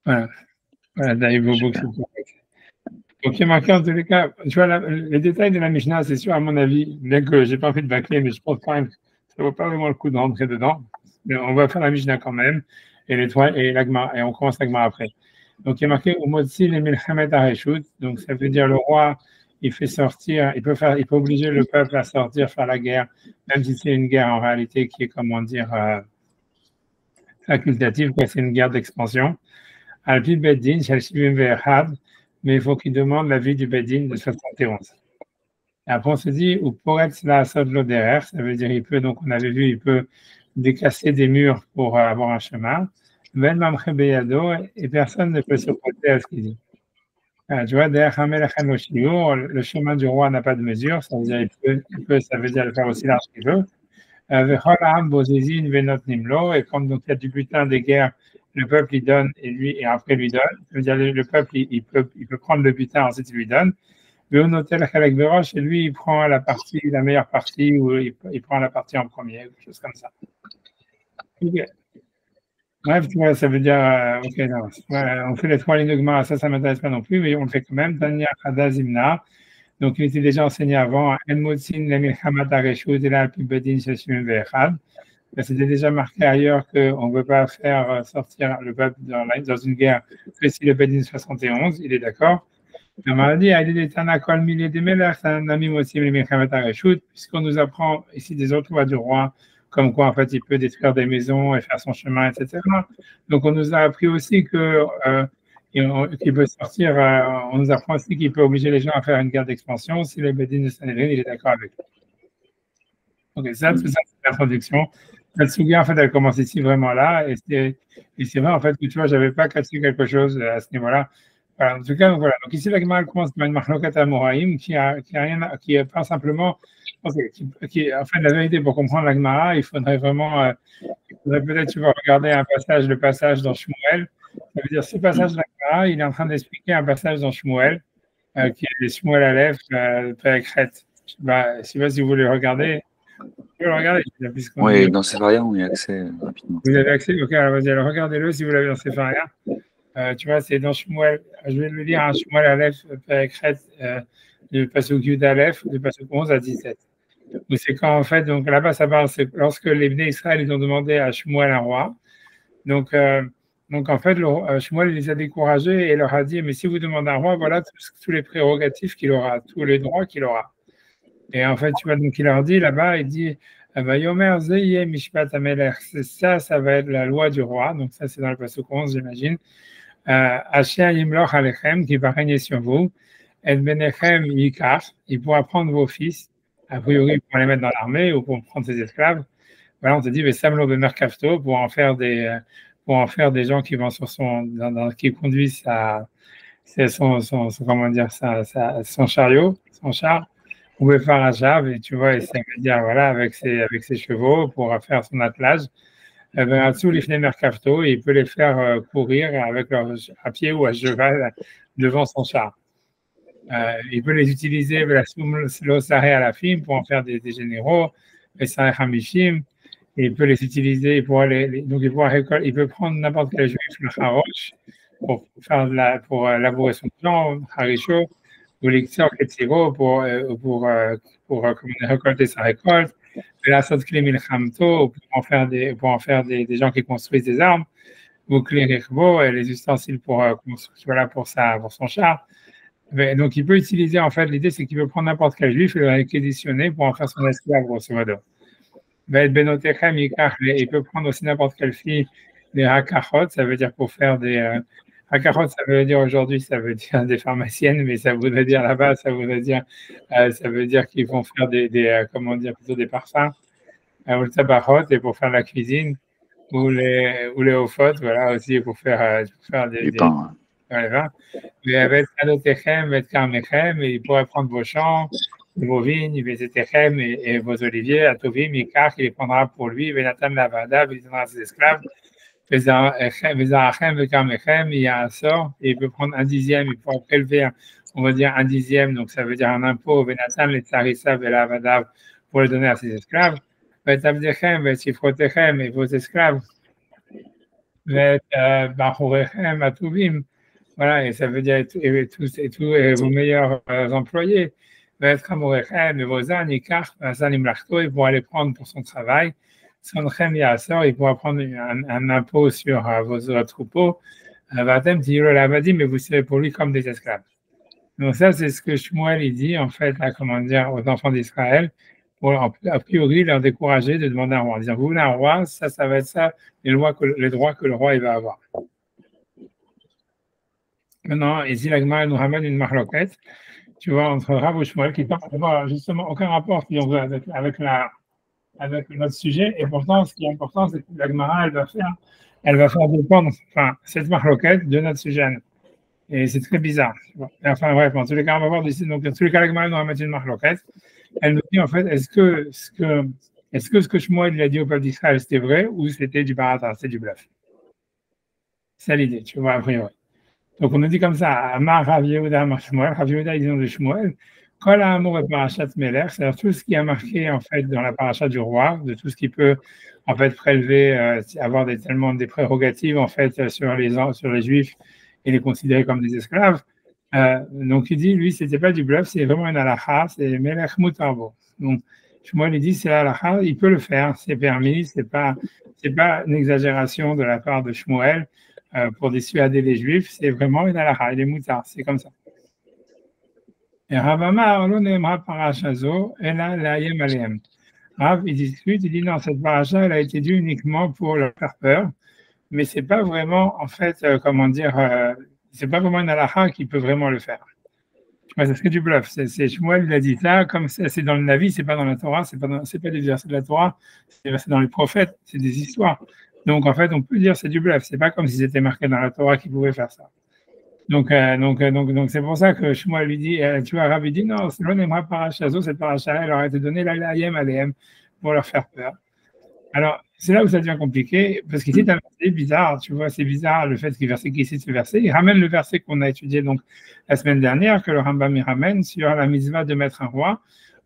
Voilà, voilà, Daïbobouk, c'est tout. Donc, il y a marqué en tous les cas, tu vois, les détails de la Mishnah, c'est sûr, à mon avis, bien que j'ai pas envie de bâcler, mais je pense quand même que ça vaut pas vraiment le coup de rentrer dedans. Mais on va faire la Mishnah quand même, et les trois, et l'Agma, et on commence l'Agma après. Donc, il y a marqué Umotzi le Milchamet Areshut, donc ça veut dire le roi, il fait sortir, il peut obliger le peuple à sortir faire la guerre, même si c'est une guerre en réalité qui est, comment dire, facultative, quoi, c'est une guerre d'expansion. Al-Pi Beddin, Shal-Shivim Ve'echad, mais il faut qu'il demande l'avis du Beddin de 71. Et après, on se dit, ou Poretz la Sodlo derrière, ça veut dire, il peut, donc on avait vu, il peut décasser des murs pour avoir un chemin. Ben Mamre Beyado, et personne ne peut s'opposer à ce qu'il dit. Tu vois, derrière Hamel Hanoshiur, le chemin du roi n'a pas de mesure, ça veut dire, ça veut dire le faire aussi large qu'il veut. Vechol Am Bozizin Venot Nimlo, et quand donc il y a du butin des guerres, le peuple il donne et lui et après lui donne. Ça veut dire le peuple il peut prendre le butin ensuite il lui donne. Veonotel Chalek Verosh et lui il prend la meilleure partie ou il prend la partie en premier, quelque chose comme ça. Okay. Bref, tu vois, ça veut dire ok non, ouais, on fait les trois lignes de Gemara, ça m'intéresse pas non plus, mais on le fait quand même. Tanya Chada Zimna. Donc il était déjà enseigné avant. En Motsin Lemilchamat Areshut et là Pibedin Sheshim Ve'echad. C'était déjà marqué ailleurs qu'on ne veut pas faire sortir le peuple dans une guerre que si le Bédine 71, il est d'accord. On m'a dit, puisqu'on nous apprend ici des autres lois du roi, comme quoi en fait il peut détruire des maisons et faire son chemin, etc. Donc on nous a appris aussi que qu'il peut sortir, on nous apprend aussi qu'il peut obliger les gens à faire une guerre d'expansion si le Bédine de Sanhedrin il est d'accord avec eux. Ok, ça, tout ça, c'est l'introduction. La Tsugi, en fait, elle commence ici vraiment là. Et c'est vrai, en fait, que tu vois, j'avais pas cassé quelque chose à ce niveau-là. Voilà, en tout cas, donc, voilà. Donc ici, la Gemara commence par une marloquette à Moraïm qui a rien, qui est pas simplement, ok, en fait, la vérité, pour comprendre la Gemara, il faudrait vraiment, il faudrait peut-être, tu vas regarder le passage dans Shmuel. Ça veut dire, ce passage de la Gemara, il est en train d'expliquer un passage dans Shmuel, qui est Shmuel Aleph, Perekhet. Je sais pas si vous voulez regarder. Regardez, oui, dans Sefaria, on y a accès rapidement. Vous avez accès? Ok, alors vas-y, alors regardez-le si vous l'avez dans Sefaria. Tu vois, c'est dans Shmuel, je vais le lire, hein, Shmuel Aleph, Perekhet, du Pasuk Yud Aleph, du Pasuk 11 à 17. Où c'est quand, en fait, donc là-bas, ça parle, c'est lorsque les Bnei Israël, ils ont demandé à Shmuel un roi. Donc en fait, Shmuel les a découragés et leur a dit, mais si vous demandez un roi, voilà tous les prérogatives qu'il aura, tous les droits qu'il aura. Et en fait, tu vois, donc il leur dit là-bas, il dit, Yomer Zeye Mishpat Amelech, ça va être la loi du roi. Donc ça, c'est dans le passage 11, j'imagine. Asher Yimloch Alechem, qui va régner sur vous. Et Benechem Yikar, il pourra prendre vos fils, a priori pour les mettre dans l'armée ou pour prendre ses esclaves. Voilà, on te dit, Samlo Bemer Kafto, pour en faire des gens qui vont sur qui conduisent comment dire, son chariot, son char. On pouvait faire un jab et tu vois, et ça veut dire, voilà, avec ses chevaux pour faire son attelage. Sous les fenêtres Mercafto, il peut les faire courir à pied ou à cheval devant son char. Il peut les utiliser à la film pour en faire des généraux, et Hamishim. Il peut les utiliser donc il peut prendre n'importe quel juif, le harosh, pour labourer son champ, harisho, ou l'exor ketziro pour récolter sa récolte, et la sorte klimil hamto pour en faire des gens qui construisent des armes, ou klirikbo et les ustensiles pour son char. Mais, donc il peut utiliser, en fait, l'idée c'est qu'il peut prendre n'importe quel juif et le réquisitionner pour en faire son esclave, grosso modo. Il peut prendre aussi n'importe quelle fille des hakachot, ça veut dire pour faire des hakachot, ça veut dire aujourd'hui, ça veut dire des pharmaciennes, mais ça voudrait dire là-bas, ça veut dire qu'ils vont faire comment dire, plutôt des parfums, ou le tabachot, et pour faire la cuisine, ou les ofot, voilà, aussi pour faire des pain. Mais avec Adotechem et Karmechem, il pourrait prendre vos champs, vos vignes, et vos oliviers, Atovim, Ikar, il les prendra pour lui, Venatan Lavada, il donnera à ses esclaves, Vezarachem, Karmechem, il y a un sort, et il peut prendre un dixième, il pourra prélever, on va dire un dixième, donc ça veut dire un impôt, Venatan, les Tsarissa, Velavadav, pour le donner à ses esclaves, Vetabdechem, Vetifrotechem, et vos esclaves, Barurechem Atuvim. Voilà, et ça veut dire et vos meilleurs employés. Amorechem et vos ânes, ils vont aller prendre pour son travail. Sonchem Yassor, il pourra prendre un impôt sur vos troupeaux. Vatem Tiyuro Lavadi, mais vous serez pour lui comme des esclaves. Donc ça, c'est ce que Shmuel il dit en fait, là, comment dire, aux enfants d'Israël, pour a priori leur décourager de demander un roi. Dire, vous voulez un roi, ça va être ça, les droits que le roi il va avoir. Maintenant, ici, la Gemara nous ramène une marloquette, tu vois, entre Rav et Shmuel, qui n'a justement aucun rapport avec notre sujet. Et pourtant, ce qui est important, c'est que la Gemara, elle va faire dépendre, enfin, cette marloquette de notre sujet. Et c'est très bizarre. Enfin, bref, en tous les cas, on va voir d'ici. Donc, dans tous les cas, la Gemara nous ramène une marloquette. Elle nous dit, en fait, est-ce que ce que Shmuel a dit au peuple d'Israël, c'était vrai ou c'était du baratin, c'était du bluff? C'est l'idée, tu vois, a priori. Donc, on nous dit comme ça, Amar Rav Yehuda, Amar Shmuel, Rav Yehuda, ils ont de Shmuel, Kol Ha'amur et Parashat Melech, c'est-à-dire tout ce qui a marqué, en fait, dans la parashat du roi, de tout ce qui peut, en fait, prélever, avoir tellement des prérogatives, en fait, sur les Juifs et les considérer comme des esclaves. Donc, il dit, lui, c'était pas du bluff, c'est vraiment une halakha, c'est Melech Mutarbo. Donc, Shmuel, il dit, c'est halakha, il peut le faire, c'est permis, c'est pas une exagération de la part de Shmuel. Pour dissuader les Juifs, c'est vraiment une halakha, il est moutard, c'est comme ça. Et Rav Amar, lo ne'emra parashazo, ela la'ayem alehem. Rav, il discute, il dit non, cette paracha, elle a été due uniquement pour leur faire peur, mais c'est pas vraiment, en fait, c'est pas vraiment une halakha qui peut vraiment le faire. C'est du bluff. C'est Shmuel, il a dit ça, comme c'est dans le Navi, c'est pas dans la Torah, c'est pas des versets de la Torah, c'est dans les prophètes, c'est des histoires. Donc, en fait, on peut dire c'est du bluff. C'est pas comme si c'était marqué dans la Torah qu'il pouvait faire ça. Donc, c'est pour ça que Shmuel lui dit, tu vois, Rabbi dit, non, c'est l'on parachazo, cette paracha, elle leur a été donnée la layem aléem pour leur faire peur. Alors, c'est là où ça devient compliqué, parce qu'ici, c'est bizarre, tu vois, c'est bizarre le fait qu'il verset qui cite ce verset. Il ramène le verset qu'on a étudié donc la semaine dernière, que le Rambam y ramène sur la mitzvah de mettre un roi.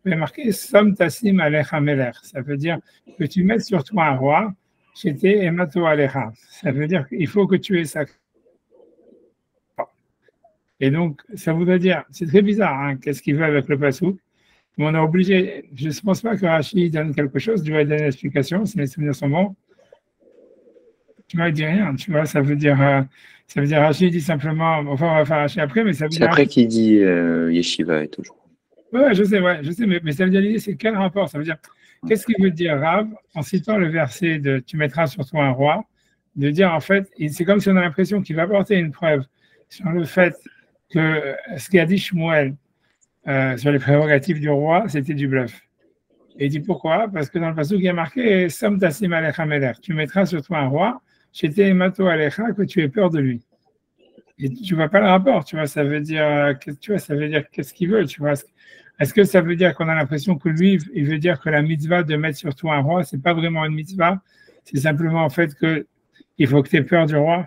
Il est marqué Som Tassim Alecha Melech. Ça veut dire que tu mettes sur toi un roi. J'étais Emato Alecha. Ça veut dire qu'il faut que tu aies ça. Et donc, ça voudrait dire, c'est très bizarre, hein, qu'est-ce qu'il veut avec le Passouk. Mais on est obligé, je ne pense pas que Rashi donne quelque chose, tu vas donner l'explication, si mes souvenirs sont bons. Tu vas dire rien, tu vois, ça veut dire Rashi dit simplement, enfin, on va faire Rashi après, mais ça veut dire. C'est après qu'il dit Yeshiva et toujours. Ouais, je sais, mais ça veut dire l'idée, c'est quel rapport? Ça veut dire, qu'est-ce qu'il veut dire Rav en citant le verset de tu mettras sur toi un roi, de dire en fait, c'est comme si on a l'impression qu'il va apporter une preuve sur le fait que ce qu'a dit Shmuel sur les prérogatives du roi, c'était du bluff. Et il dit pourquoi? Parce que dans le passage il y a marqué Som Tassim Alecha Melech, tu mettras sur toi un roi, j'étais Emato Alecha, que tu aies peur de lui. Et tu vois pas le rapport, tu vois, ça veut dire qu'est-ce qu'il veut, tu vois. Est-ce que ça veut dire qu'on a l'impression que lui, il veut dire que la mitzvah de mettre sur toi un roi, c'est pas vraiment une mitzvah, c'est simplement en fait que il faut que tu aies peur du roi.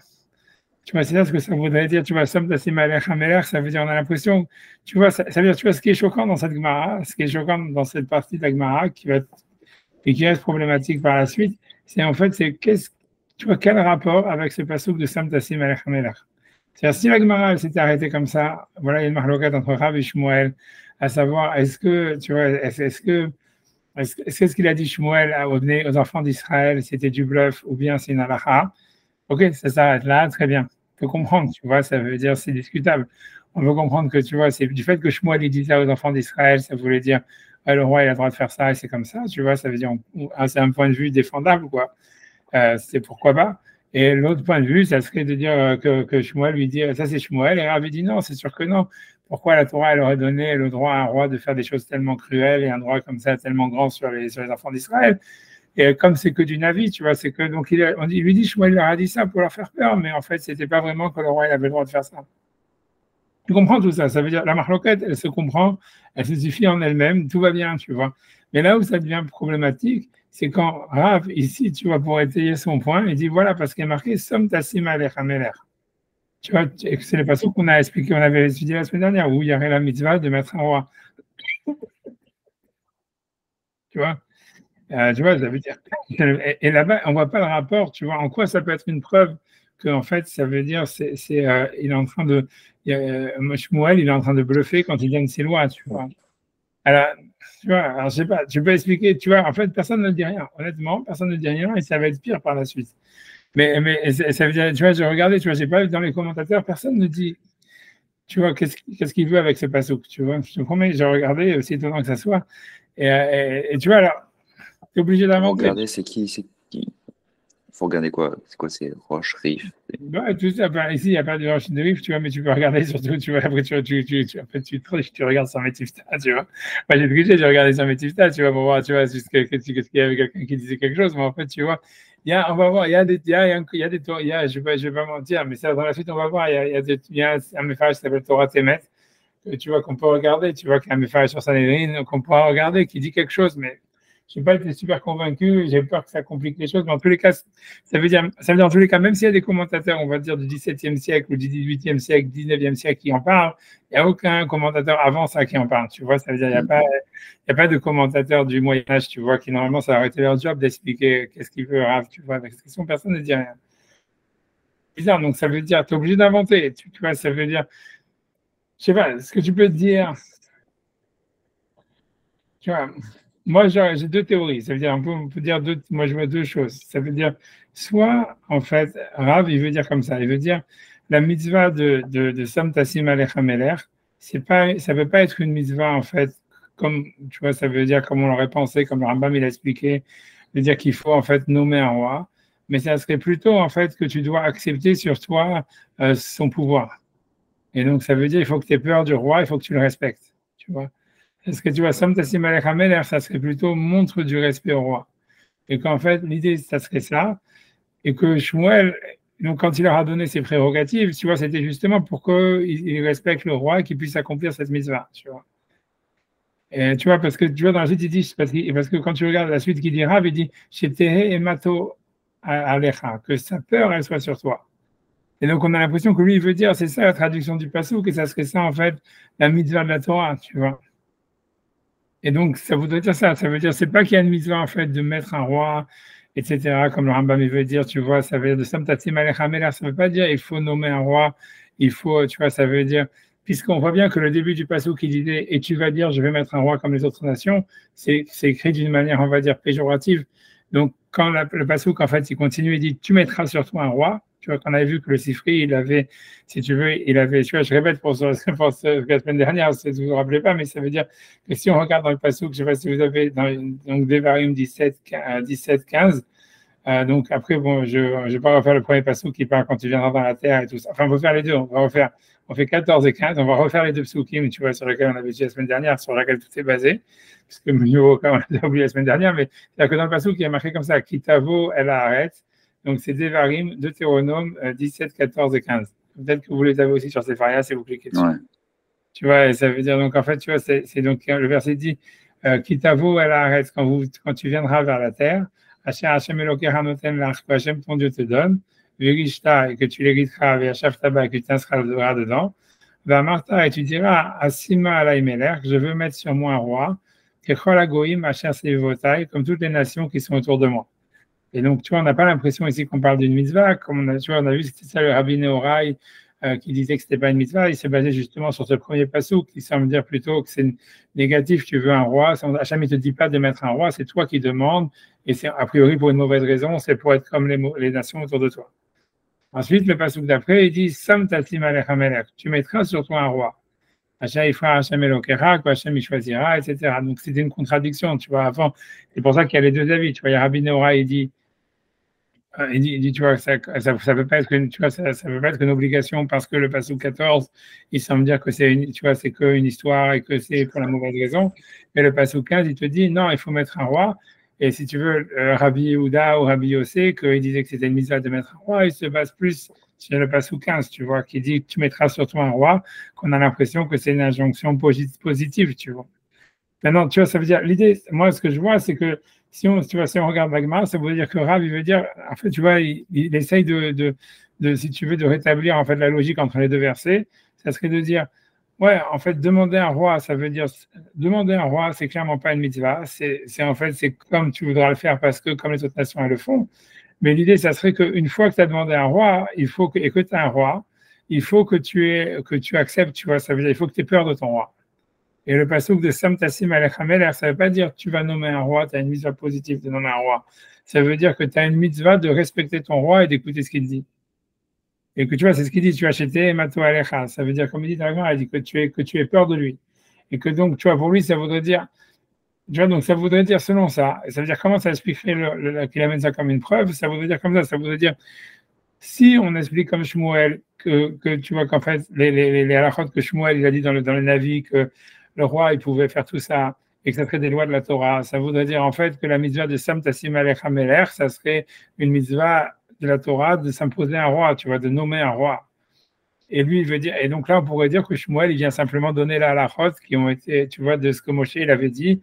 Tu vois, c'est ça ce que ça voudrait dire, tu vois, Som Tassim Alecha Melech, ça veut dire, on a l'impression, tu vois, ça veut dire, tu vois, ce qui est choquant dans cette Gemara, ce qui est choquant dans cette partie de la Gemara, qui reste problématique par la suite, c'est en fait, tu vois, quel rapport avec ce passouk de Som Tassim Alecha Melech? C'est-à-dire, si la Gemara s'était arrêtée comme ça, voilà, il y a une marloquette entre Rav et Shmuel, à savoir, est-ce que ce qu'il a dit Shmuel aux enfants d'Israël, c'était du bluff ou bien c'est une halakha? Ok, ça s'arrête là, très bien. On peut comprendre, tu vois, ça veut dire c'est discutable. On veut comprendre que, tu vois, c'est du fait que Shmuel dit ça aux enfants d'Israël, ça voulait dire, le roi, il a le droit de faire ça et c'est comme ça, tu vois, ça veut dire, c'est un point de vue défendable, quoi. C'est pourquoi pas. Et l'autre point de vue, ça serait de dire que Shmuel lui dit, ça c'est Shmuel, et Rav dit non, c'est sûr que non. Pourquoi la Torah, elle aurait donné le droit à un roi de faire des choses tellement cruelles et un droit comme ça tellement grand sur les enfants d'Israël? Et comme c'est que du Navi, tu vois, c'est que, donc il lui dit, Shmuel leur a dit ça pour leur faire peur, mais en fait, c'était pas vraiment que le roi, il avait le droit de faire ça. Tu comprends tout ça? Ça veut dire, la marloquette, elle se comprend, elle se suffit en elle-même, tout va bien, tu vois. Mais là où ça devient problématique, c'est quand Rav, ici, tu vois, pour étayer son point, il dit, voilà, parce qu'il y a marqué, Som Tassim Alecha Melech. Tu vois, c'est le passage qu'on a expliqué, on avait étudié la semaine dernière, où il y aurait la mitzvah de mettre un roi. Tu vois? Tu vois, ça veut dire. Et là-bas, on voit pas le rapport, tu vois, en quoi ça peut être une preuve que, en fait, ça veut dire, il est en train de. Shmuel, il est en train de bluffer quand il donne ses lois, tu vois. Alors, tu vois, alors, je sais pas, tu peux expliquer, tu vois, en fait, personne ne dit rien. Honnêtement, personne ne dit rien et ça va être pire par la suite. Mais ça veut dire, tu vois, j'ai regardé, tu vois, j'ai pas vu dans les commentateurs, personne ne dit, tu vois, qu'est-ce qu'il veut avec ce passouk, tu vois. Je te promets, j'ai regardé, aussi étonnant que ça soit. Et tu vois, alors, tu es obligé On va d'inventer. regarder c'est qui. Faut regarder quoi? C'est quoi? C'est Roche, Riff. Ouais, tout ça, ben, ici, il n'y a pas de rush de riff, tu vois, mais tu peux regarder surtout, tu vois, après, après, tu triches, tu regardes sur Metifsta, tu vois. Moi, j'ai triché, j'ai regardé sur Metifsta, tu vois, pour voir, tu vois, qu'est-ce qu'il y avait quelqu'un qui disait quelque chose, mais en fait, tu vois, on va voir, il y a des, je vais pas mentir, mais ça, dans la suite, on va voir, il y a un message qui s'appelle Torah Temet, que tu vois, qu'on peut regarder, tu vois, qu'il y a un message sur Sanhedrin, qu'on pourra regarder, qui dit quelque chose, mais je n'ai pas été super convaincu, j'ai peur que ça complique les choses, mais en tous les cas, ça veut dire en tous les cas, même s'il y a des commentateurs, on va dire, du XVIIe siècle ou du XVIIIe siècle, XIXe siècle qui en parlent, il n'y a aucun commentateur avant ça qui en parle, tu vois, ça veut dire il y a pas de commentateur du Moyen-Âge, tu vois, qui normalement, ça aurait été leur job d'expliquer qu'est-ce qu'il veut, Rav, tu vois, avec cette question, personne ne dit rien. Bizarre, donc ça veut dire, tu es obligé d'inventer, tu vois, ça veut dire, je sais pas, ce que tu peux te dire, tu vois, moi, j'ai deux théories. Ça veut dire, on peut dire deux, moi, je vois deux choses. Ça veut dire, soit, en fait, Rav, il veut dire comme ça. Il veut dire, la mitzvah de Sam Tassim Alecha Meler, ça ne peut pas être une mitzvah, en fait, comme, tu vois, ça veut dire, comme on l'aurait pensé, comme le Rambam, il a expliqué, de dire qu'il faut, en fait, nommer un roi. Mais ça serait plutôt, en fait, que tu dois accepter sur toi son pouvoir. Et donc, ça veut dire, il faut que tu aies peur du roi, il faut que tu le respectes. Tu vois. Est-ce que tu vois, Sam Tassim Alech Hamelech, ça serait plutôt montre du respect au roi. Et qu'en fait, l'idée, ça serait ça. Et que Shmuel, donc quand il leur a donné ses prérogatives, tu vois, c'était justement pour qu'il respecte le roi et qu'il puisse accomplir cette mitzvah. Tu vois. Et tu vois, parce que tu vois, dans la suite, il dit, parce que quand tu regardes la suite qui dit Rav, il dit Shetehe emato alecha, que sa peur, elle soit sur toi. Et donc, on a l'impression que lui, il veut dire, c'est ça la traduction du passou, que ça serait ça, en fait, la mitzvah de la Torah, tu vois. Et donc, ça voudrait dire ça. Ça veut dire, c'est pas qu'il y a une mitzvah, en fait, de mettre un roi, etc., comme le Rambam veut dire, tu vois, ça veut dire de Samtatim Alechamelach, ça veut pas dire il faut nommer un roi, il faut, tu vois, ça veut dire, puisqu'on voit bien que le début du passage qui disait, et tu vas dire, je vais mettre un roi comme les autres nations, c'est écrit d'une manière, on va dire, péjorative. Donc, quand le passage, en fait, il continue, il dit, tu mettras sur toi un roi, tu vois, qu'on avait vu que le Sifri, il avait, si tu veux, il avait, tu vois, je répète pour la semaine dernière, si vous ne vous rappelez pas, mais ça veut dire que si on regarde dans le passage, je ne sais pas si vous avez, donc Devarim 17-15, donc après, bon, je ne vais pas refaire le premier passage qui parle quand tu viendras dans la terre et tout ça. Enfin, on va faire les deux, on fait 14 et 15, on va refaire les deux psukim, tu vois, sur lesquels on avait dit la semaine dernière, sur lesquels tout est basé, puisque mieux, on l'a oublié la semaine dernière, mais c'est-à-dire que dans le passage, il y a marqué comme ça, Kitavo, elle arrête. Donc, c'est Devarim, Deutéronome 17, 14 et 15. Peut-être que vous les avez aussi sur Sepharia si vous cliquez dessus. Ouais. Tu vois, et ça veut dire, donc en fait, tu vois, c'est donc le verset dit Kitavo, elle arrête quand tu viendras vers la terre. Hachem Elokecha noten lach, que Hachem ton Dieu te donne. Virishta, et que tu l'hériteras, V'yashavta, et que tu t'inscriras dedans. Martha, et tu diras Asima alay melech, je veux mettre sur moi un roi. Kechol hagoyim asher sevotai, comme toutes les nations qui sont autour de moi. Et donc, tu vois, on n'a pas l'impression ici qu'on parle d'une mitzvah, comme tu vois, on a vu que c'était ça le Rabbi Nehorai qui disait que c'était pas une mitzvah. Il s'est basé justement sur ce premier passage qui semble dire plutôt que c'est négatif, tu veux un roi. Hachem, il ne te dit pas de mettre un roi, c'est toi qui demandes, et c'est a priori pour une mauvaise raison, c'est pour être comme les nations autour de toi. Ensuite, le passage d'après, il dit Sam tatim alecha melech, tu mettras sur toi un roi. Hachem, il fera Hachem Elokecha, que Hachem il choisira, etc. Donc, c'était une contradiction, tu vois, avant. C'est pour ça qu'il y a les deux avis. Tu vois, il y a Rabbi Nehorai, il dit, tu vois, ça peut pas être une, tu vois, ça peut pas être une obligation parce que le passage 14, il semble dire que c'est une, tu vois, c'est qu'une histoire et que c'est pour la mauvaise raison. Mais le passage 15, il te dit, non, il faut mettre un roi. Et si tu veux, Rabbi Yehuda ou Rabbi Yossé, qu'il disait que c'était une mitzvah de mettre un roi, il se base plus sur le passage 15, tu vois, qui dit que tu mettras sur toi un roi, qu'on a l'impression que c'est une injonction positive, tu vois. Maintenant, tu vois, ça veut dire, l'idée, moi, ce que je vois, c'est que si on regarde Bagmar, ça veut dire que Rav, il veut dire, en fait, tu vois, il essaye si tu veux, de rétablir, en fait, la logique entre les deux versets. Ça serait de dire, Ouais, en fait, demander un roi, ça veut dire demander un roi, c'est clairement pas une mitzvah. C'est en fait, c'est comme tu voudras le faire parce que comme les autres nations elles le font. Mais l'idée, ça serait qu'une fois que tu as demandé un roi, il faut que, et que tu as un roi, il faut que tu acceptes, tu vois. Ça veut dire, il faut que tu aies peur de ton roi. Et le passouk de Sam Tassim Alechameler, ça ne veut pas dire tu vas nommer un roi, tu as une mitzvah positive de nommer un roi. Ça veut dire que tu as une mitzvah de respecter ton roi et d'écouter ce qu'il dit. Et que tu vois, c'est ce qu'il dit, tu as acheté Mato Alecha. Ça veut dire, comme il dit dans la Gemara, il dit que tu aies peur de lui. Et que donc, tu vois, pour lui, ça voudrait dire, tu vois, donc ça voudrait dire selon ça. Et ça veut dire comment ça expliquerait qu'il amène ça comme une preuve. Ça voudrait dire comme ça voudrait dire, si on explique comme Shmuel, que tu vois qu'en fait, les halachot que Shmuel, il a dit dans le Navi, que le roi, il pouvait faire tout ça, et que ça serait des lois de la Torah, ça voudrait dire en fait que la mitzvah de Sam Tassim Alecha Meler, ça serait une mitzvah de la Torah de s'imposer un roi, tu vois, de nommer un roi. Et lui, il veut dire, et donc là, on pourrait dire que Shmuel, il vient simplement donner la halachot qui ont été, tu vois, de ce que Moshe, il avait dit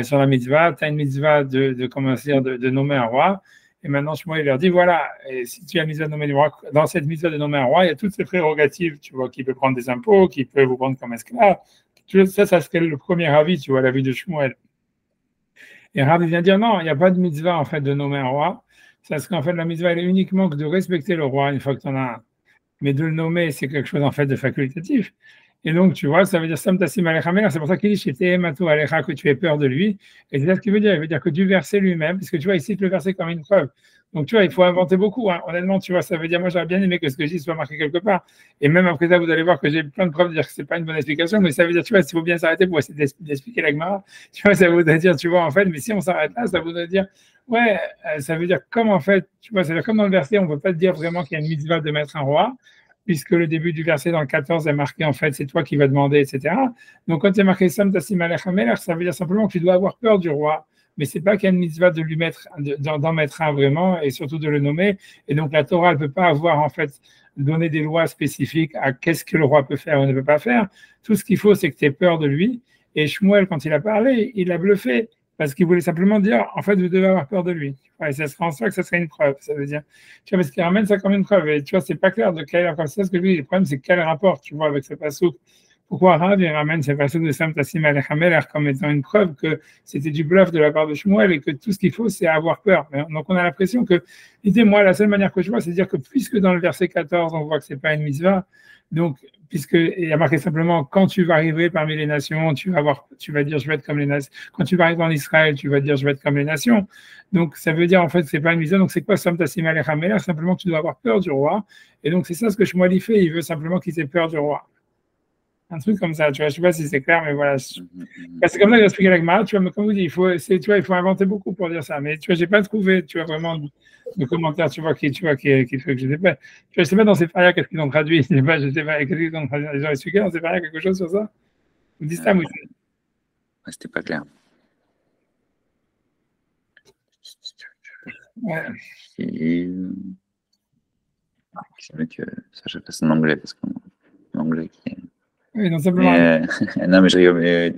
sur la mitzvah. Tu as une mitzvah comment dire, de nommer un roi. Et maintenant, Shmuel, il leur dit, voilà, et si tu as une mitzvah de nommer un roi, dans cette mitzvah de nommer un roi, il y a toutes ces prérogatives, tu vois, qui peut prendre des impôts, qui peut vous prendre comme esclave. Ça serait le premier avis, tu vois, l'avis de Shmuel. Et Rabbi vient dire, non, il n'y a pas de mitzvah, en fait, de nommer un roi. Ça serait, en fait, la mitzvah, elle est uniquement que de respecter le roi une fois que tu en as un. Mais de le nommer, c'est quelque chose en fait de facultatif. Et donc, tu vois, ça veut dire Sam Tassim Alecha, c'est pour ça qu'il dit chez Tehemato Alecha que tu aies peur de lui. Et c'est ça ce qu'il veut dire. Il veut dire que du verset lui-même, parce que tu vois, il cite le verset comme une preuve. Donc, tu vois, il faut inventer beaucoup. Hein. Honnêtement, tu vois, ça veut dire, moi, j'aurais bien aimé que ce que je dis soit marqué quelque part. Et même après ça, vous allez voir que j'ai plein de preuves de dire que c'est pas une bonne explication, mais ça veut dire, tu vois, il faut bien s'arrêter pour essayer d'expliquer la Gemara. Tu vois, ça voudrait dire, tu vois, en fait, mais si on s'arrête là, ça voudrait dire, ouais, ça veut dire comme en fait, tu vois, ça veut dire comme dans le verset, on ne peut pas dire vraiment qu'il y a une mitzvah de mettre un roi, puisque le début du verset dans le 14 est marqué en fait, c'est toi qui vas demander, etc. Donc quand il est marqué Sam Tassim Alecha Melech, ça veut dire simplement que tu dois avoir peur du roi, mais c'est pas qu'il y a une mitzvah de lui mettre, d'en mettre un vraiment, et surtout de le nommer. Et donc la Torah ne peut pas avoir en fait donné des lois spécifiques à qu'est-ce que le roi peut faire ou ne peut pas faire. Tout ce qu'il faut, c'est que tu aies peur de lui. Et Shmuel, quand il a parlé, il a bluffé. Parce qu'il voulait simplement dire, en fait, vous devez avoir peur de lui. Et ça serait en soi que ça serait une preuve. Ça veut dire, tu vois, parce qu'il ramène ça comme une preuve. Et tu vois, c'est pas clair de quel, comme ça, ce que je dis. Le problème, c'est quel rapport, tu vois, avec ce passouk. Pourquoi Rav, il ramène ce passouk de Sam Tassim Alechameler comme étant une preuve que c'était du bluff de la part de Shmuel et que tout ce qu'il faut, c'est avoir peur. Donc, on a l'impression que, l'idée, moi, la seule manière que je vois, c'est de dire que puisque dans le verset 14, on voit que c'est pas une mitzvah, donc, puisqu'il y a marqué simplement, quand tu vas arriver parmi les nations, tu vas dire, je vais être comme les nations. Quand tu vas arriver en Israël, tu vas dire, je vais être comme les nations. Donc, ça veut dire, en fait, que c'est pas une mitzvah. Donc, c'est quoi, Sam Tassim Alechameler? Simplement que tu dois avoir peur du roi. Et donc, c'est ça ce que Shmuel fait. Il veut simplement qu'ils aient peur du roi. Un truc comme ça, tu vois, je sais pas si c'est clair, mais voilà. C'est comme ça que j'explique la Gemara, tu vois, mais comme vous dites, tu vois, il faut inventer beaucoup pour dire ça. Mais tu vois, j'ai pas trouvé, tu vois, vraiment de commentaires, tu vois, qui fait que je sais pas. Tu vois, je sais pas dans ces faria qu'est-ce qu'ils ont traduit, je sais pas, qu'est-ce qu'ils ont traduit. Ils ont expliqué dans ces faria quelque chose sur ça? Vous dites ça, moi. C'était pas clair. Ouais. C'est mieux que ça, je fasse en anglais, parce qu'en anglais qui est. Oui, non, simplement. Non, mais je rigole, mais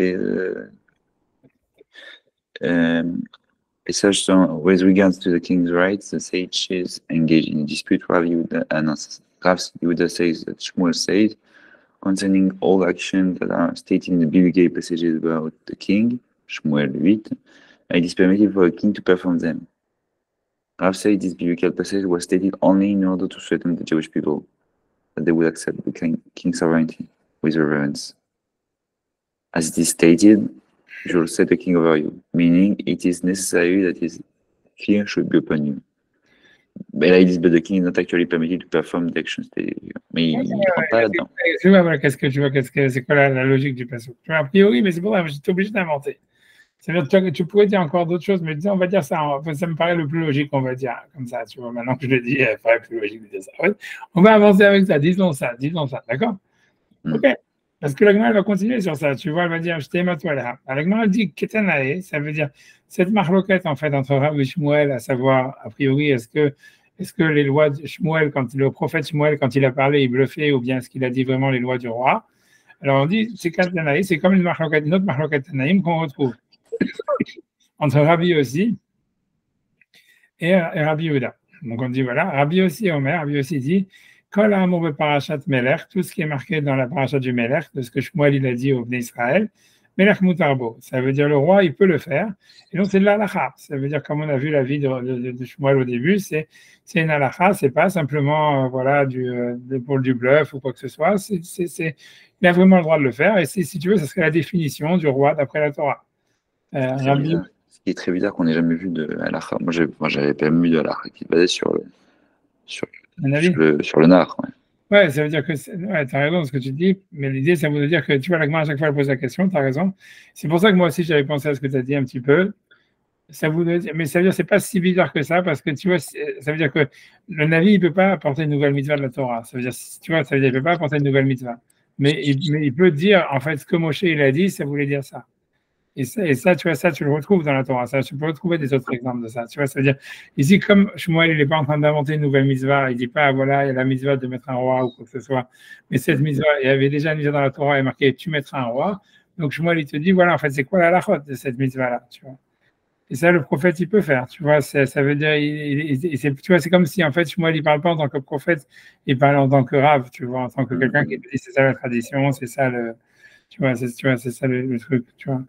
with regards to the king's rights, the sages engage in a dispute. Rav Yehuda says that Shmuel says, concerning all actions that are stated in the biblical passages about the king, Shmuel 8, it is permitted for a king to perform them. Rav said this biblical passage was stated only in order to threaten the Jewish people, that they would accept the king's sovereignty with reverence. As it is stated, you shall set a king over you, meaning it is necessary that his fear should be upon you. Mais là, ils disent que the king is not actually permitted to perform the actions. Mais il ne rentre pas là-dedans. Qu'est-ce que tu vois, c'est quoi la logique du passage? Tu vois, a priori, mais c'est pour ça que j'étais obligé d'inventer. C'est-à-dire, tu pourrais dire encore d'autres choses, mais disons, on va dire ça, ça me paraît le plus logique, on va dire, comme ça, tu vois, maintenant que je le dis, il paraît plus logique de dire ça. Ouais. On va avancer avec ça, disons ça, d'accord? Ok. Parce que la Gemara va continuer sur ça, tu vois, elle va dire, je t'aime à toi là. La Gemara dit Ketanae, ça veut dire, cette marloquette, en fait, entre Rav et Shmuel, à savoir, a priori, est-ce que les lois de Shmuel, le prophète Shmuel, quand il a parlé, il bluffait, ou bien est-ce qu'il a dit vraiment les lois du roi? Alors on dit, c'est Ketanae, c'est comme une autre marloquette Tanaïm qu'on retrouve entre Rabbi aussi et Rabbi Yehuda. Donc on dit voilà, Rabbi aussi dit Kol ha'amur beparashat Melech, tout ce qui est marqué dans la parashat du Melech, de ce que Shmuel il a dit au Bnei Israël, Melech mutarbo, ça veut dire le roi, il peut le faire. Et donc c'est de l'halakha. Ça veut dire, comme on a vu la vie de Shmuel au début, c'est une halakha, c'est pas simplement voilà pour du bluff ou quoi que ce soit. Il a vraiment le droit de le faire. Et si tu veux, ça serait la définition du roi d'après la Torah. Ce qui est très bizarre qu'on n'ait jamais vu de halakha. Moi, j'avais pas vu de halakha qui se basait sur le nar. Ouais. Ouais, ça veut dire que ouais, tu as raison de ce que tu dis, mais l'idée, ça veut dire que tu vois, la Gemara, à chaque fois, elle pose la question, tu as raison. C'est pour ça que moi aussi, j'avais pensé à ce que tu as dit un petit peu. Ça voudrait dire, mais ça veut dire que c'est pas si bizarre que ça, parce que tu vois, ça veut dire que le Navi, il peut pas apporter une nouvelle mitzvah de la Torah. Ça veut dire, tu vois, ça veut dire qu'il peut pas apporter une nouvelle mitzvah. Mais il peut dire, en fait, ce que Moshe, il a dit, ça voulait dire ça. Et ça, tu vois, ça, tu le retrouves dans la Torah. Ça, tu peux retrouver des autres exemples de ça. Tu vois, ça veut dire, ici, comme Shmuel, il n'est pas en train d'inventer une nouvelle mitzvah, il dit pas, voilà, il y a la mitzvah de mettre un roi ou quoi que ce soit. Mais cette mitzvah, il y avait déjà une mitzvah dans la Torah, il est marqué, tu mettras un roi. Donc, Shmuel, il te dit, voilà, en fait, c'est quoi la halachot de cette mitzvah-là, tu vois. Et ça, le prophète, il peut faire, tu vois. Ça veut dire, tu vois, c'est comme si, en fait, Shmuel, il parle pas en tant que prophète, il parle en tant que rave, tu vois, en tant que quelqu'un qui te dit, c'est ça la tradition, c'est ça tu vois, c'est ça le truc, tu vois.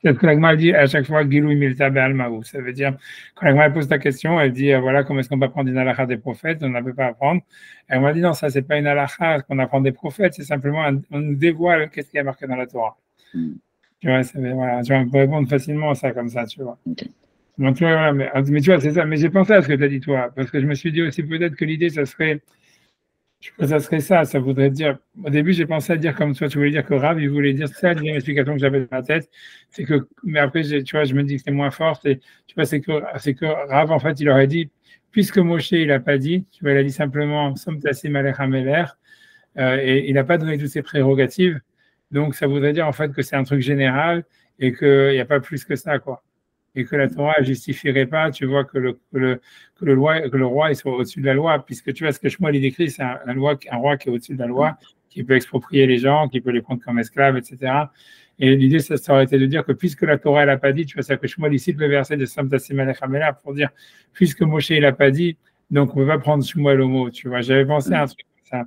C'est ce que l'Agma dit à chaque fois, Gilou Milta Be'almaou. Ça veut dire, quand l'Agma pose ta question, elle dit, voilà, comment est-ce qu'on peut apprendre une halakha des prophètes? On ne peut pas apprendre. Elle m'a dit, non, ça, c'est pas une halakha qu'on apprend des prophètes, c'est simplement, on nous dévoile qu'est-ce qui est marqué dans la Torah. Tu vois, voilà, tu vois, on peut répondre facilement à ça, comme ça, tu vois. Donc, tu vois, voilà, mais tu vois, c'est ça. Mais j'ai pensé à ce que tu as dit, toi, parce que je me suis dit aussi, peut-être que l'idée, ça serait ça voudrait dire, au début j'ai pensé à dire comme toi, tu voulais dire que Rav, il voulait dire ça, la deuxième explication que j'avais dans la tête, c'est que, mais après, tu vois, je me dis que c'est moins fort, tu vois, c'est que Rav, en fait, il aurait dit, puisque Moshe, il n'a pas dit, tu vois, il a dit simplement, Som Tassim Alech HaMelech, et il n'a pas donné toutes ses prérogatives, donc ça voudrait dire, en fait, que c'est un truc général, et qu'il n'y a pas plus que ça, quoi. Et que la Torah ne justifierait pas, tu vois, que le roi il soit au-dessus de la loi, puisque tu vois ce que Shmuel il décrit, c'est un roi qui est au-dessus de la loi, qui peut exproprier les gens, qui peut les prendre comme esclaves, etc. Et l'idée, ça aurait été de dire que puisque la Torah elle n'a pas dit, tu vois, ça que Shmuel il cite le verset de Som Tassim Alech HaMelech pour dire, puisque Moshe il n'a pas dit, donc on ne peut pas prendre Shmuel au mot, tu vois. J'avais pensé à un truc comme ça,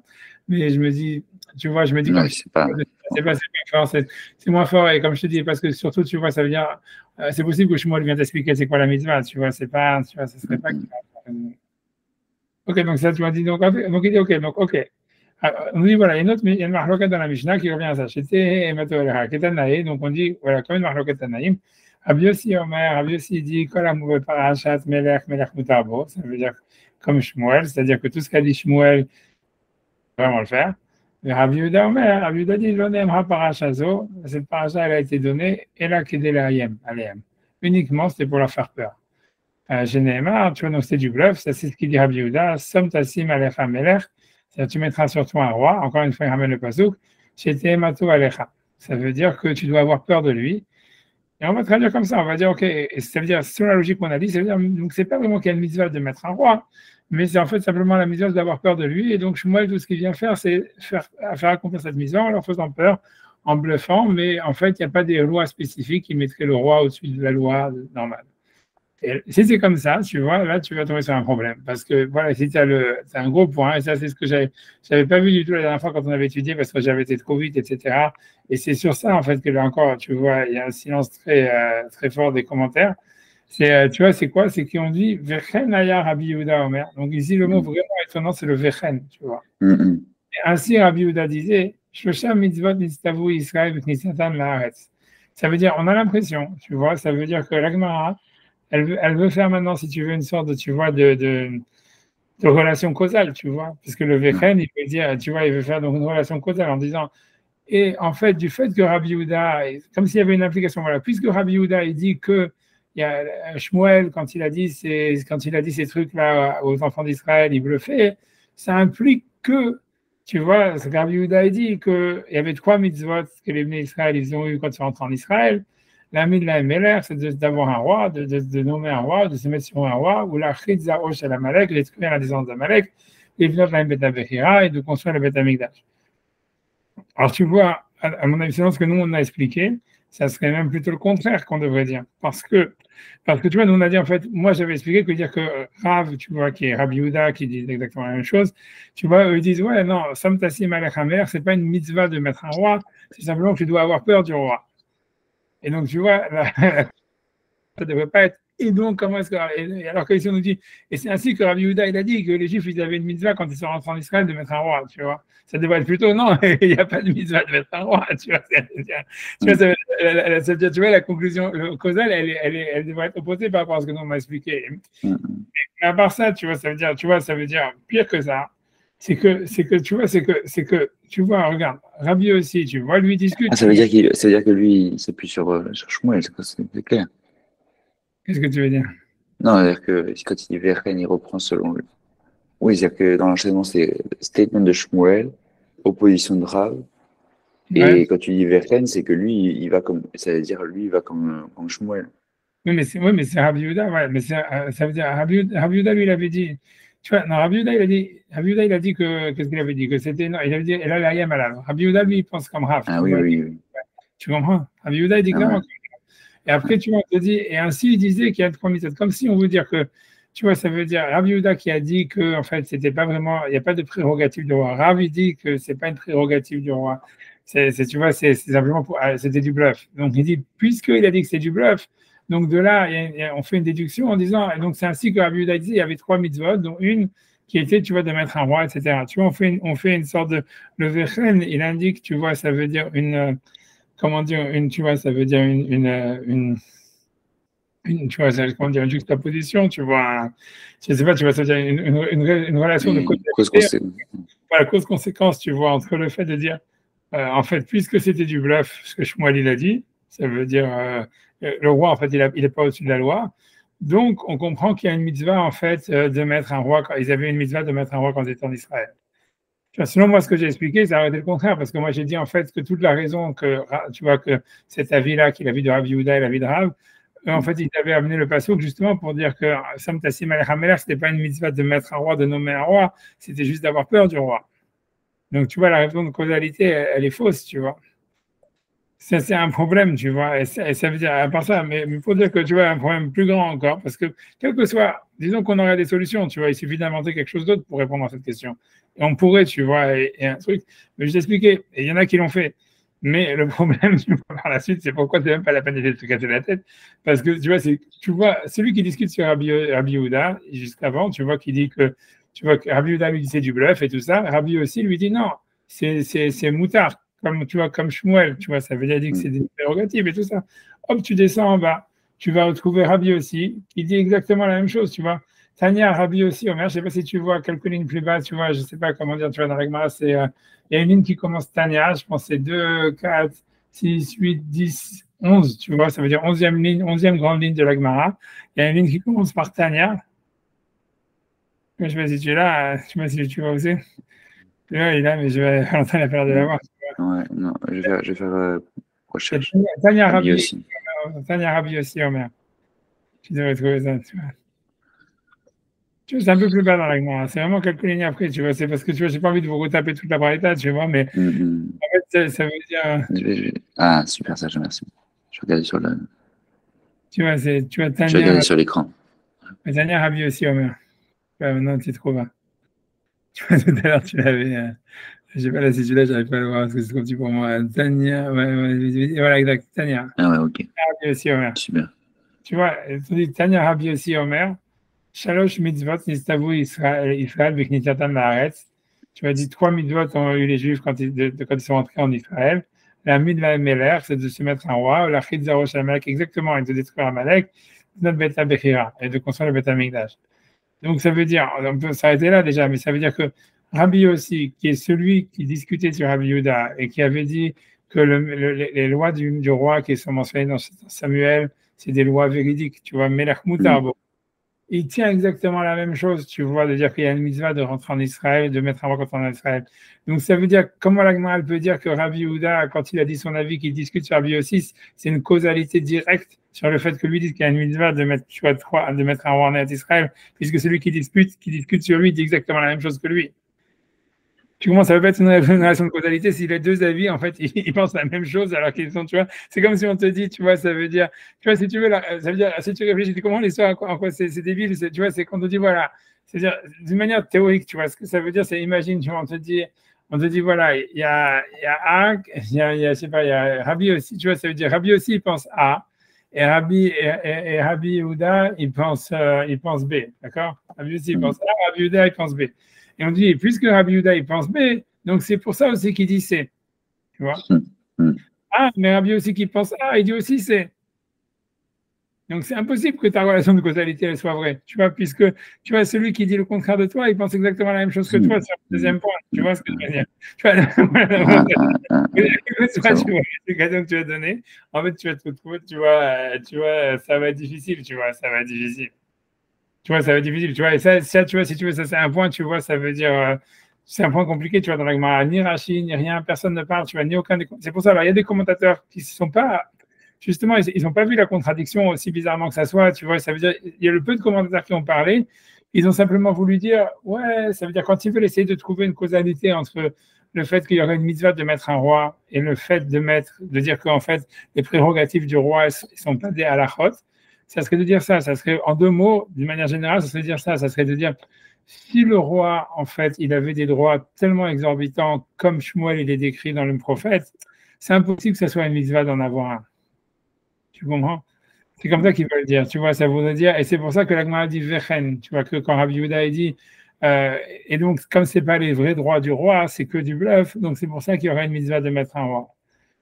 mais je me dis, tu vois, comme c'est pas fort, c'est moins fort, et comme je te dis, parce que surtout, tu vois, ça veut dire, c'est possible que Shmuel vienne t'expliquer c'est quoi la mitzvah, tu vois, c'est pas, tu vois, ça serait pas. Ok, donc ça, tu m'as dit, donc il dit, ok. Alors, on dit, voilà, il y a une marloquette dans la Mishnah qui revient à ça. C'était Matolera, Ketanaï, donc on dit, voilà, comme une marloquette Tanaïm. Rabbi Yossi dit, Kol Amouve Parashat Melech Mutarbo, ça veut dire comme Shmuel, c'est-à-dire que tout ce qu'a dit Shmuel, vraiment le faire. Et Rabbi Yehuda dit, l'onem ha-parashazo, cette parasha, elle a été donnée, et là, Kedelaïem, aléem. Uniquement, c'était pour leur faire peur. Généma, tu vois, donc c'est du bluff, ça c'est ce qu'il dit Rabbi Yehuda, Som Tassim Alech HaMelech, c'est-à-dire tu mettras sur toi un roi, encore une fois, il ramène le pasouk, Shete Mato Alecha. Ça veut dire que tu dois avoir peur de lui. Et on va traduire comme ça, on va dire, ok, et ça veut dire, selon la logique qu'on a dit, ça veut dire, donc c'est pas vraiment qu'il y a une mitzvah de mettre un roi, mais c'est en fait simplement la mitzvah d'avoir peur de lui, et donc Shmuel, tout ce qu'il vient faire, c'est faire accomplir cette mitzvah en leur faisant peur, en bluffant, mais en fait, il n'y a pas des lois spécifiques qui mettraient le roi au-dessus de la loi normale. Et si c'est comme ça, tu vois, là, tu vas tomber sur un problème. Parce que, voilà, si tu as un gros point, et ça, c'est ce que j'avais pas vu du tout la dernière fois quand on avait étudié, parce que j'avais été trop vite, etc. Et c'est sur ça, en fait, que là encore, tu vois, il y a un silence très fort des commentaires. Tu vois, c'est quoi? C'est qu'on dit Vechen Aya Rabbi Yehuda Omer. Donc ici, le mot vraiment étonnant, c'est le Vechen, tu vois. Et ainsi, Rabbi Yehuda disait Shosha mitzvot nitztavu Israël v'knisatan la'aretz. Ça veut dire, on a l'impression, tu vois, ça veut dire que l'Agmara, elle veut faire maintenant, si tu veux, une sorte de, tu vois, de relation causale, tu vois, puisque le Vechen, il peut dire, tu vois, il veut faire donc une relation causale en disant, et en fait, du fait que Rabbi Yehuda, comme s'il y avait une implication, voilà, puisque Rabbi Yehuda, il dit que il y a Shmuel, quand il a dit ces trucs-là aux enfants d'Israël, il le fait, ça implique que, tu vois, ce que Rabbi Yehuda a dit qu'il y avait 3 mitzvot que les Bnei Israël, ils ont eu quand ils sont rentrés en Israël. L'ami de la MLR, c'est d'avoir un roi, de nommer un roi, de se mettre sur un roi, ou la chitza osh el Amalek, détruire la descendance d'Amalek, et venir la Beth Avechira et de construire le Beth Amikdash. Alors tu vois, à mon avis, c'est ce que nous on a expliqué, Ça serait même plutôt le contraire qu'on devrait dire. Parce que tu vois, nous on a dit en fait, moi j'avais expliqué que dire que Rav, tu vois, qui est Rabbi Yehuda, qui dit exactement la même chose, tu vois, eux ils disent, ouais, non, Sam Tassim Alech Hamer, c'est pas une mitzvah de mettre un roi, c'est simplement que tu dois avoir peur du roi. Et donc, tu vois, ça ne devrait pas être. Et donc, comment est-ce que. Alors que ici, on nous dit. Et c'est ainsi que Rabbi Yehuda, il a dit que les Juifs, ils avaient une mitzvah quand ils sont rentrés en Israël de mettre un roi, tu vois. Ça devrait être plutôt non, il n'y a pas de mitzvah de mettre un roi, tu vois. Tu vois, la conclusion causale, elle devrait être opposée par rapport à ce que nous on m'a expliqué. Mais à part ça, tu vois, ça veut dire pire que ça. C'est que, tu vois, regarde, Rabbi aussi, tu vois, lui discute. Ah, ça veut dire que lui, il s'appuie sur Shmuel, c'est clair. Qu'est-ce que tu veux dire? Non, c'est-à-dire que quand il dit Verken, il reprend selon lui. Oui, c'est-à-dire que dans l'enchaînement, c'est statement de Shmuel, opposition de Rav. Ouais. Et quand tu dis Verken, c'est que lui, il va comme, ça veut dire lui, il va comme Shmuel. Oui, mais c'est Rabbi Yehuda, ouais, mais ça veut dire Rabbi Yehuda, lui, il avait dit, tu vois, non, Rabbi Yehuda, il a dit que, qu'est-ce qu'il avait dit? Que c'était, non, il avait dit, et là, la malade. Rabbi Yehuda, lui, il pense comme Rav, Ah tu oui, vois, oui, oui. tu comprends? Rabbi Yehuda, il dit Ah ouais. clairement. Et après, tu vois, on te dit, et ainsi, il disait qu'il y a trois méthodes. Comme si on veut dire que, tu vois, ça veut dire Rabbi Yehuda qui a dit que, en fait, c'était pas vraiment, il n'y a pas de prérogative du roi. Rav, il dit que c'est pas une prérogative du roi. Tu vois, c'est simplement pour, c'était du bluff. Donc, il dit, puisqu'il a dit que c'est du bluff, donc de là, on fait une déduction en disant, et donc c'est ainsi que Rabbi Yehuda disait, il y avait trois mitzvot, dont une qui était, tu vois, de mettre un roi, etc. Tu vois, on fait une sorte de, le Vechen, il indique, tu vois, ça veut dire comment dire, tu vois, ça veut dire tu vois, comment dire, une juxtaposition, tu vois, je sais pas, tu vois, ça veut dire une relation de Oui, cause causalité, conséquence. voilà, cause-conséquence, tu vois, entre le fait de dire, en fait, puisque c'était du bluff, ce que Shmuel il a dit, ça veut dire, le roi, en fait, il est pas au-dessus de la loi, donc on comprend qu'il y a une mitzvah, en fait, de mettre un roi, ils avaient une mitzvah de mettre un roi quand ils étaient en Israël. Tu vois, selon moi, ce que j'ai expliqué, ça aurait été le contraire, parce que moi, j'ai dit en fait que toute la raison que, tu vois, que cet avis-là, qu'il a vu de Rav Yehuda et l'avis de Rav, en fait, ils avaient amené le passouk justement pour dire que Sam Tassim al-Hamelach, c'était pas une mitzvah de mettre un roi, de nommer un roi, c'était juste d'avoir peur du roi. Donc, tu vois, la raison de causalité, elle est fausse, tu vois. Ça, c'est un problème, tu vois. Et ça veut dire, à part ça, mais il faut dire que tu vois, un problème plus grand encore, parce que, quel que soit, disons qu'on aurait des solutions, tu vois, il suffit d'inventer quelque chose d'autre pour répondre à cette question. Et on pourrait, tu vois, et un truc, mais je t'expliquais, et il y en a qui l'ont fait. Mais le problème, tu vois, par la suite, c'est pourquoi c'est même pas la peine d'essayer de se casser la tête. Parce que, tu vois, celui qui discute sur Rabbi Yehuda, jusqu'avant, tu vois, qui dit que, tu vois, que Rabbi Yehuda lui dit c'est du bluff et tout ça, Rabbi aussi lui dit non, c'est moutard comme tu vois, comme Shmuel, tu vois, ça veut dire que c'est des prérogatives et tout ça. Hop, tu descends en bas, tu vas retrouver Rabbi aussi, qui dit exactement la même chose, tu vois. Tania, Rabbi aussi, Omer, je sais pas si tu vois quelques lignes plus bas, tu vois, je sais pas comment dire, tu vois, dans l'Agmara, il y a une ligne qui commence Tania, je pense que c'est 2, 4, 6, 8, 10, 11, tu vois, ça veut dire 11e ligne, 11e grande ligne de l'Agmara. Il y a une ligne qui commence par Tania. Je sais pas si tu es là, je sais pas si tu vois aussi. Là, il est là, mais je vais Valentin a peur de l'avoir. Ouais, non, je vais faire C'est recherche. Tania Rabbi Rabbi. aussi. Tania Rabbi aussi, Omer. Tu devrais trouver ça, tu vois. Tu vois, c'est un peu plus bas dans l'agnement, hein. C'est vraiment quelques lignes après, tu vois. C'est parce que, tu vois, j'ai pas envie de vous retaper toute la braïta, tu vois, mais en fait, ça veut dire, Ah, super, ça, je remercie. Je vais regarder tu vois, je vais regarder sur l'écran. Tania Rabbi aussi, Omer. Ouais, maintenant, tu trouves. Tu vois, tout à l'heure, tu l'avais. Je sais pas là si tu l'as, j'arrive pas à le voir parce que c'est trop petit pour moi. Tania, voilà, exact. Tania. Ah ouais, ok. Rabbi aussi, Omer. Super. Tu vois, tu dis Tania Rabbi aussi, Omer. Shalosh mitzvot nistavu Israël b'knitatam la'aretz. Tu m'as dit trois mitzvot ont eu les Juifs quand ils sont entrés en Israël. La mitzvah Meler, c'est de se mettre un roi. La chitza rosh Amalek, exactement, et de détruire Amalek. Notre beta bechira, et de construire le beta migdash. Donc ça veut dire, on peut s'arrêter là déjà, mais ça veut dire que Rabbi aussi, qui est celui qui discutait sur Rabbi Yehuda et qui avait dit que les lois du roi qui sont mentionnées dans Samuel, c'est des lois véridiques. Tu vois, Melech Mutar, il tient exactement la même chose, tu vois, de dire qu'il y a une mitzvah de rentrer en Israël, de mettre un roi contre en Israël. Donc ça veut dire, comment la Gemara peut dire que Rabbi Yehuda, quand il a dit son avis, qu'il discute sur Rabbi aussi, c'est une causalité directe sur le fait que lui dit qu'il y a une mitzvah de mettre, tu vois, de mettre un roi en Israël, puisque celui qui discute sur lui dit exactement la même chose que lui. Tu commences, ça ne veut pas être une relation de causalité si les deux avis, en fait, ils pensent la même chose alors qu'ils sont, tu vois, c'est comme si on te dit, tu vois, ça veut dire, tu vois, si tu veux, ça veut dire, si tu réfléchis, comment l'histoire, en quoi c'est débile, tu vois, c'est quand on te dit, voilà, c'est-à-dire, d'une manière théorique, tu vois, ce que ça veut dire, c'est, imagine, tu vois, on te dit, voilà, il y a A, je sais pas, il y a Rabbi aussi, tu vois, ça veut dire, Rabbi aussi, il pense A, et Rabbi Yehuda, il pense B, d'accord? Rabbi aussi, il pense A, Rabbi Yehuda, il pense B. Et on dit, puisque Rabbi Yehuda, il pense B, donc c'est pour ça aussi qu'il dit C. Tu vois? Ah, mais Rabbi aussi qui pense A, il dit aussi C. Donc c'est impossible que ta relation de causalité elle soit vraie. Tu vois, puisque tu vois, celui qui dit le contraire de toi, il pense exactement la même chose que toi sur le deuxième point. Tu vois ce que je veux dire? Tu vois, donc tu vas donner. En fait, tu vas te retrouver, tu vois, ça va être difficile, tu vois, ça va être difficile. Tu vois, ça va être difficile, tu vois. Et ça, tu vois, si tu veux, ça c'est un point, tu vois, ça veut dire, c'est un point compliqué, tu vois, dans la Gemara, ni Rashi, ni rien, personne ne parle, tu vois, ni aucun des. C'est pour ça, alors, il y a des commentateurs qui ne sont pas, justement, ils n'ont pas vu la contradiction aussi bizarrement que ça soit, tu vois, ça veut dire, il y a le peu de commentateurs qui ont parlé, ils ont simplement voulu dire, ouais, ça veut dire, quand ils veulent essayer de trouver une causalité entre le fait qu'il y aurait une mitzvah de mettre un roi et le fait de dire qu'en fait, les prérogatives du roi, ne sont pas des halachot, ça serait de dire ça serait en deux mots, d'une manière générale, ça serait de dire ça serait de dire si le roi, en fait, il avait des droits tellement exorbitants comme Shmuel il est décrit dans le prophète, c'est impossible que ce soit une mitzvah d'en avoir un. Tu comprends? C'est comme ça qu'il veut le dire, tu vois, ça voudrait dire, et c'est pour ça que la Gemara dit Vechen, tu vois, que quand Rabbi Yehuda dit, et donc comme c'est pas les vrais droits du roi, c'est que du bluff, donc c'est pour ça qu'il y aurait une mitzvah de mettre un roi.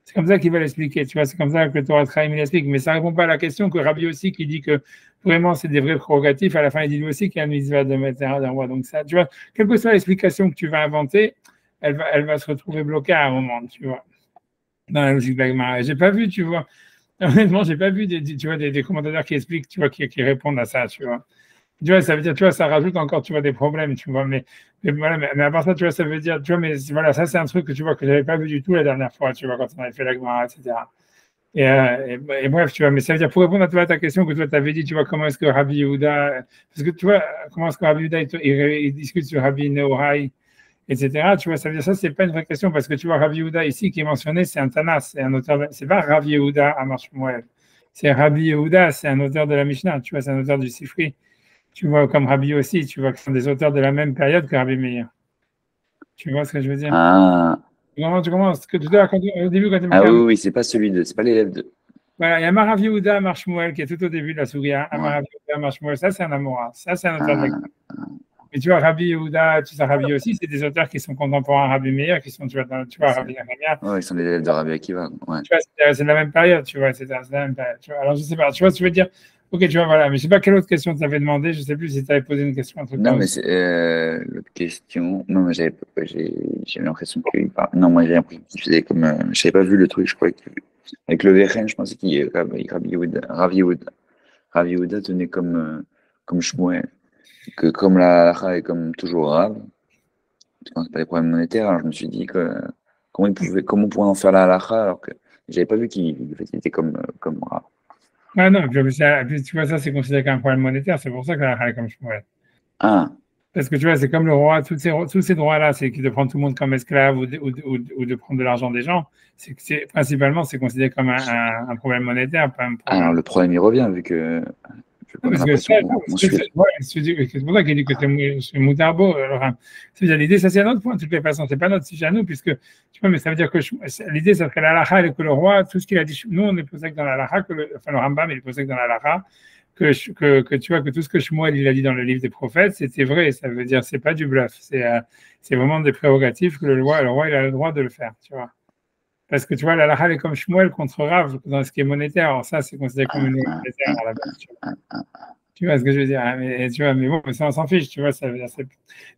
C'est comme ça qu'il va l'expliquer, tu vois, c'est comme ça que le Torah Chaim l'explique, mais ça ne répond pas à la question que Rabbi aussi qui dit que vraiment c'est des vrais prérogatives, à la fin il dit lui aussi qu'il y a une mitzvah de mettre un roi. Donc ça, tu vois, quelle que soit l'explication que tu vas inventer, elle va se retrouver bloquée à un moment, tu vois, dans la logique de la Gemara. J'ai pas vu, tu vois, honnêtement, j'ai pas vu tu vois, des commentateurs qui expliquent, tu vois, qui répondent à ça, tu vois. Tu vois, ça veut dire, tu vois, ça rajoute encore, tu vois, des problèmes, tu vois, mais voilà, mais à part ça, tu vois, ça veut dire, tu vois, mais voilà, ça, c'est un truc que tu vois, que j'avais pas vu du tout la dernière fois, tu vois, quand on avait fait la Gemara, etc. Et bref, tu vois, mais ça veut dire, pour répondre à ta question que toi, tu avais dit, tu vois, comment est-ce que Rabbi Yehuda, parce que tu vois, comment est-ce que Rabbi Yehuda, il discute sur Rabbi Nehorai, etc., tu vois, ça veut dire, ça, c'est pas une vraie question, parce que tu vois, Rabbi Yehuda, ici, qui est mentionné, c'est un Tana, c'est un auteur, c'est pas Rabbi Yehuda à Shmuel, c'est Rabbi Yehuda, c'est un auteur de la Mishnah, tu vois, c'est un auteur du Sifri. Tu vois, comme Rabbi aussi, tu vois que ce sont des auteurs de la même période que Rabbi Meir. Tu vois ce que je veux dire? Ah, Comment tu commences? Au début, quand tu ah marqué, oui, oui, c'est pas c'est pas l'élève de. voilà, il y a Amar Rav Yehuda, Amar Shmuel, qui est tout au début de la Souria. Amar Ouais. Rav Yehuda, Amar Shmuel, ça c'est un Amora, ça c'est un auteur de la. Ah, Mais tu vois, Rabbi Yehuda, tu sais, Rabbi aussi, c'est des auteurs qui sont contemporains à Rabbi Meir, qui sont, tu vois Rabbi Nehemiah. ouais, ils sont les élèves de Rabbi Akiva. Ouais. Tu vois, c'est la même période, tu vois, c'est la même période. Tu vois. Alors, je sais pas, tu vois, tu veux dire, ok, tu vois, voilà, mais je sais pas quelle autre question tu avais demandé, je sais plus si tu avais posé une question, un truc Non, comme mais ça. c'est l'autre question. Non, mais j'ai eu l'impression qu'il parlait. Non, moi j'ai l'impression qu'il faisait comme. Je n'avais pas vu le truc, je croyais que. Avec le VRN, je pensais qu'il Rabbi Yehuda tenait comme Shmuel. Que comme la halakha est comme toujours Rav, quand c'est pas des problèmes monétaires, alors je me suis dit que comment on pourrait en faire la halakha alors que j'avais pas vu en fait, il était comme Rav. Ah non, puis tu vois, ça, c'est considéré comme un problème monétaire, c'est pour ça que la halakha est comme Shmuel. Ah, Parce que tu vois, c'est comme le roi, tous ces droits-là, c'est de prendre tout le monde comme esclave ou de prendre de l'argent des gens. Principalement, c'est considéré comme un problème monétaire, pas un alors problème. le problème il revient vu que Non, on a parce que ça, l'impression non, qu'on suit. ouais, c'est pour ça qu'il dit que c'est Moutarbo. Alors, hein, c'est-à-dire, l'idée, ça c'est un autre point, de toutes les façons, c'est pas notre sujet à nous, puisque, tu vois, mais ça veut dire que l'idée, ça serait la halakha et que le roi, tout ce qu'il a dit, nous, on est posé que dans la halakha, enfin, le Rambam, il est posé que dans la halakha, que tu vois, que tout ce que Shmuel, il a dit dans le livre des prophètes, c'était vrai. Ça veut dire, c'est pas du bluff, c'est vraiment des prérogatives que le roi, il a le droit de le faire, tu vois. Parce que tu vois, la halakha est comme Shmuel contre Rav dans ce qui est monétaire. Alors ça, c'est considéré comme une loi monétaire à la base. Tu vois ce que je veux dire? Hein, mais, tu vois, mais bon, ça, on s'en fiche, tu vois.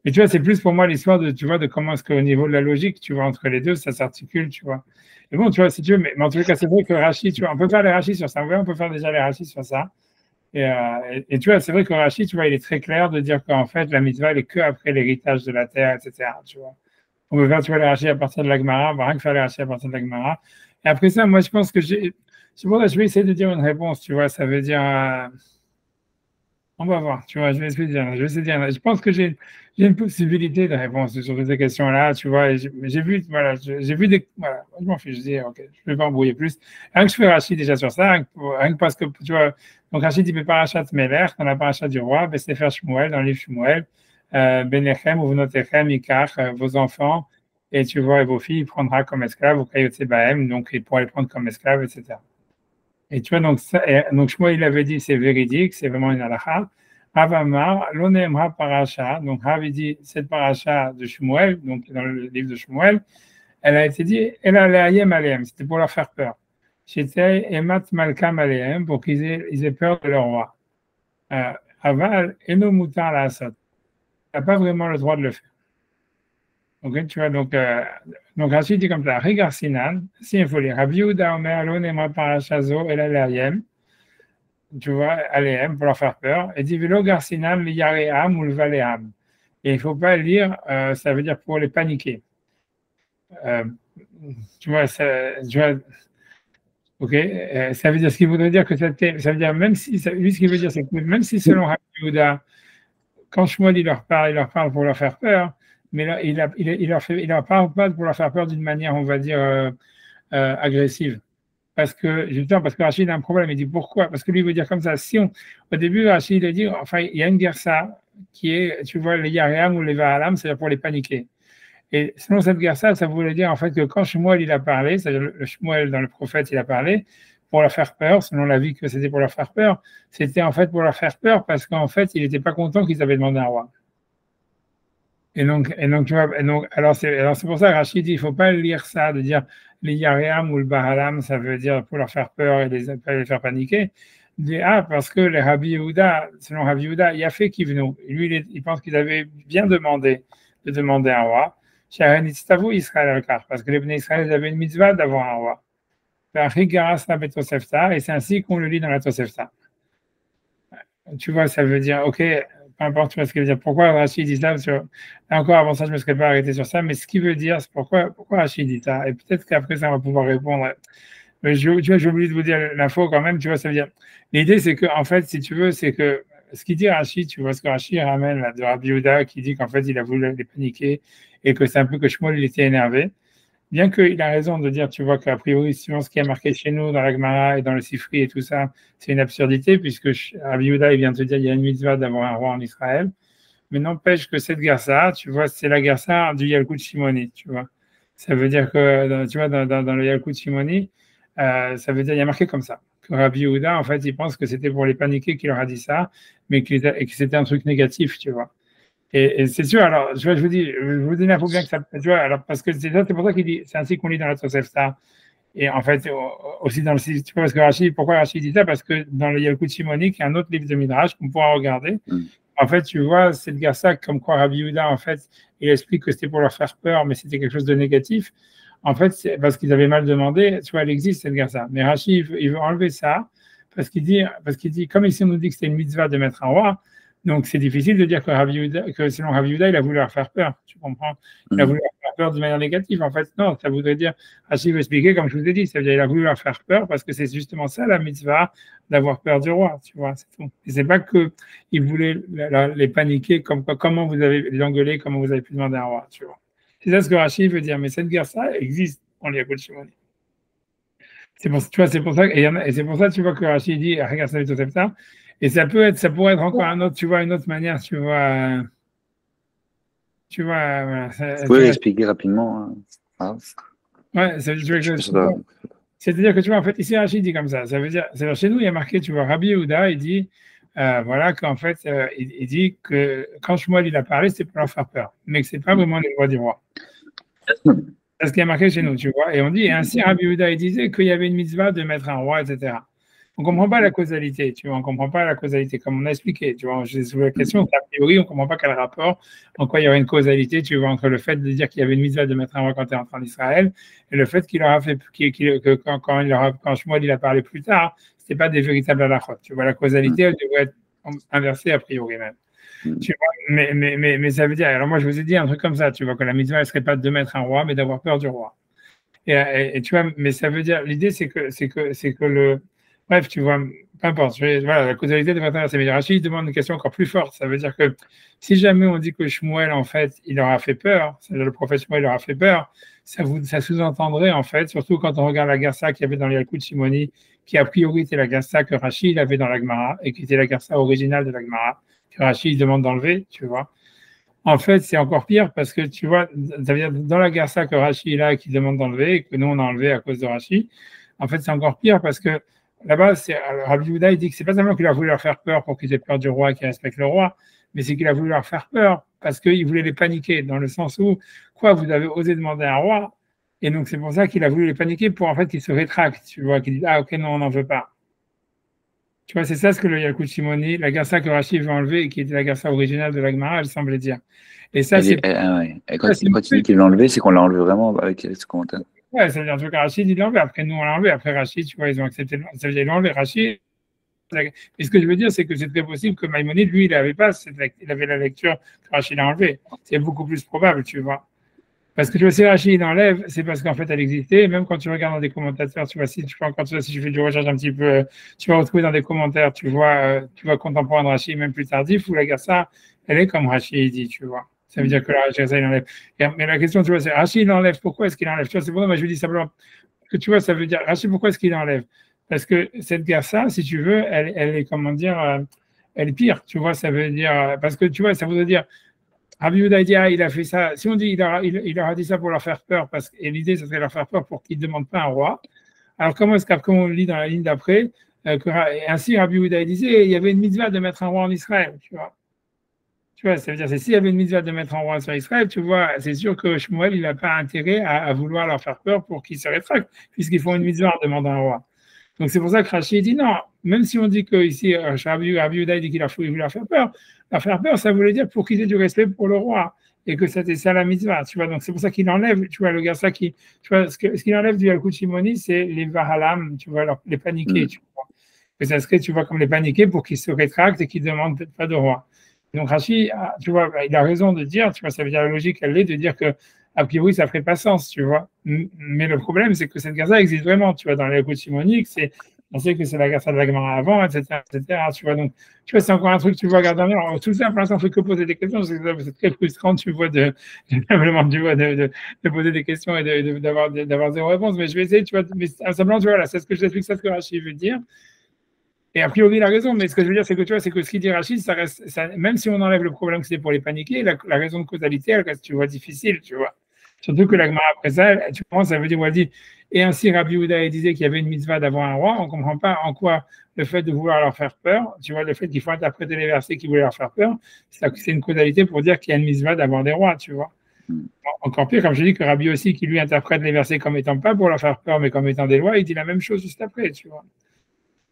Mais tu vois, c'est plus pour moi l'histoire de, tu vois, de comment est-ce qu'au niveau de la logique, tu vois, entre les deux, ça s'articule, tu vois. Mais bon, tu vois, si tu veux, mais en tout cas, c'est vrai que Rachid, tu vois, on peut faire les Rachid sur ça. On peut faire déjà les Rachid sur ça. Et tu vois, c'est vrai que Rachid, tu vois, il est très clair de dire qu'en fait, la mitzvah, elle est que après l'héritage de la terre, etc. Tu vois. On peut faire, tu vois, les Rachid à partir de la Gemara, on va rien que faire les Rachid à partir de la Gemara. Et après ça, moi, je pense que c'est bon, là, je vais essayer de dire une réponse, tu vois, ça veut dire. On va voir, tu vois, je vais essayer de dire. Je vais essayer de dire. Je pense que j'ai une possibilité de réponse sur ces questions-là, tu vois. J'ai vu, voilà, j'ai vu des. Voilà, je m'en fiche, je dis, OK, je ne vais pas embrouiller plus. Rien que je fais Rachid déjà sur ça, rien que parce que, tu vois, donc Rachid, il fait parachat Meler, dans la parachat du roi, Sefer Shmuel, dans le livre Shmuel, Benechem, ou Venotechem, Ikar, vos enfants, et tu vois, et vos filles, il prendra comme esclaves, au Kayotse Bahem, donc il pourra les prendre comme esclaves, etc. Et tu vois, donc, donc Shmuel, il avait dit, c'est véridique, c'est vraiment une halakha. Rav Amar, l'onemra paracha, donc Rav, il dit, cette paracha de Shmuel, donc dans le livre de Shmuel, elle a été dit, elle a l'ayem aleem, c'était pour leur faire peur. C'était emat malkam aleem, pour ils aient peur de leur roi. Aval, eno mutar la asot. Tu n'as pas vraiment le droit de le faire. Ok, tu vois, donc Rachid dit comme ça, regarde Sinan, si il faut lire, Rabbi Yehuda Omer, l'onemra paracha zo, elle a l'ayem, tu vois, Aléem, pour leur faire peur, et dit Velo Garcinam, l'Yaréam ou le Valéam. Et il ne faut pas lire, ça veut dire pour les paniquer. Euh, tu vois, ok, ça veut dire ce qui voudrait dire que ça veut dire même si, lui ce qu'il veut dire, c'est que même si selon Rabbi Yehuda, quand Shmuel il leur parle pour leur faire peur, mais là, il leur parle pas pour leur faire peur d'une manière, on va dire, agressive. Parce que Rachid a un problème. Il dit pourquoi? Parce que lui veut dire comme ça. Au début, Rachid a dit, enfin, il y a une guerre ça qui est, tu vois, les Yaréam ou les Vahalam, c'est pour les paniquer. Et selon cette guerre ça voulait dire en fait que quand Shmuel il a parlé, c'est-à-dire le Shmuel dans le prophète il a parlé pour leur faire peur, selon l'avis que c'était pour leur faire peur, c'était en fait pour leur faire peur parce qu'en fait il n'était pas content qu'ils avaient demandé un roi. Tu vois, alors c'est pour ça que Rachid dit, il ne faut pas lire ça, de dire les Yaréam ou le Bahalam, ça veut dire pour leur faire peur et les faire paniquer. Il dit, parce que les Rabbi Yehuda, selon Rabbi Yehuda, il a fait Kivnou. Lui, il pense qu'ils avaient bien demandé de demander un roi. Sharen Itztavu Israël al-Kar, parce que les Bnei Israël avaient une mitzvah d'avoir un roi. Et c'est ainsi qu'on le lit dans la Tosefta. Tu vois, ça veut dire, OK, peu importe tu vois, ce qu'il veut dire. Pourquoi Rachid dit ça? Encore avant ça, je ne me serais pas arrêté sur ça, mais ce qu'il veut dire, c'est pourquoi Rachid dit ça. Et peut-être qu'après ça, on va pouvoir répondre. Mais tu vois, j'ai oublié de vous dire l'info quand même, tu vois, ça veut dire. L'idée, c'est que, en fait, si tu veux, c'est que ce qu'il dit Rachid, tu vois, ce que Rachid ramène là, de Rabbi Yehuda, qui dit qu'en fait, il a voulu les paniquer et que c'est un peu que Shmuel, il était énervé. Bien qu'il a raison de dire, tu vois, qu'a priori, suivant ce qui est marqué chez nous, dans la Gemara et dans le Sifri et tout ça, c'est une absurdité, puisque Rabbi Yehuda, il vient de te dire, il y a une mitzvah d'avoir un roi en Israël. Mais n'empêche que cette guerre-ça, tu vois, c'est la guerre-ça du Yalkut Shimoni, tu vois. Ça veut dire que, tu vois, dans le Yalkut Shimoni, ça veut dire, il y a marqué comme ça, que Rabbi Yehuda, en fait, il pense que c'était pour les paniquer qu'il leur a dit ça, mais que c'était un truc négatif, tu vois. Et c'est sûr, alors, je vous dis l'info bien que ça, tu vois, alors, parce que c'est pour ça qu'il dit, c'est ainsi qu'on lit dans la Tosefta. Et en fait, aussi dans le, tu vois, parce que Rachid, pourquoi Rachid dit ça? Parce que dans le Yalkut Shimoni, qui est un autre livre de Midrash qu'on pourra regarder, en fait, tu vois, c'est le gars comme quoi Rabbi Yehuda, en fait, il explique que c'était pour leur faire peur, mais c'était quelque chose de négatif. En fait, c'est parce qu'ils avaient mal demandé, tu vois, elle existe, cette guerre ça. Mais Rachid, il veut enlever ça, parce qu'il dit, comme ici on nous dit que c'était une mitzvah de mettre un roi, donc c'est difficile de dire que selon Rabbi Yehuda, il a voulu leur faire peur, tu comprends? Il a voulu leur faire peur de manière négative. En fait, non, ça voudrait dire, Rachid veut expliquer, comme je vous ai dit, ça veut dire qu'il a voulu leur faire peur parce que c'est justement ça la mitzvah, d'avoir peur du roi, tu vois, c'est tout. Et c'est pas que il voulait les paniquer, comment vous avez les engueuler, comment vous avez pu demander un roi, tu vois. C'est ça ce que Rachid veut dire, mais cette guerre, ça existe dans les Yalkut Shimoni. Tu vois, c'est pour ça, et c'est pour ça, tu vois, que Rachid dit, regarde ça, tout ça. Et ça pourrait être encore un autre, tu vois, une autre manière, tu vois, voilà. Vous pouvez l'expliquer rapidement. Ouais, c'est-à-dire que tu vois, en fait, ici, Rachid dit comme ça. Ça veut dire, c'est chez nous, il y a marqué, tu vois, Rabbi Yehuda, il dit, voilà, qu'en fait, il dit que quand Shmuel, il a parlé, c'était pour leur faire peur, mais que c'est pas vraiment les voix du roi. C'est ce qui est marqué chez nous, tu vois. Et on dit, et ainsi, Rabbi Yehuda, il disait qu'il y avait une mitzvah de mettre un roi, etc. On ne comprend pas la causalité, tu vois, on ne comprend pas la causalité, comme on a expliqué, tu vois. J'ai soulevé la question, a priori, on ne comprend pas quel rapport, en quoi il y aurait une causalité, tu vois, entre le fait de dire qu'il y avait une mitzvah de mettre un roi quand tu es entré en Israël, et le fait qu'il leur a fait, que quand Shmuel il a parlé plus tard, ce n'était pas des véritables halachot. Tu vois, la causalité, elle devrait être inversée a priori même. Tu vois, mais ça veut dire, alors moi je vous ai dit un truc comme ça, tu vois, que la mitzvah, elle ne serait pas de mettre un roi, mais d'avoir peur du roi. Et tu vois, mais ça veut dire, l'idée c'est que Bref, tu vois, peu importe. Voilà, la causalité devrait être inversée. Mais Rachid demande une question encore plus forte. Ça veut dire que si jamais on dit que Shmuel, en fait, il aura fait peur, c'est-à-dire le prophète Shmuel aura fait peur, ça sous-entendrait, en fait, surtout quand on regarde la Gersa qu'il y avait dans les Yalkut Shimoni, qui a priori était la Gersa que Rachid avait dans la Gemara, et qui était la Gersa originale de la Gemara, que Rachid demande d'enlever, tu vois. En fait, c'est encore pire parce que, tu vois, ça veut dire dans la Gersa que Rachid a, qui demande d'enlever, et que nous, on a enlevé à cause de Rachid, en fait, c'est encore pire parce que là-bas, Rabbi Yehuda, il dit que c'est pas seulement qu'il a voulu leur faire peur pour qu'ils aient peur du roi et qu'ils respectent le roi, mais c'est qu'il a voulu leur faire peur parce qu'il voulait les paniquer, dans le sens où, quoi, vous avez osé demander à un roi, et donc c'est pour ça qu'il a voulu les paniquer pour en fait qu'ils se rétractent, tu vois, qu'ils disent, ah ok, non, on n'en veut pas. Tu vois, c'est ça ce que le Yalkut Shimoni, la Gersa que Rachid veut enlever et qui était la Gersa originale de la Gemara, elle semblait dire. Et ça, c'est. Ah ouais. Et Ça, c'est quand il dit qu'il l'a enlevé, c'est qu'on l'a enlevé vraiment avec ce commentaire. ouais, ça veut dire en tout cas Rachid, il l'a enlevé. Après, nous, on l'a enlevé. Après, Rachid, tu vois, ils ont accepté. Ça veut dire, ils l'ont enlevé. Rachid. Et ce que je veux dire, c'est que c'est très possible que Maïmonide, lui, il n'avait pas il avait la lecture que Rachid a enlevée. C'est beaucoup plus probable, tu vois. Parce que tu vois, si Rachid enlève, c'est parce qu'en fait, elle existait. Et même quand tu regardes dans des commentateurs, tu vois, si tu vois, quand si je fais du recherche un petit peu, tu vas retrouver dans des commentaires, tu vois, contemporain de Rachid, même plus tardif, où la Gersa, elle est comme Rachid dit, tu vois. Ça veut dire que la Gersa, il enlève. Mais la question, tu vois, c'est Rachid, il enlève. Pourquoi est-ce qu'il enlève? Tu vois, c'est pour ça, moi, je lui dis simplement que tu vois, ça veut dire Rachid, pourquoi est-ce qu'il enlève? Parce que cette Gersa, si tu veux, elle est, comment dire, elle est pire, tu vois, ça veut dire, parce que tu vois, ça voudrait dire, Rabbi Yehuda dit, ah, il a fait ça. Si on dit il aura dit ça pour leur faire peur, et l'idée, ce serait leur faire peur pour qu'ils ne demandent pas un roi. Alors, comment est-ce qu'après, on lit dans la ligne d'après, ainsi Rabbi Yehuda disait, il y avait une mitzvah de mettre un roi en Israël, tu vois. Tu vois, ça veut dire, c'est s'il y avait une mitzvah de mettre un roi sur Israël, tu vois, c'est sûr que Shmuel, il n'a pas intérêt à vouloir leur faire peur pour qu'ils se rétractent, puisqu'ils font une mitzvah en demandant un roi. Donc c'est pour ça que Rachid dit non, même si on dit que ici, Rabbi Yehuda dit qu'il a voulu leur faire peur, ça voulait dire pour qu'ils aient du respect pour le roi et que c'était ça la mitzvah, tu vois. Donc c'est pour ça qu'il enlève, tu vois, le gars ça qui, tu vois, ce qu'il enlève du Yalkut Shimoni, c'est les vahalam, tu vois, les paniquer, tu vois. Que ça serait, tu vois, comme les paniquer pour qu'ils se rétractent et qu'ils ne demandent peut-être pas de roi. Donc Rachid, tu vois, il a raison de dire, tu vois, ça veut dire la logique, elle est de dire que a priori, ça ferait pas sens, tu vois. Mais le problème, c'est que cette Gaza existe vraiment, tu vois, dans les écoutes simoniques, on sait que c'est la Gaza de la Gemara avant, etc., etc., tu vois. Donc, tu vois, c'est encore un truc, tu vois, regarde, alors, tout ça, pour l'instant, on fait que poser des questions, c'est très frustrant, tu vois, simplement, tu vois, de poser des questions et d'avoir zéro réponse. Mais je vais essayer, tu vois, mais simplement, tu vois, là, c'est ce que je t'explique, c'est ce que Rachid veut dire. Et a priori, il a raison, mais ce que je veux dire, c'est que tu vois, c'est que ce qu'il dit Rachid, ça reste, même si on enlève le problème que c'est pour les paniquer, la raison de causalité, elle reste, tu vois, difficile, tu vois. Surtout que la Gemara après ça, tu penses, ça veut dire, on dit, et ainsi Rabbi Yehuda disait qu'il y avait une mitzvah d'avoir un roi, on ne comprend pas en quoi le fait de vouloir leur faire peur, tu vois, le fait qu'il faut interpréter les versets qui voulaient leur faire peur, c'est une causalité pour dire qu'il y a une mitzvah d'avoir des rois, tu vois. Encore pire, comme je dis, que Rabbi aussi, qui lui interprète les versets comme étant pas pour leur faire peur, mais comme étant des lois, il dit la même chose juste après, tu vois.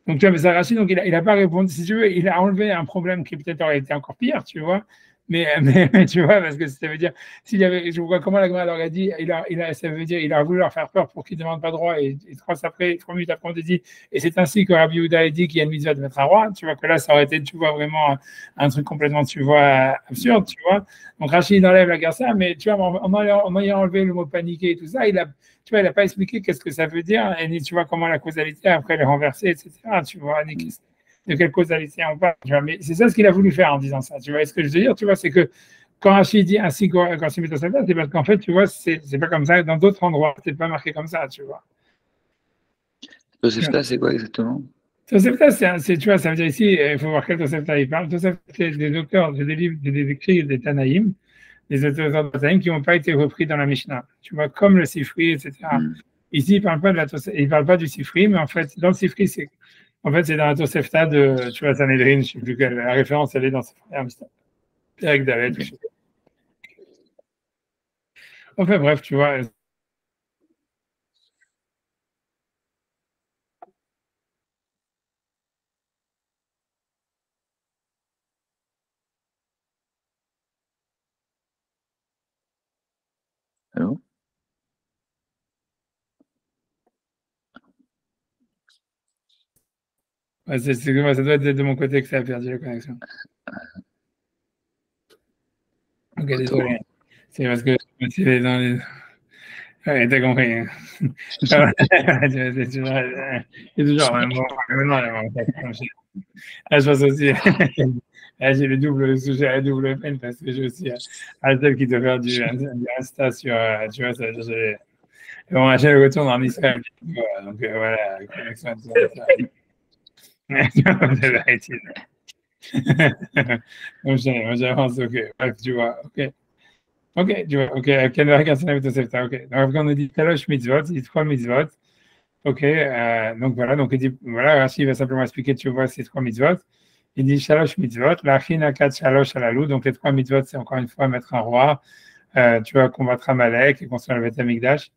Donc, tu vois, mais Saracine, donc il a pas répondu, si tu veux, il a enlevé un problème qui peut-être aurait été encore pire, tu vois. Mais tu vois, parce que ça veut dire, s'il y avait, je vois comment la Gemara aurait dit, ça veut dire, il a voulu leur faire peur pour qu'ils ne demandent pas de roi, et 3 minutes après, on te dit, et c'est ainsi que Rabbi Yehuda a dit qu'il y a une mitzvah de mettre un roi, tu vois, que là, ça aurait été, tu vois, vraiment un truc complètement, tu vois, absurde, tu vois. Donc Rachid enlève la Garça, mais tu vois, en ayant enlevé le mot paniquer et tout ça, tu vois, il n'a pas expliqué qu'est-ce que ça veut dire, et tu vois comment la causalité après elle est renversée, etc. Tu vois, de quelle causalité on parle. Tu vois, mais c'est ça ce qu'il a voulu faire en disant ça. Tu vois, et ce que je veux dire, tu vois, c'est que quand Rachid dit ainsi quand c'est Tosefta, c'est parce qu'en fait, tu vois, c'est pas comme ça. Dans d'autres endroits, c'est pas marqué comme ça, tu vois. Tosefta, c'est quoi exactement? Tosefta, tu vois, ça veut dire ici, il faut voir quel Tosefta il parle. Tosefta, c'est des auteurs, c'est des livres, des écrits des Tanaïm, des auteurs de Tanaïm qui n'ont pas été repris dans la Mishnah. Tu vois, comme le Sifri, etc. Ici, il ne parle pas du Sifri, mais en fait, dans le Sifri, c'est dans la Tosefta de, tu vois, Sanhedrin, je ne sais plus quelle, la référence, elle est dans ce Perek Dalet. Enfin, bref, tu vois. Allô? Ouais, ça doit être de mon côté que ça a perdu la connexion. Ok, désolé. C'est parce que c'est dans les. Ouais, t'as compris. Hein. C'est toujours un bon. Non, ah, je pense aussi. Ah, j'ai le double sujet à la double peine parce que j'ai aussi un tel qui doit faire du Insta sur, tu vois, ça, bon, j'ai le retour en Israël. Voilà, donc voilà, connexion internationale. De vérité. Moi, j'avance, ok. Bref, tu vois, ok. Ok, tu vois, ok. Quelle réaction avec ok. Donc, on a dit Talosh mitzvot, il dit trois mitzvot. Ok, donc voilà, donc il dit, voilà, Rashi va simplement expliquer, tu vois, ces trois mitzvot. Il dit Shalosh mitzvot, la china kat shalosh alalou, donc les trois mitzvot, c'est encore une fois mettre un roi, tu vois, combattre Amalek et construire le Beth Amikdash.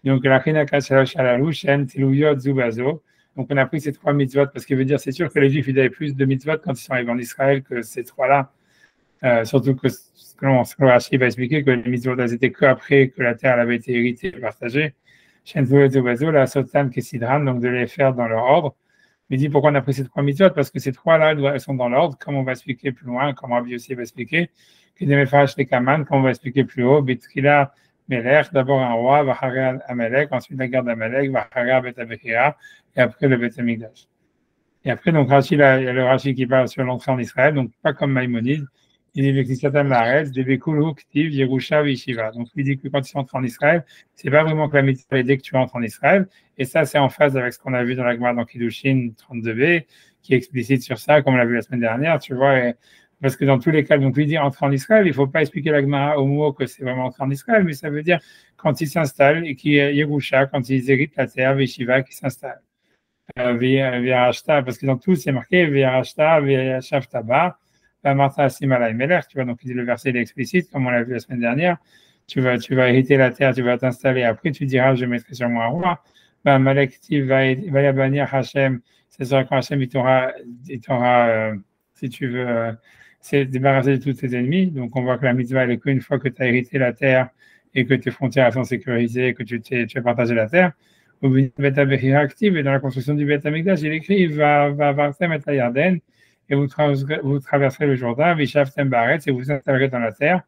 Donc la china kat shalosh alalou, shen tiluyot zubazo. Donc on a pris ces trois mitzvot parce qu'il veut dire, c'est sûr que les Juifs, ils avaient plus de mitzvot quand ils sont arrivés en Israël que ces trois-là. Surtout que ce que Rashi va expliquer, que les mitzvot, elles étaient qu'après que la terre elle avait été héritée et partagée. Shen tiluyot zubazo, la sotan kesidran, donc de les faire dans leur ordre. Il dit pourquoi on a pris ces trois mitzvot, parce que ces trois-là, elles sont dans l'ordre, comme on va expliquer plus loin, comme Rabbi aussi va expliquer, que des Mepharash les Kaman, comme on va expliquer plus haut, Bitrila Melech, d'abord un roi, Vachara Amalek, ensuite la guerre d'Amalek, Vachara Bet Abechira, et après le Bet Amikdash. Et après, donc, Rashi, il y a le Rashi qui parle sur l'entrée en Israël, donc pas comme Maïmonide. Il dit Veknisatan Laaretz, Devekulu Ktiv, Yerusha, Vishiva. Donc, il dit que quand ils entrent en Israël, c'est pas vraiment que la mitzvah est dès que tu entres en Israël. Et ça, c'est en phase avec ce qu'on a vu dans la Gemara dans Kiddushin 32b, qui explicite sur ça, comme on l'a vu la semaine dernière, tu vois. Parce que dans tous les cas, donc, il dit entrer en Israël, il ne faut pas expliquer la Gemara au mot que c'est vraiment entrer en Israël, mais ça veut dire quand ils s'installent et qu'il y a Yerusha, quand ils héritent la terre, Vishiva, qui s'installe. V'yarashta, parce que dans tout, c'est marqué V'yarashta, V'yashavtaba, V'amarta Asimalai Melech, tu vois, donc le verset est explicite, comme on l'a vu la semaine dernière. Tu vas hériter la terre, tu vas t'installer, après tu diras, je mettrai sur moi un roi. Malek va y bannir Hachem, c'est sûr quand Hachem il t'aura si tu veux, c'est débarrasser de tous tes ennemis. Donc on voit que la mitzvah, elle est qu'une fois que tu as hérité la terre et que tes frontières sont sécurisées, que tu as partagé la terre au Beth active et dans la construction du Beth Amikdash, il écrit va Varsem et Yarden et vous traverserez le Jourdain, Vishaftem Baretz et vous vous installerez dans la terre,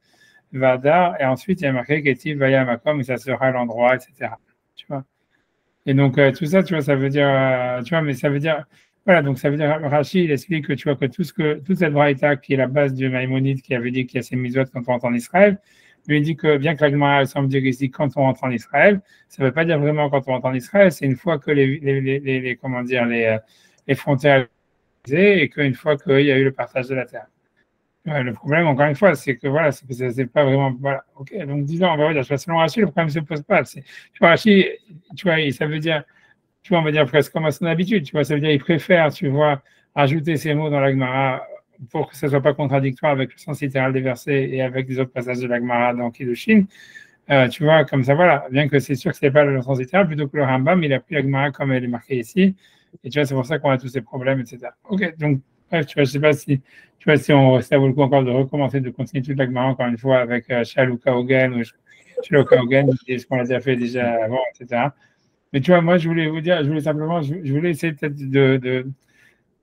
Vadar, et ensuite il y a marqué Ketiv Vaya Makom et ça sera l'endroit, etc. Tu vois. Et donc tout ça, tu vois, ça veut dire, tu vois, mais ça veut dire, voilà, donc ça veut dire, Rachid il explique que tu vois que toute cette braïta qui est la base du Maïmonide qui avait dit qu'il y a ces mitzvot quand on rentre en Israël, lui dit que bien que la Gemara semble dire ici quand on rentre en Israël, ça ne veut pas dire vraiment quand on rentre en Israël, c'est une fois que comment dire, les frontières et qu'une fois qu'il y a eu le partage de la terre. Ouais, le problème, encore une fois, c'est que voilà, c'est pas vraiment. Voilà, ok. Donc, disons, on va dire, selon Rachid, le problème ne se pose pas. Tu vois, Rachid, tu vois, ça veut dire, tu vois, on va dire presque comme à son habitude, tu vois, ça veut dire, il préfère, tu vois, ajouter ces mots dans la Gemara pour que ça ne soit pas contradictoire avec le sens littéral des versets et avec les autres passages de la Gemara dans Kiddushin. Tu vois, comme ça, voilà, bien que c'est sûr que ce n'est pas le sens littéral, plutôt que le Rambam, il a pris la Gemara comme elle est marquée ici. Et tu vois, c'est pour ça qu'on a tous ces problèmes, etc. Ok, donc, bref, tu vois, je ne sais pas si, tu vois, si ça vaut le coup encore de recommencer, de continuer toute la Gemara encore une fois avec Shaluka Hogan ou Shaluka Hogan, ce qu'on a déjà fait déjà avant, etc. Mais tu vois, moi, je voulais simplement, je voulais essayer peut-être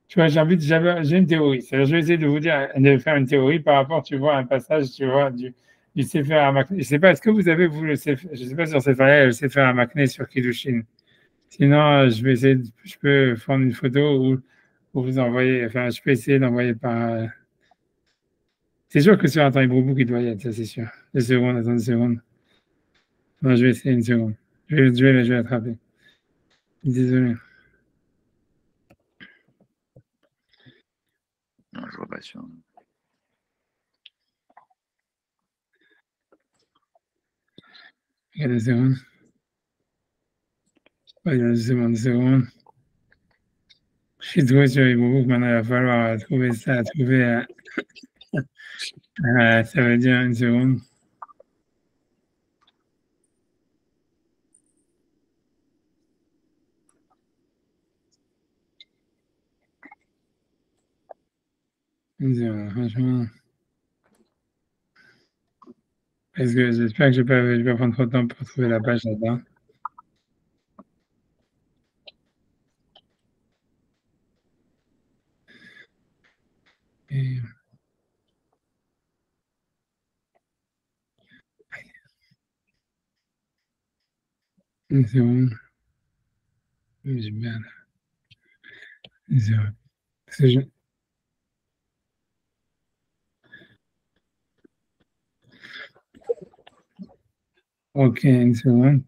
tu vois, j'ai une théorie. C'est-à-dire, je vais essayer de vous dire, de faire une théorie par rapport, tu vois, à un passage, tu vois, du Sefer Hamakné. Je ne sais pas, est-ce que vous avez, vous, je ne sais pas sur cette variable, le Sefer Hamakné sur Kiddushin. Sinon, je vais essayer, je peux prendre une photo ou vous envoyer, enfin, je peux essayer d'envoyer par. C'est sûr que sur un temps Ibrahim qui doit y être, ça c'est sûr. Deux secondes, attends 2 secondes. Non, je vais essayer une seconde. Je vais l'attraper. Désolé. Non, je vois pas sûr. Il y a 2 secondes. Il y a 2 secondes, 2 secondes. Je suis trouvé sur Ibrahim, maintenant il va falloir trouver ça, trouver. Ça veut dire une seconde. Une seconde, franchement. Parce que j'espère que je vais pas prendre trop de temps pour trouver la page là-bas. Et Une seconde. J'ai bien. Une seconde. Parce que Ok, une seconde.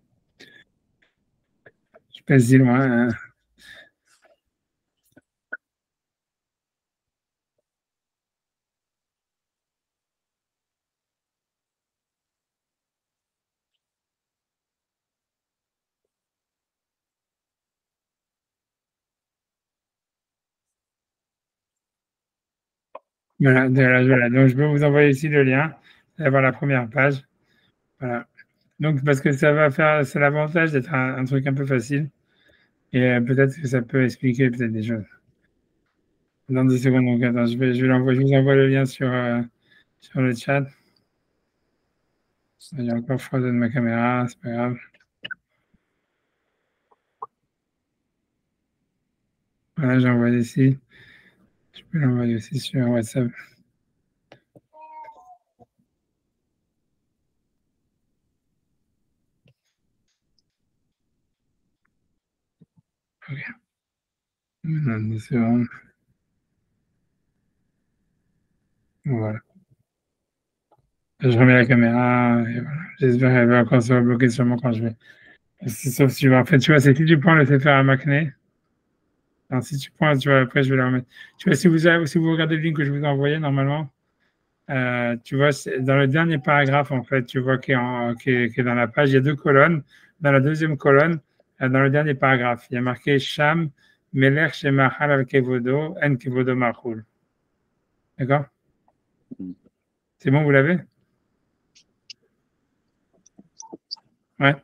Je passe si loin. Hein. Voilà. Donc, je peux vous envoyer ici le lien. Vous allez voir la première page. Voilà. Donc, parce que ça va faire, c'est l'avantage d'être un truc un peu facile. Et peut-être que ça peut expliquer peut-être des choses. Dans 10 secondes, donc attends, je vous envoie le lien sur le chat. Il y a encore frozen ma caméra, c'est pas grave. Voilà, j'envoie ici. Je peux l'envoyer aussi sur WhatsApp. Ok. Maintenant, 10 secondes. Voilà. Je remets la caméra et voilà. J'espère qu'elle va encore se bloquer sûrement quand je vais. Sauf si tu vois, en fait, tu vois, c'est si tu prends le Sefer à Makné. Alors, si tu prends, tu vois, après, je vais la remettre. Tu vois, si vous regardez le lien que je vous ai envoyé, normalement, tu vois, dans le dernier paragraphe, en fait, tu vois qui est dans la page, il y a deux colonnes. Dans la deuxième colonne, dans le dernier paragraphe, il y a marqué Sham, Melech Shemachal al Kevodo, En Kevodo Machul. D'accord? C'est bon, vous l'avez? Ouais.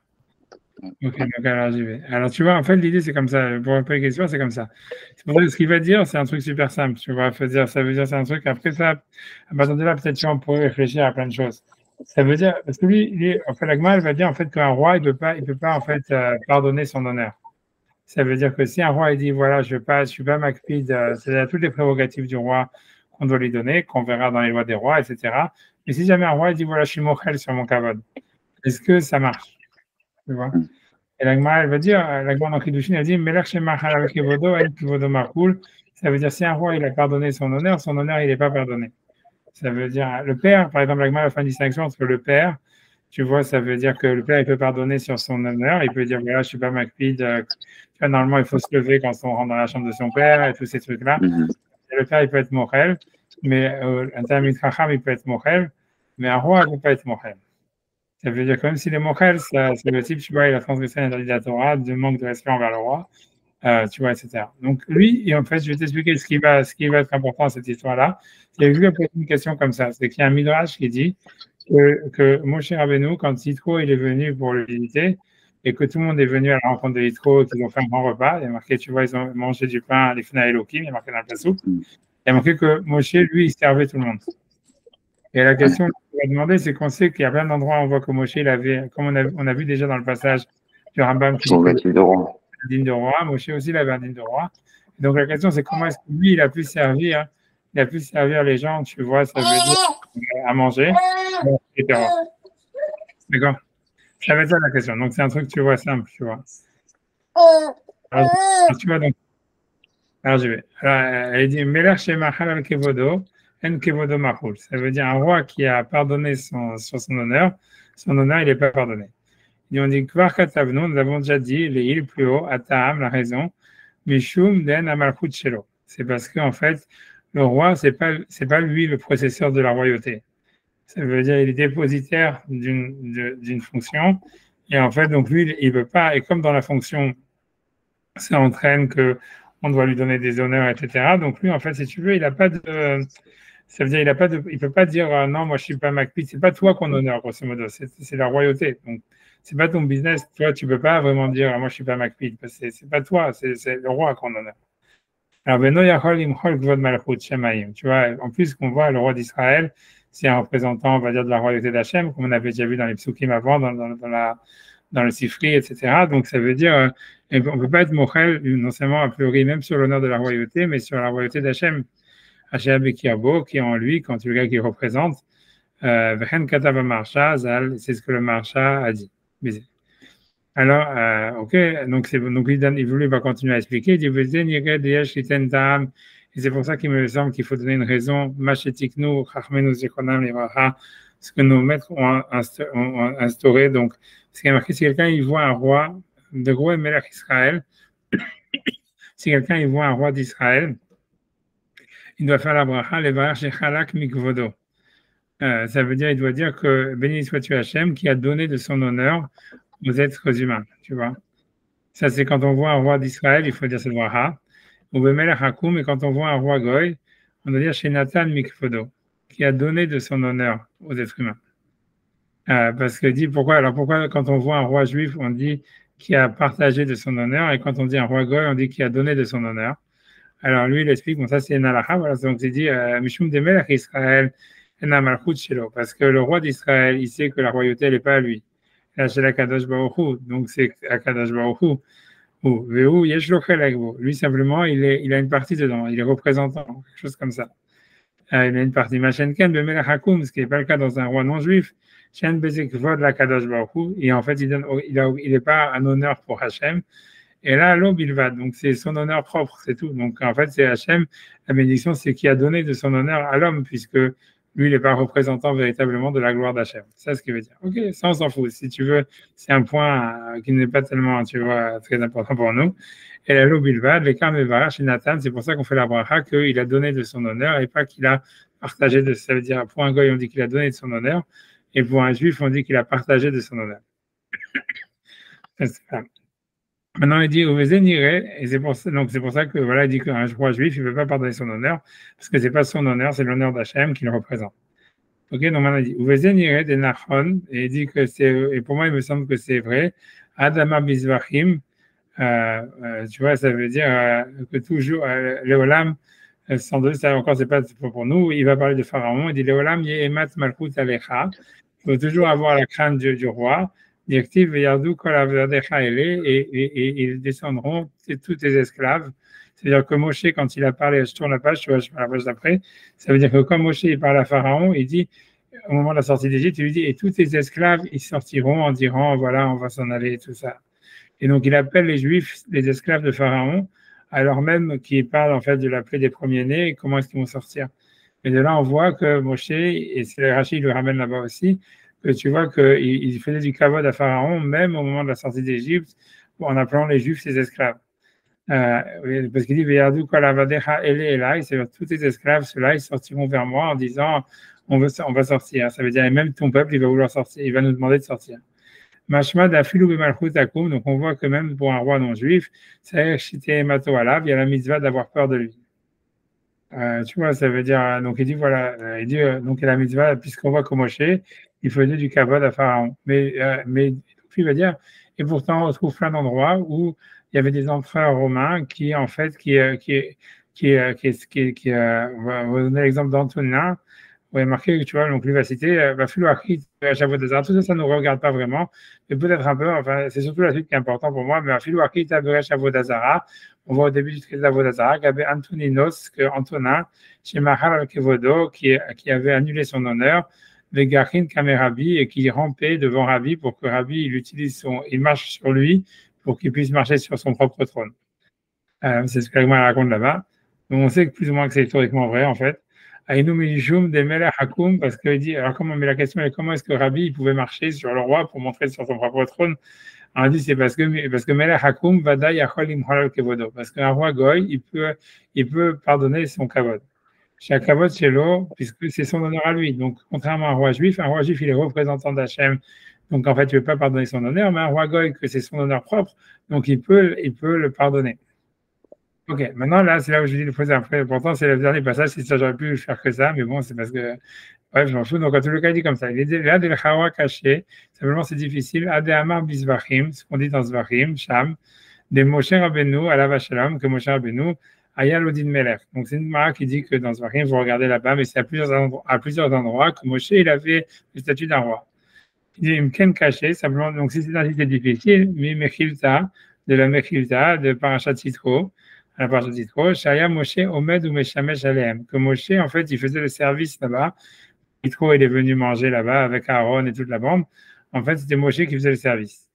Ok, donc alors j'y vais. Alors tu vois, en fait, l'idée c'est comme ça. Pour répondre à la question, c'est comme ça. C'est pour ça que ce qu'il va dire, c'est un truc super simple. Tu vois, ça veut dire c'est un truc. Après ça, à partir de là, peut-être tu vois, on pourrait réfléchir à plein de choses. Ça veut dire, parce que lui, en fait, l'Agma, elle va dire en fait qu'un roi, il peut pas en fait pardonner son honneur. Ça veut dire que si un roi il dit voilà, je suis pas Macpid, c'est-à-dire toutes les prérogatives du roi qu'on doit lui donner, qu'on verra dans les lois des rois, etc. Mais si jamais un roi il dit voilà, je suis mochel sur mon kavod, est-ce que ça marche? Tu vois? Et l'Agma, elle va dire, l'Agma dans Kiddushin, elle dit, Melech shemachal al kevodo, el kevodo makul. Ça veut dire, si un roi, il a pardonné son honneur, il n'est pas pardonné. Ça veut dire, le père, par exemple, l'Agma a fait une distinction entre le père, tu vois, ça veut dire que le père, il peut pardonner sur son honneur, il peut dire, voilà, je suis pas Macpid, tu vois, normalement, il faut se lever quand on rentre dans la chambre de son père, et tous ces trucs-là. Et le père, il peut être mochel, mais un Talmid Chacham, il peut être mochel, mais un roi, il ne peut pas être mochel. Ça veut dire que même si les mochel, c'est le type, tu vois, il a transgressé l'interdit de la Torah, de manque de respect envers le roi, tu vois, etc. Donc lui, et en fait, je vais t'expliquer ce qui va être important dans cette histoire-là. Il y a eu une question comme ça, c'est qu'il y a un midrash qui dit que Moshe Rabbeinu, quand Yitro il est venu pour le visiter, et que tout le monde est venu à la rencontre de Yitro, qu'ils ont fait un grand repas, il y a marqué, tu vois, ils ont mangé du pain, les Fena Elohim, il y a marqué dans le Passouk, il y a marqué que Moshe, lui, il servait tout le monde. Et la question qu'on va demander, c'est qu'on sait qu'il y a plein d'endroits où on voit que Moshe, il avait, comme on a vu déjà dans le passage du Rambam qui dit qu'il avait un digne de roi, Moshe aussi, il avait un digne de roi. Et donc la question, c'est comment est-ce que lui, il a pu servir les gens, tu vois, ça veut dire à manger, etc. D'accord? Ça va être ça la question. Donc c'est un truc, tu vois, simple, tu vois. Alors, tu vois, donc, alors je vais. Alors, elle dit, Melech shema halal kevodo, en kevodo machul. Ça veut dire un roi qui a pardonné sur son honneur, il n'est pas pardonné. Et on dit, Kvar katavnu, nous avons déjà dit, les îles plus haut, Ataam, la raison, Mishum den amalchut shelo. C'est parce qu'en fait, le roi, c'est pas lui le processeur de la royauté. Ça veut dire il est dépositaire d'une fonction. Et en fait, donc lui, il ne peut pas, et comme dans la fonction, ça entraîne que on doit lui donner des honneurs, etc. Donc lui, en fait, si tu veux, il n'a pas de, ça veut dire il peut pas dire non, moi je suis pas Macpid, c'est pas toi qu'on honore, grosso modo, c'est la royauté. Donc c'est pas ton business, toi tu peux pas vraiment dire moi je suis pas Macpid, parce que c'est pas toi, c'est le roi qu'on honore. Alors Beno Yachol Imchol Kvod Malchut Shemaim, tu vois, en plus qu'on voit le roi d'Israël, c'est un représentant, on va dire, de la royauté d'Hachem, comme on avait déjà vu dans les psukim avant, dans le Sifri, etc. Donc ça veut dire, on ne peut pas être mochel, non seulement a priori même sur l'honneur de la royauté, mais sur la royauté d'Hachem. Hachem Bekirbo, qui est en lui, quand tu le gars qui représente, Vechen Katava Marsha, Zal, c'est ce que le Marsha a dit. Alors, ok, donc il va continuer à expliquer. Il dit, et c'est pour ça qu'il me semble qu'il faut donner une raison. Ce que nos maîtres ont instauré. Donc, ce qui est marqué, si quelqu'un il voit un roi, de gros Melech Israël, si quelqu'un il voit un roi d'Israël, il doit faire la bracha, le varach shechalak mikvodo. Ça veut dire, il doit dire que béni sois-tu Hachem qui a donné de son honneur aux êtres humains, tu vois. Ça, c'est quand on voit un roi d'Israël, il faut dire cette bracha. Ou bemelech hakum, et quand on voit un roi goy, on doit dire chez Nathan mikvodo, qui a donné de son honneur aux êtres humains. Parce que dit pourquoi, alors pourquoi quand on voit un roi juif, on dit qui a partagé de son honneur, et quand on dit un roi goy, on dit qui a donné de son honneur. Alors lui, il explique, bon ça c'est Nalacha, voilà, donc il dit Mishum de Melech Israël, parce que le roi d'Israël, il sait que la royauté, elle n'est pas à lui. Là, c'est la Kadosh Baruch Hu, donc c'est Akadosh Baruch Hu. Lui, simplement, il a une partie dedans, il est représentant, quelque chose comme ça. Il a une partie. Ce qui n'est pas le cas dans un roi non juif. Et en fait, il n'est pas un honneur pour Hachem. Et là, l'aube, il va. Donc, c'est son honneur propre, c'est tout. Donc, en fait, c'est Hachem. La bénédiction, c'est qui a donné de son honneur à l'homme, puisque lui, il n'est pas représentant véritablement de la gloire d'Hachem. C'est ça ce qu'il veut dire. Ok, ça, on s'en fout. Si tu veux, c'est un point qui n'est pas tellement, tu vois, très important pour nous. Et la l'aube, il va. Chez Nathan, c'est pour ça qu'on fait la bracha, qu'il a donné de son honneur et pas qu'il a partagé de. Ça veut dire, pour un goy, on dit qu'il a donné de son honneur. Et pour un juif, on dit qu'il a partagé de son honneur. Maintenant, il dit et c'est pour ça que voilà, il dit qu'un roi juif, il ne peut pas pardonner son honneur, parce que c'est pas son honneur, c'est l'honneur d'Hachem qui le représente. Ok, donc maintenant il dit de Nachon, et il dit que et pour moi il me semble que c'est vrai. Adama Bizvachim, tu vois, ça veut dire que toujours le Olam, sans doute, ça encore c'est pas pour nous. Il va parler de Pharaon, il dit le Olam Yehemat Malchut Alecha. Il faut toujours avoir la crainte du roi. Directive Yardou Kolavedecha et ils descendront tous tes esclaves. C'est-à-dire que Moshe, quand il a parlé, je tourne la page, tu vois, je la page d'après, ça veut dire que quand Moshe il parle à Pharaon, il dit, au moment de la sortie d'Égypte, il lui dit, et tous tes esclaves, ils sortiront en disant, voilà, on va s'en aller, tout ça. Et donc, il appelle les Juifs, les esclaves de Pharaon, alors même qu'il parle en fait de la plaie des premiers-nés, comment est-ce qu'ils vont sortir. Et de là, on voit que Moshe, et c'est Rachid le ramène là-bas aussi, que tu vois qu'il faisait du kavod à Pharaon, même au moment de la sortie d'Égypte, en appelant les Juifs ses esclaves. Parce qu'il dit, c'est tous tes esclaves, ceux-là, ils sortiront vers moi en disant, on va sortir. Ça veut dire, et même ton peuple, il va vouloir sortir, il va nous demander de sortir. Donc on voit que même pour un roi non juif, il y a la mitzvah d'avoir peur de lui. Tu vois, ça veut dire, donc il dit, voilà, il dit, donc la mitzvah, puisqu'on voit que Moshe, il faisait du kavod à Pharaon. Mais il va dire, et pourtant, on trouve plein d'endroits où il y avait des empereurs romains qui, en fait, on va donner l'exemple d'Antonin, où il est marqué, tu vois, donc lui va citer, tout ça, ça ne nous regarde pas vraiment, mais peut-être un peu, enfin, c'est surtout la suite qui est importante pour moi, mais on voit au début du traité d'Avodazara qu'il y avait Antoninos, que Antonin, chez Mahal Kevodo, qui avait annulé son honneur, Vegarin Kamerabi, et qui rampait devant Rabbi pour que Rabbi il marche sur lui pour qu'il puisse marcher sur son propre trône. C'est ce qu'Agma raconte là-bas. Donc on sait que plus ou moins que c'est historiquement vrai en fait. Aïnou Milishum de Melech Hakum, parce qu'il dit, alors comment, mais la question est comment est-ce que Rabbi il pouvait marcher sur le roi pour montrer sur son propre trône? On dit c'est parce que Melech Hakum Vada Yachol Imhalal Kevodo, parce qu'un roi goy il peut pardonner son kavod. Chaque kavod chez l'eau, puisque c'est son honneur à lui. Donc contrairement à un roi juif il est représentant d'Hachem. Donc en fait il ne peut pas pardonner son honneur, mais un roi goy que c'est son honneur propre, donc il peut le pardonner. Ok, maintenant là, c'est là où je dis le plus important, c'est le dernier passage. Si ça, j'aurais pu faire que ça, mais bon, c'est parce que, bref, je m'en fous. Donc, en tout cas, il dit comme ça. Il est là, de l'chawa caché. Simplement, c'est difficile. Ade amar bisvachim, ce qu'on dit dans Zvachim, Sham, de Moshe Rabbeinu, alav shalom, que Moshe Rabbeinu, aya l'odin melech. Donc, c'est une mara qui dit que dans Zvachim, vous regardez là-bas, mais c'est à plusieurs endroits que Moshe, il avait le statut d'un roi. Il dit, Imken caché, simplement, donc si c'est difficile, mais Mechilta, de la Mechilta, de Parashat Yitro, à la partie de Yitro, Shaya Moshe Omed ou Meshamesh Aleem, que Moshe, en fait, il faisait le service là-bas. Yitro, il est venu manger là-bas avec Aaron et toute la bande. En fait, c'était Moshe qui faisait le service.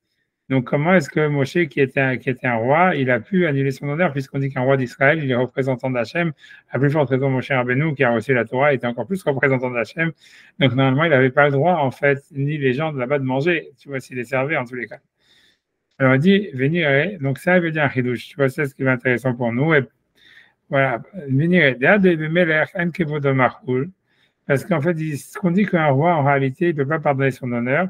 Donc, comment est-ce que Moshe, qui était un roi, il a pu annuler son honneur, puisqu'on dit qu'un roi d'Israël, il est représentant d'Hachem, à plus forte raison, Moshe Rabbeinu, qui a reçu la Torah, était encore plus représentant d'Hachem. Donc, normalement, il n'avait pas le droit, en fait, ni les gens de là-bas de manger, tu vois, s'il les servait, en tous les cas. Alors, il dit, venir, donc ça veut dire un chidouche, tu vois, c'est ce qui est intéressant pour nous. Et voilà, venir, parce qu'en fait, ce qu'on dit qu'un roi, en réalité, il ne peut pas pardonner son honneur.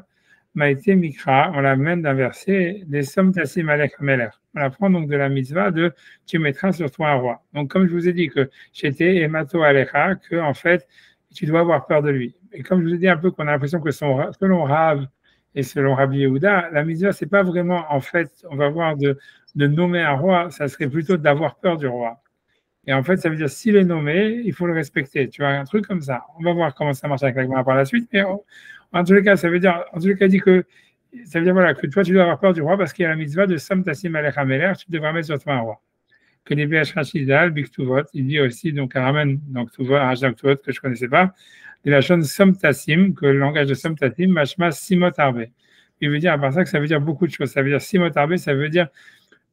Maïté Mikra, on l'amène d'un verset, des sommes tassim alech meler. On apprend donc de la mitzvah de tu mettras sur toi un roi. Donc, comme je vous ai dit que j'étais emato alecha, que en fait, tu dois avoir peur de lui. Et comme je vous ai dit un peu qu'on a l'impression que selon Rav et selon Rabbi Yehuda, la mitzvah, c'est pas vraiment, en fait, on va voir de nommer un roi, ça serait plutôt d'avoir peur du roi. Et en fait, ça veut dire s'il est nommé, il faut le respecter. Tu vois, un truc comme ça. On va voir comment ça marche avec la Gemara par la suite. Mais en tous les cas, ça veut dire, en tous les cas, il dit que ça veut dire voilà, que toi, tu dois avoir peur du roi parce qu'il y a la mitzvah de Sam Tassim Alech Ameler, tu devras mettre sur toi un roi. Que les BH Rachidal, Big Tuvot, il dit aussi, donc, ramène, donc, Tuvot, Rachidal Tuvot, que je ne connaissais pas, de la chaîne Sam Tassim, que le langage de Sam Tassim, Mashma Simot Arbe. Il veut dire, à part ça, que ça veut dire beaucoup de choses. Ça veut dire Simot Arbe, ça veut dire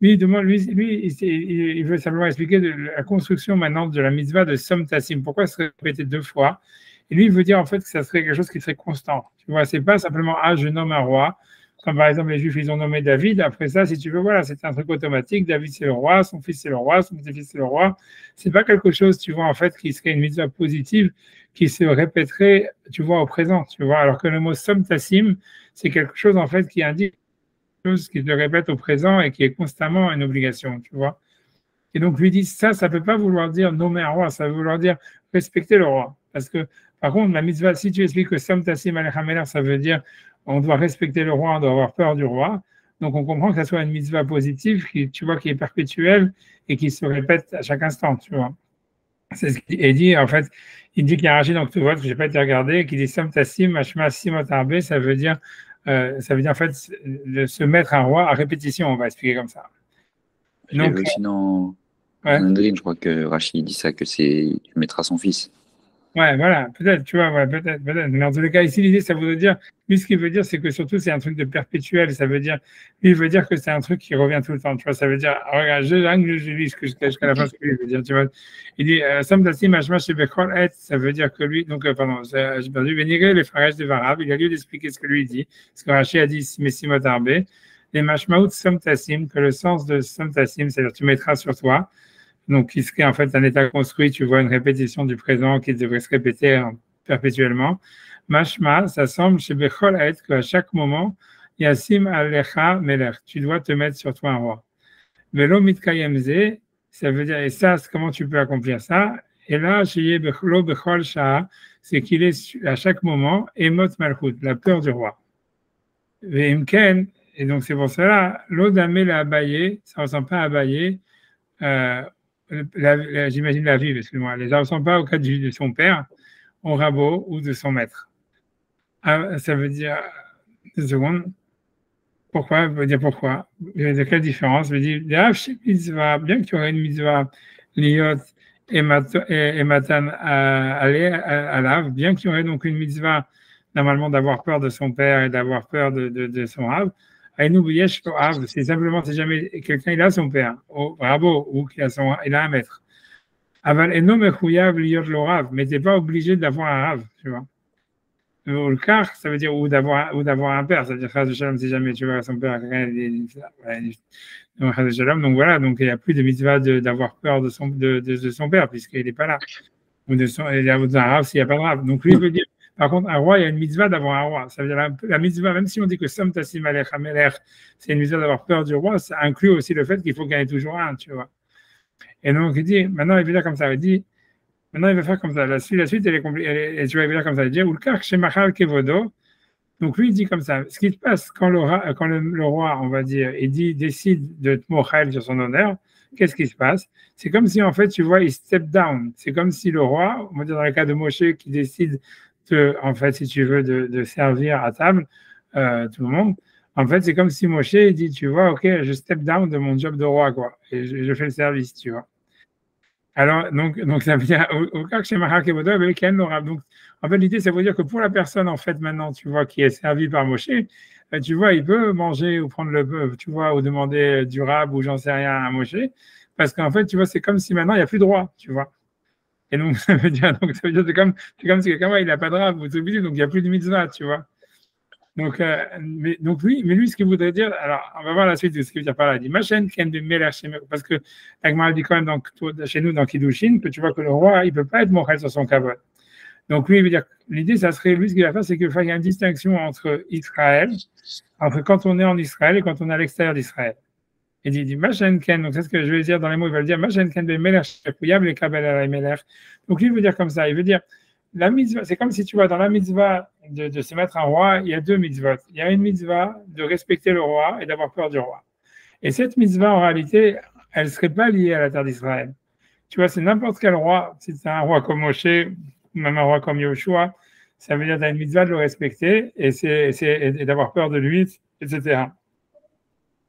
lui, il veut simplement expliquer la construction maintenant de la mitzvah de Som Tassim. Pourquoi se répéter deux fois? Et lui, il veut dire en fait que ça serait quelque chose qui serait constant. Tu vois, c'est pas simplement je nomme un roi. Comme par exemple les Juifs, ils ont nommé David. Après ça, si tu veux, voilà, c'est un truc automatique. David c'est le roi, son fils c'est le roi, son petit-fils c'est le roi. C'est pas quelque chose, tu vois, en fait, qui serait une mitzvah positive qui se répéterait, tu vois, au présent. Tu vois, alors que le mot Som Tassim, c'est quelque chose en fait qui indique chose qui se répète au présent et qui est constamment une obligation, tu vois. Et donc, lui dit, ça ne peut pas vouloir dire nommer un roi, ça veut vouloir dire respecter le roi. Parce que, par contre, la mitzvah, si tu expliques que Sam Tassim Alech ça veut dire on doit respecter le roi, on doit avoir peur du roi. Donc, on comprend que ça soit une mitzvah positive, qui, tu vois, qui est perpétuelle et qui se répète à chaque instant, tu vois. C'est ce qu'il dit, en fait, il dit qu'il y a un Rashi dans Ktuvot, que je n'ai pas été regardé, qui dit Sam Tassim, Hashma Simot Arbe, ça veut dire en fait se mettre un roi à répétition, on va expliquer comme ça. Donc, aussi dans Sanhedrin, je crois que Rachid dit ça, que tu mettras son fils. Ouais, voilà, peut-être, tu vois, ouais, peut-être. Mais en tous les cas, ici, l'idée, ça voudrait dire, lui, ce qu'il veut dire, c'est que surtout, c'est un truc de perpétuel. Ça veut dire, lui, il veut dire que c'est un truc qui revient tout le temps. Tu vois, ça veut dire, regarde, je lis jusqu'à la fin, ce que lui veut dire, tu vois. Il dit, Sam Tassim, Hashma, Shebechol, Et, ça veut dire que lui, donc, pardon, j'ai perdu, Véniré, les Pharages de Varab, il a lieu d'expliquer ce que lui dit. Ce que Rachid a dit, Messimot Arbe, les Mashmaout Sam Tassim, que le sens de Sam Tassim, c'est-à-dire, tu mettras sur toi. Donc, qui serait en fait un état construit, tu vois, une répétition du présent qui devrait se répéter perpétuellement. Mashma, ça semble chez Bechol à être qu'à chaque moment, Yassim Alecha Melech, tu dois te mettre sur toi un roi. Velo Mitkayemze, ça veut dire, et ça, comment tu peux accomplir ça? Et là, chez Bechlo Bechol Shah, c'est qu'il est à chaque moment, Emot Malchut, la peur du roi. Veimken, et donc c'est pour cela, l'Odamé l'a abayé, ça ne ressemble pas à abayé, j'imagine la vie, excuse-moi, les arbres ne sont pas au cas de son père, au rabot ou de son maître. Ça veut dire, 2 secondes, pourquoi? Ça veut dire pourquoi? De quelle différence? Ça veut dire, bien que tu aurais une mitzvah, liot et matan alav, bien qu'il y aurait donc une mitzvah, normalement d'avoir peur de son père et d'avoir peur de son rab, c'est simplement si jamais quelqu'un il a son père, au rabot, ou il a un maître. Aval eno mechouyav liot lo rav, mais t'es pas obligé d'avoir un rav, tu vois. Le car, ça veut dire ou d'avoir un père, c'est-à-dire Shalom, si jamais tu vois son père, donc voilà, donc il n'y a plus de mitzvah d'avoir peur de son père puisqu'il n'est pas là, ou il y a un rav s'il n'y a pas de rav. Donc lui il veut dire. Par contre, un roi, il y a une mitzvah d'avoir un roi. Ça veut dire la mitzvah, même si on dit que Sam Tassim Alech Amelech, c'est une mitzvah d'avoir peur du roi, ça inclut aussi le fait qu'il faut qu'il y en ait toujours un, tu vois. Et donc, il dit, maintenant, il veut dire comme ça, il dit, maintenant, il va faire comme ça. La suite, elle est compliquée, et tu vas dire comme ça, il dit, Ulkar Shemachal Kevodo. Donc, lui, il dit comme ça. Ce qui se passe quand le roi, on va dire, décide de te mochel sur son honneur, qu'est-ce qui se passe? C'est comme si, en fait, tu vois, il step down. C'est comme si le roi, on va dire dans le cas de Moshe, qui décide en fait, si tu veux, de servir à table tout le monde. En fait, c'est comme si Moshe dit, tu vois, ok, je step down de mon job de roi, quoi, et je fais le service, tu vois. Alors, donc ça veut dire, au cas que chez Mahak et Bodo, donc, en fait, l'idée, ça veut dire que pour la personne, en fait, maintenant, tu vois, qui est servie par Moshe, tu vois, il peut manger ou prendre tu vois, ou demander du rab ou j'en sais rien à Moshe, parce qu'en fait, tu vois, c'est comme si maintenant il n'y a plus de roi, tu vois. Et donc, ça veut dire, c'est comme si quelqu'un, il n'a pas de rab, vous oubliez, donc il n'y a plus de mitzvah, tu vois. Donc, lui, ce qu'il voudrait dire, alors, on va voir la suite de ce qu'il veut dire par là. Il dit, Machen ken de Melech Shemer, parce que, Agmar dit quand même chez nous, dans Kiddushin, que tu vois que le roi, il ne peut pas être mochel sur son kavod. Donc, lui, il veut dire, l'idée, ça serait, lui, ce qu'il va faire, c'est qu'il y a une distinction entre Israël, entre quand on est en Israël et quand on est à l'extérieur d'Israël. Il dit, Machen ken, donc c'est ce que je vais dire dans les mots, il va le dire, Machen ken de Melech Shemer, les kabel à la Melech. Donc, lui, il veut dire comme ça, il veut dire, la mitzvah, c'est comme si tu vois, dans la mitzvah de se mettre un roi, il y a deux mitzvahs. Il y a une mitzvah de respecter le roi et d'avoir peur du roi. Et cette mitzvah, en réalité, elle ne serait pas liée à la terre d'Israël. Tu vois, c'est n'importe quel roi, si c'est un roi comme Moshe, même un roi comme Yoshua, ça veut dire que tu as une mitzvah de le respecter et d'avoir peur de lui, etc.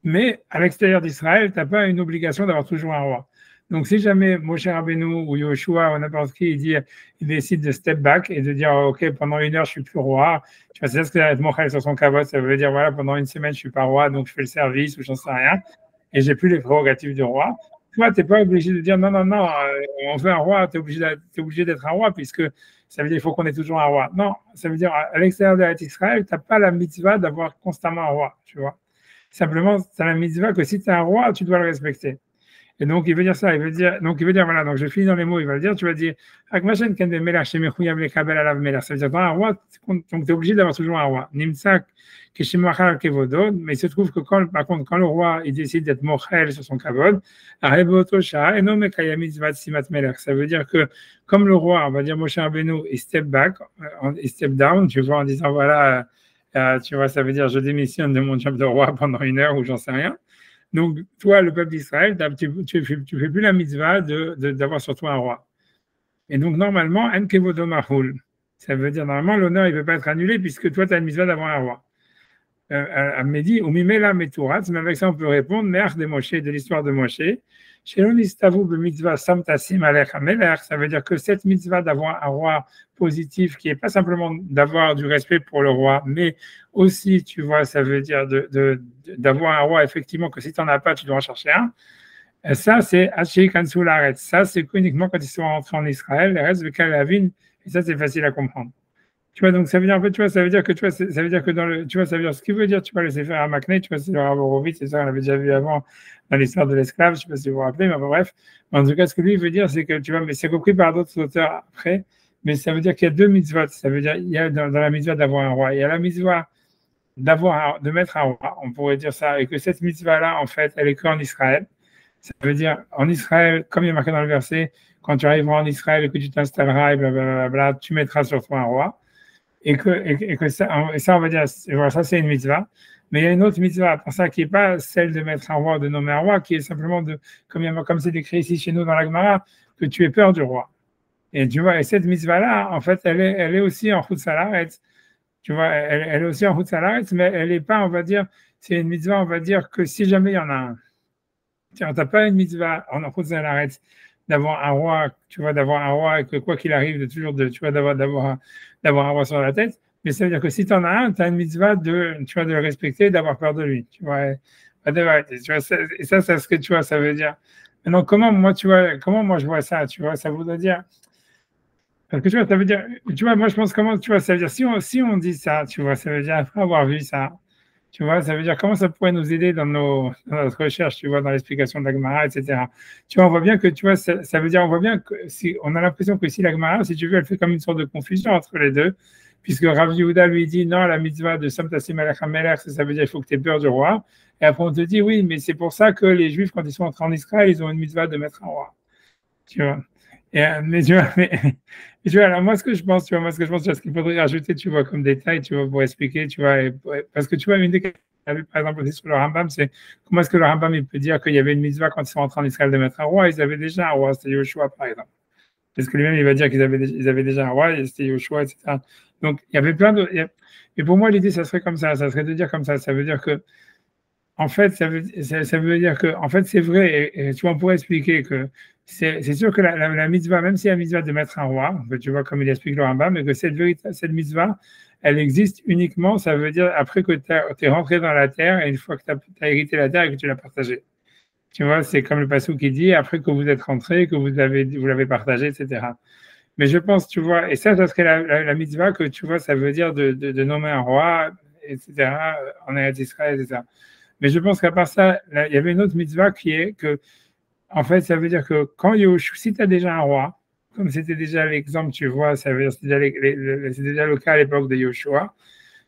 Mais à l'extérieur d'Israël, tu n'as pas une obligation d'avoir toujours un roi. Donc, si jamais Moshe Rabbeinu ou Yoshua ou n'importe qui, il décide de step back et de dire, OK, pendant 1 heure, je suis plus roi. Tu vois, c'est ça ce que être mochel sur son kavod. Ça veut dire, voilà, pendant 1 semaine, je suis pas roi, donc je fais le service ou j'en sais rien. Et j'ai plus les prérogatives du roi. Toi, tu n'es pas obligé de dire, non, on veut un roi, tu es obligé d'être un roi, puisque ça veut dire qu'il faut qu'on ait toujours un roi. Non, ça veut dire, à l'extérieur de Israël, tu n'as pas la mitzvah d'avoir constamment un roi, tu vois. Simplement, tu as la mitzvah que si tu es un roi, tu dois le respecter. Et donc, il veut dire ça, il veut dire, voilà, donc je finis dans les mots, il va le dire, tu vas dire, ça veut dire, dans un roi, donc tu es obligé d'avoir toujours un roi. Mais il se trouve que par contre, quand le roi, il décide d'être mochel sur son kavod, ça veut dire que, comme le roi, on va dire, Moshe Rabbeinu, il step back, il step down, tu vois, en disant, voilà, tu vois, ça veut dire, je démissionne de mon job de roi pendant 1 heure ou j'en sais rien. Donc, toi, le peuple d'Israël, tu ne fais plus la mitzvah d'avoir sur toi un roi. Et donc, normalement, ça veut dire, normalement, l'honneur, il ne peut pas être annulé puisque toi, tu as une mitzvah d'avoir un roi. Mehdi, ou Mimela Meturat, mais avec ça, on peut répondre, Merch de Moshe, de l'histoire de Moshe. Ça veut dire que cette mitzvah d'avoir un roi positif, qui n'est pas simplement d'avoir du respect pour le roi, mais aussi, tu vois, ça veut dire d'avoir un roi, effectivement, que si tu n'en as pas, tu dois en chercher un. Et ça, c'est Hachi Kansu Laretz. Ça, c'est uniquement quand ils sont rentrés en Israël, les restes de Kalavin, et ça, c'est facile à comprendre. Tu vois, donc ça veut dire, en fait, tu vois, ça veut dire que, tu vois, ça veut dire que tu vois, ça veut dire, ce qui veut dire, tu vois, le Sefer HaMakneh, tu vois, c'est le Rav Horowitz, c'est ça, on l'avait déjà vu avant dans l'histoire de l'esclave, je ne sais pas si vous vous rappelez, mais bref. En tout cas, ce que lui veut dire, c'est que, tu vois, mais c'est compris par d'autres auteurs après, mais ça veut dire qu'il y a 2 mitzvot. Ça veut dire, il y a dans la mitzvah d'avoir un roi, il y a la mitzvah de mettre un roi, on pourrait dire ça, et que cette mitzvah-là, en fait, elle est qu'en Israël. Ça veut dire, en Israël, comme il est marqué dans le verset, quand tu arriveras en Israël et que tu t'installeras, et blablabla, tu mettras sur toi un roi. Et ça, on va dire, voilà, ça c'est une mitzvah. Mais il y a une autre mitzvah pour ça qui n'est pas celle de mettre un roi, de nommer un roi, qui est simplement comme c'est décrit ici chez nous dans la Gemara, que tu aies peur du roi. Et tu vois, et cette mitzvah-là, en fait, elle est aussi en Chutz Haaretz. Tu vois, elle est aussi en Chutz Haaretz, mais elle n'est pas, on va dire, c'est une mitzvah, on va dire, que si jamais il y en a un. Tu n'as pas une mitzvah en Chutz Haaretz d'avoir un roi, tu vois, d'avoir un roi et que quoi qu'il arrive, tu vois, d'avoir un roi sur la tête. Mais ça veut dire que si tu en as un, tu as une mitzvah de le respecter, d'avoir peur de lui. Tu vois, et ça, c'est ce que tu vois, ça veut dire. Maintenant, comment moi je vois ça, tu vois, ça voudrait dire. Parce que tu vois, ça veut dire, tu vois, moi je pense comment, tu vois, ça veut dire, si on dit ça, tu vois, ça veut dire, après avoir vu ça, tu vois, ça veut dire comment ça pourrait nous aider dans notre recherche, tu vois, dans l'explication de la Gemara, etc. Tu vois, on voit bien que, tu vois, ça veut dire, on voit bien que on a l'impression que si la Gemara, si tu veux, elle fait comme une sorte de confusion entre les deux, puisque Rav Yehuda lui dit, non, la mitzvah de Samtasim Melech HaMelech, ça veut dire, il faut que tu aies peur du roi. Et après, on te dit, oui, mais c'est pour ça que les Juifs, quand ils sont entrés en Israël, ils ont une mitzvah de mettre un roi. Tu vois. Mais tu vois, alors moi, ce que je pense, tu vois, ce qu'il faudrait rajouter, tu vois, comme détail, tu vois, pour expliquer, tu vois, parce que tu vois, une des questions qu'on a vu, par exemple, aussi sur le Rambam, c'est comment est-ce que le Rambam, il peut dire qu'il y avait une mitzvah quand ils sont rentrés en Israël de mettre un roi, ils avaient déjà un roi, c'était Yoshua, par exemple. Parce que lui-même, il va dire qu'ils avaient déjà un roi, c'était Yoshua, etc. Donc, il y avait plein de. Et pour moi, l'idée, ça serait comme ça serait de dire comme ça veut dire que, en fait, ça veut dire que, en fait, c'est vrai, et tu vois, on pourrait expliquer que c'est sûr que la mitzvah, même si la mitzvah de mettre un roi, tu vois, comme il explique le Rambam, mais que cette mitzvah, elle existe uniquement, ça veut dire après que tu es rentré dans la terre et une fois que tu as hérité la terre et que tu l'as partagée. Tu vois, c'est comme le passage qui dit, après que vous êtes rentré, que vous l'avez partagé, etc. Mais je pense, tu vois, et ça serait la mitzvah que, tu vois, ça veut dire de nommer un roi, etc., en Eretz Israël, etc. Mais je pense qu'à part ça, il y avait une autre mitzvah qui est que, en fait, ça veut dire que quand si tu as déjà un roi, comme c'était déjà l'exemple, tu vois, ça veut dire c'est déjà le cas à l'époque de Yoshua.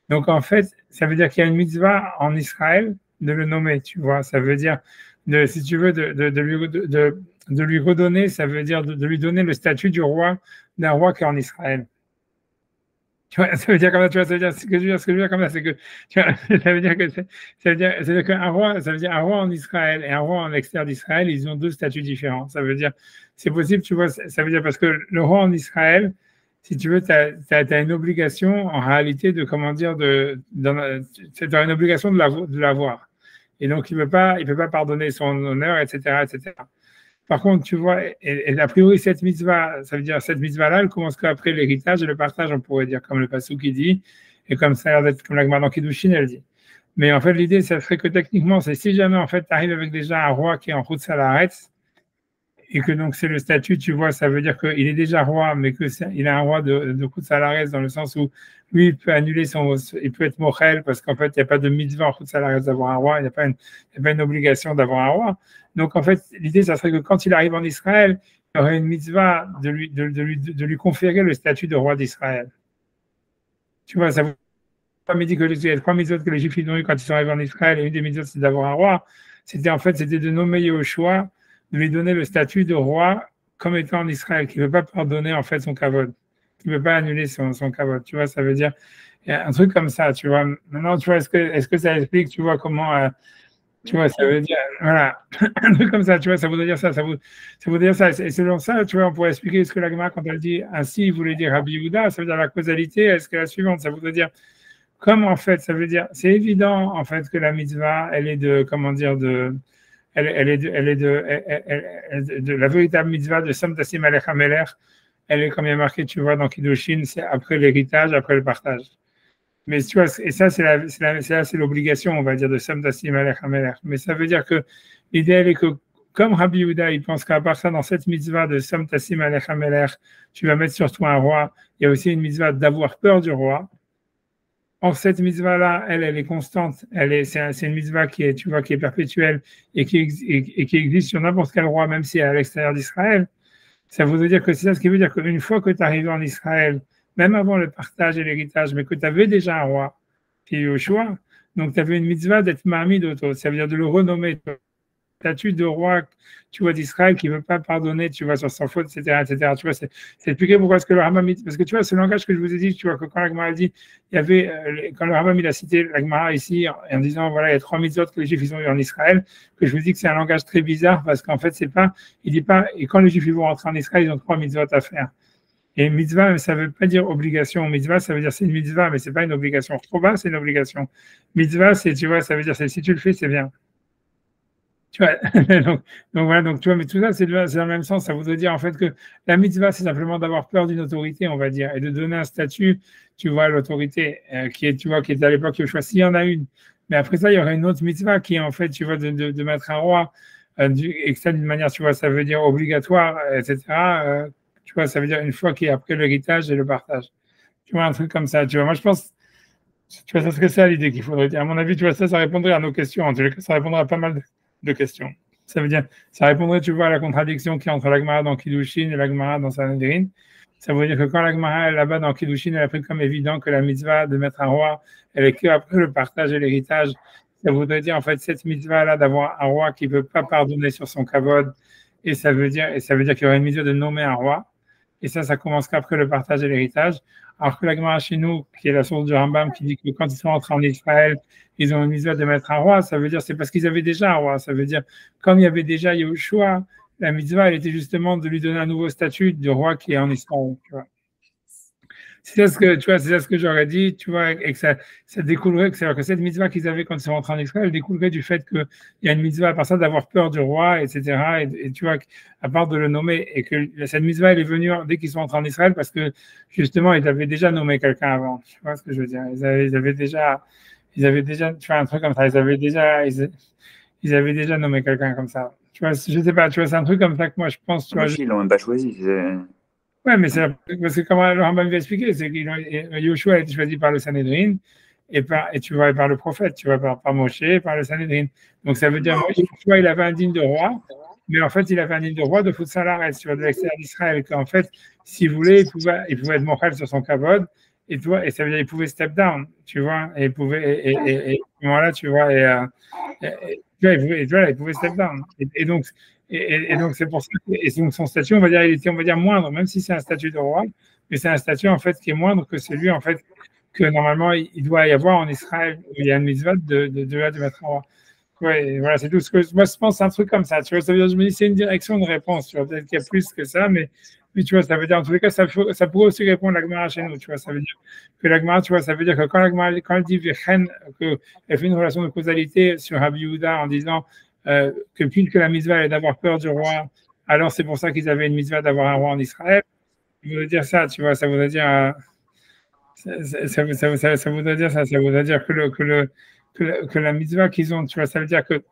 Donc, en fait, ça veut dire qu'il y a une mitzvah en Israël de le nommer, tu vois. Ça veut dire, si tu veux, de lui redonner, ça veut dire de lui donner le statut d'un roi qui est en Israël. Tu vois, ça veut dire comme ça, tu vois, ça veut dire, ce que je veux dire comme ça, c'est que, tu vois, ça veut dire que ça veut dire qu'un roi, ça veut dire un roi en Israël et un roi en extérieur d'Israël, ils ont deux statuts différents. Ça veut dire, c'est possible, tu vois, ça veut dire parce que le roi en Israël, si tu veux, tu as une obligation en réalité de, comment dire, tu as une obligation de l'avoir. Et donc, il peut pas pardonner son honneur, etc., etc. Par contre, tu vois, et a priori, cette mitzvah, ça veut dire cette mitzvah-là, elle commence qu'après l'héritage et le partage, on pourrait dire, comme le passou qui dit, et comme ça a l'air d'être comme la Gemara dans Kiddushin, elle dit. Mais en fait, l'idée, ça serait que techniquement, c'est si jamais, en fait, tu arrives avec déjà un roi qui est en route salaretz, et que donc c'est le statut, tu vois, ça veut dire qu'il est déjà roi, mais qu'il a un roi de coup de salaretz dans le sens où lui, il peut annuler il peut être mochel parce qu'en fait, il n'y a pas de mitzvah en coup de salaretz d'avoir un roi, il n'y a pas une obligation d'avoir un roi. Donc, en fait, l'idée, ça serait que quand il arrive en Israël, il y aurait une mitzvah de lui conférer le statut de roi d'Israël. Tu vois, ça vous pas dit que il y a trois mitzvot que les Juifs ont eu quand ils sont arrivés en Israël, et une des mitzvot, c'est d'avoir un roi. C'était de nommer Yehoshua, de lui donner le statut de roi comme étant en Israël, qui ne veut pas pardonner en fait son kavod, qui ne veut pas annuler son kavod. Tu vois, ça veut dire un truc comme ça. Tu vois. Maintenant, tu vois, est-ce que ça explique, tu vois, comment tu vois, ça veut dire, voilà, un truc comme ça, tu vois, ça voudrait dire ça, ça voudrait dire ça. Et selon ça, tu vois, on pourrait expliquer ce que la Gemara, quand elle dit ainsi, il voulait dire Rabbi Yehuda, ça veut dire la causalité, est-ce que la suivante, ça voudrait dire, comme en fait, ça veut dire, c'est évident, en fait, que la mitzvah, elle est de, comment dire, la véritable mitzvah de Sam Tassim Alech HaMelech, elle est, comme il y a marqué, tu vois, dans Kiddushin, c'est après l'héritage, après le partage. Mais tu vois, et ça, c'est l'obligation, on va dire, de Samdassim Alech Hamelech. Mais ça veut dire que l'idéal est que, comme Rabbi Yehuda, il pense qu'à part ça, dans cette mitzvah de Samdassim Alech Hamelech, tu vas mettre sur toi un roi. Il y a aussi une mitzvah d'avoir peur du roi. Or, cette mitzvah-là, elle est constante. C'est une mitzvah qui est, tu vois, qui est perpétuelle et qui existe sur n'importe quel roi, même si elle est à l'extérieur d'Israël. Ça voudrait dire que c'est ça ce qui veut dire qu'une fois que tu arrives en Israël, même avant le partage et l'héritage, mais que tu avais déjà un roi, qui est Yoshua, donc tu avais une mitzvah d'être Mahmid Oto, ça veut dire de le renommer, statut de roi, tu vois, d'Israël qui ne veut pas pardonner, tu vois, sur sa faute, etc., etc. Tu vois, c'est expliqué pourquoi est-ce que le Rambam, parce que tu vois, ce langage que je vous ai dit, tu vois, que quand la Gemara dit, il y avait, quand le Rambam, il a cité la Gemara ici, en disant, voilà, il y a 3 mitzvot que les Juifs, ils ont eu en Israël, que je vous dis que c'est un langage très bizarre, parce qu'en fait, c'est pas, il dit pas, et quand les Juifs, ils vont rentrer en Israël, ils ont 3 mitzvot à faire. Et mitzvah, ça ne veut pas dire obligation. Mitzvah, ça veut dire c'est une mitzvah, mais ce n'est pas une obligation. Chouva, c'est une obligation. Mitzvah, c'est, tu vois, ça veut dire si tu le fais, c'est bien. Tu vois, donc voilà, donc tu vois, mais tout ça, c'est dans le même sens. Ça voudrait dire en fait que la mitzvah, c'est simplement d'avoir peur d'une autorité, on va dire, et de donner un statut, tu vois, à l'autorité, qui est, tu vois, qui est à l'époque Yoshua, s'il y en a une. Mais après ça, il y aurait une autre mitzvah qui est en fait, tu vois, de mettre un roi, et que ça, d'une manière, tu vois, ça veut dire obligatoire, etc. Tu vois, ça veut dire une fois qu'il y a après l'héritage et le partage. Tu vois, un truc comme ça. Tu vois, moi, je pense, tu vois, ça serait ça l'idée qu'il faudrait dire. À mon avis, tu vois, ça répondrait à nos questions. En tout cas, ça répondrait à pas mal de questions. Ça veut dire, ça répondrait, tu vois, à la contradiction qu'il y a entre la Gemara dans Kiddushin et la Gemara dans Sanhedrin. Ça veut dire que quand la Gemara est là-bas dans Kiddushin, elle a pris comme évident que la mitzvah de mettre un roi, elle est qu'après le partage et l'héritage. Ça voudrait dire, en fait, cette mitzvah-là d'avoir un roi qui ne peut pas pardonner sur son kavod. Et ça veut dire qu'il y aurait une mitzvah de nommer un roi. Et ça commence qu'après le partage et l'héritage. Alors que la Gemara chez nous, qui est la source du Rambam, qui dit que quand ils sont entrés en Israël, ils ont une mitzvah de mettre un roi, ça veut dire c'est parce qu'ils avaient déjà un roi. Ça veut dire, comme il y avait déjà Yehoshua, la mitzvah, elle était justement de lui donner un nouveau statut de roi qui est en Israël. Tu vois. c'est ça ce que, tu vois, c'est ça ce que j'aurais dit, tu vois, et que ça découlerait, c'est-à-dire que cette mitzvah qu'ils avaient quand ils sont rentrés en Israël, elle découlerait du fait qu'il y a une mitzvah à part ça d'avoir peur du roi, etc. Et tu vois, à part de le nommer, et que cette mitzvah, elle est venue dès qu'ils sont rentrés en Israël parce que justement, ils avaient déjà nommé quelqu'un avant. Tu vois ce que je veux dire? Ils avaient déjà, tu vois, un truc comme ça, ils avaient déjà nommé quelqu'un comme ça. Tu vois, je sais pas, tu vois, c'est un truc comme ça que moi je pense, tu vois. Moshe, ils l'ont même pas choisi. Ouais, mais c'est parce que comment le Rambam va expliquer, c'est que Yoshua a été choisi par le Sanhédrin et tu vois, par le prophète, tu vois, par Moshe et par le Sanhédrin. Donc ça veut dire, Yoshua, il avait un digne de roi, mais en fait, il avait un digne de roi de Foutsalarès, tu vois, de l'extérieur d'Israël, qu'en fait, s'il voulait, il pouvait être mochel sur son kavod, et tu vois, et ça veut dire, il pouvait step down, tu vois, et il pouvait, et à ce moment-là, tu vois, il pouvait step down. Et donc, c'est pour ça que donc son statut, on va dire, il était, on va dire, moindre, même si c'est un statut de roi, mais c'est un statut, en fait, qui est moindre que celui, en fait, que normalement, il doit y avoir en Israël, où il y a une mitzvah de mettre en roi. Ouais, voilà, c'est tout ce que moi, je pense, c'est un truc comme ça, tu vois, ça veut dire, je me dis, c'est une direction de réponse, tu vois, peut-être qu'il y a plus que ça, mais tu vois, ça veut dire, en tous les cas, ça pourrait aussi répondre à la Gemara chez nous, tu vois, ça veut dire que la Gemara, tu vois, ça veut dire que quand la Gemara, quand elle dit Vechen, qu'elle fait une relation de causalité sur Rabbi Yehuda en disant que puisque la mitzvah est d'avoir peur du roi, alors c'est pour ça qu'ils avaient une mitzvah d'avoir un roi en Israël. Ça voudrait dire ça, tu vois, ça voudrait dire, ça voudrait dire ça, ça voudrait dire que la mitzvah qu'ils ont, tu vois, ça veut dire que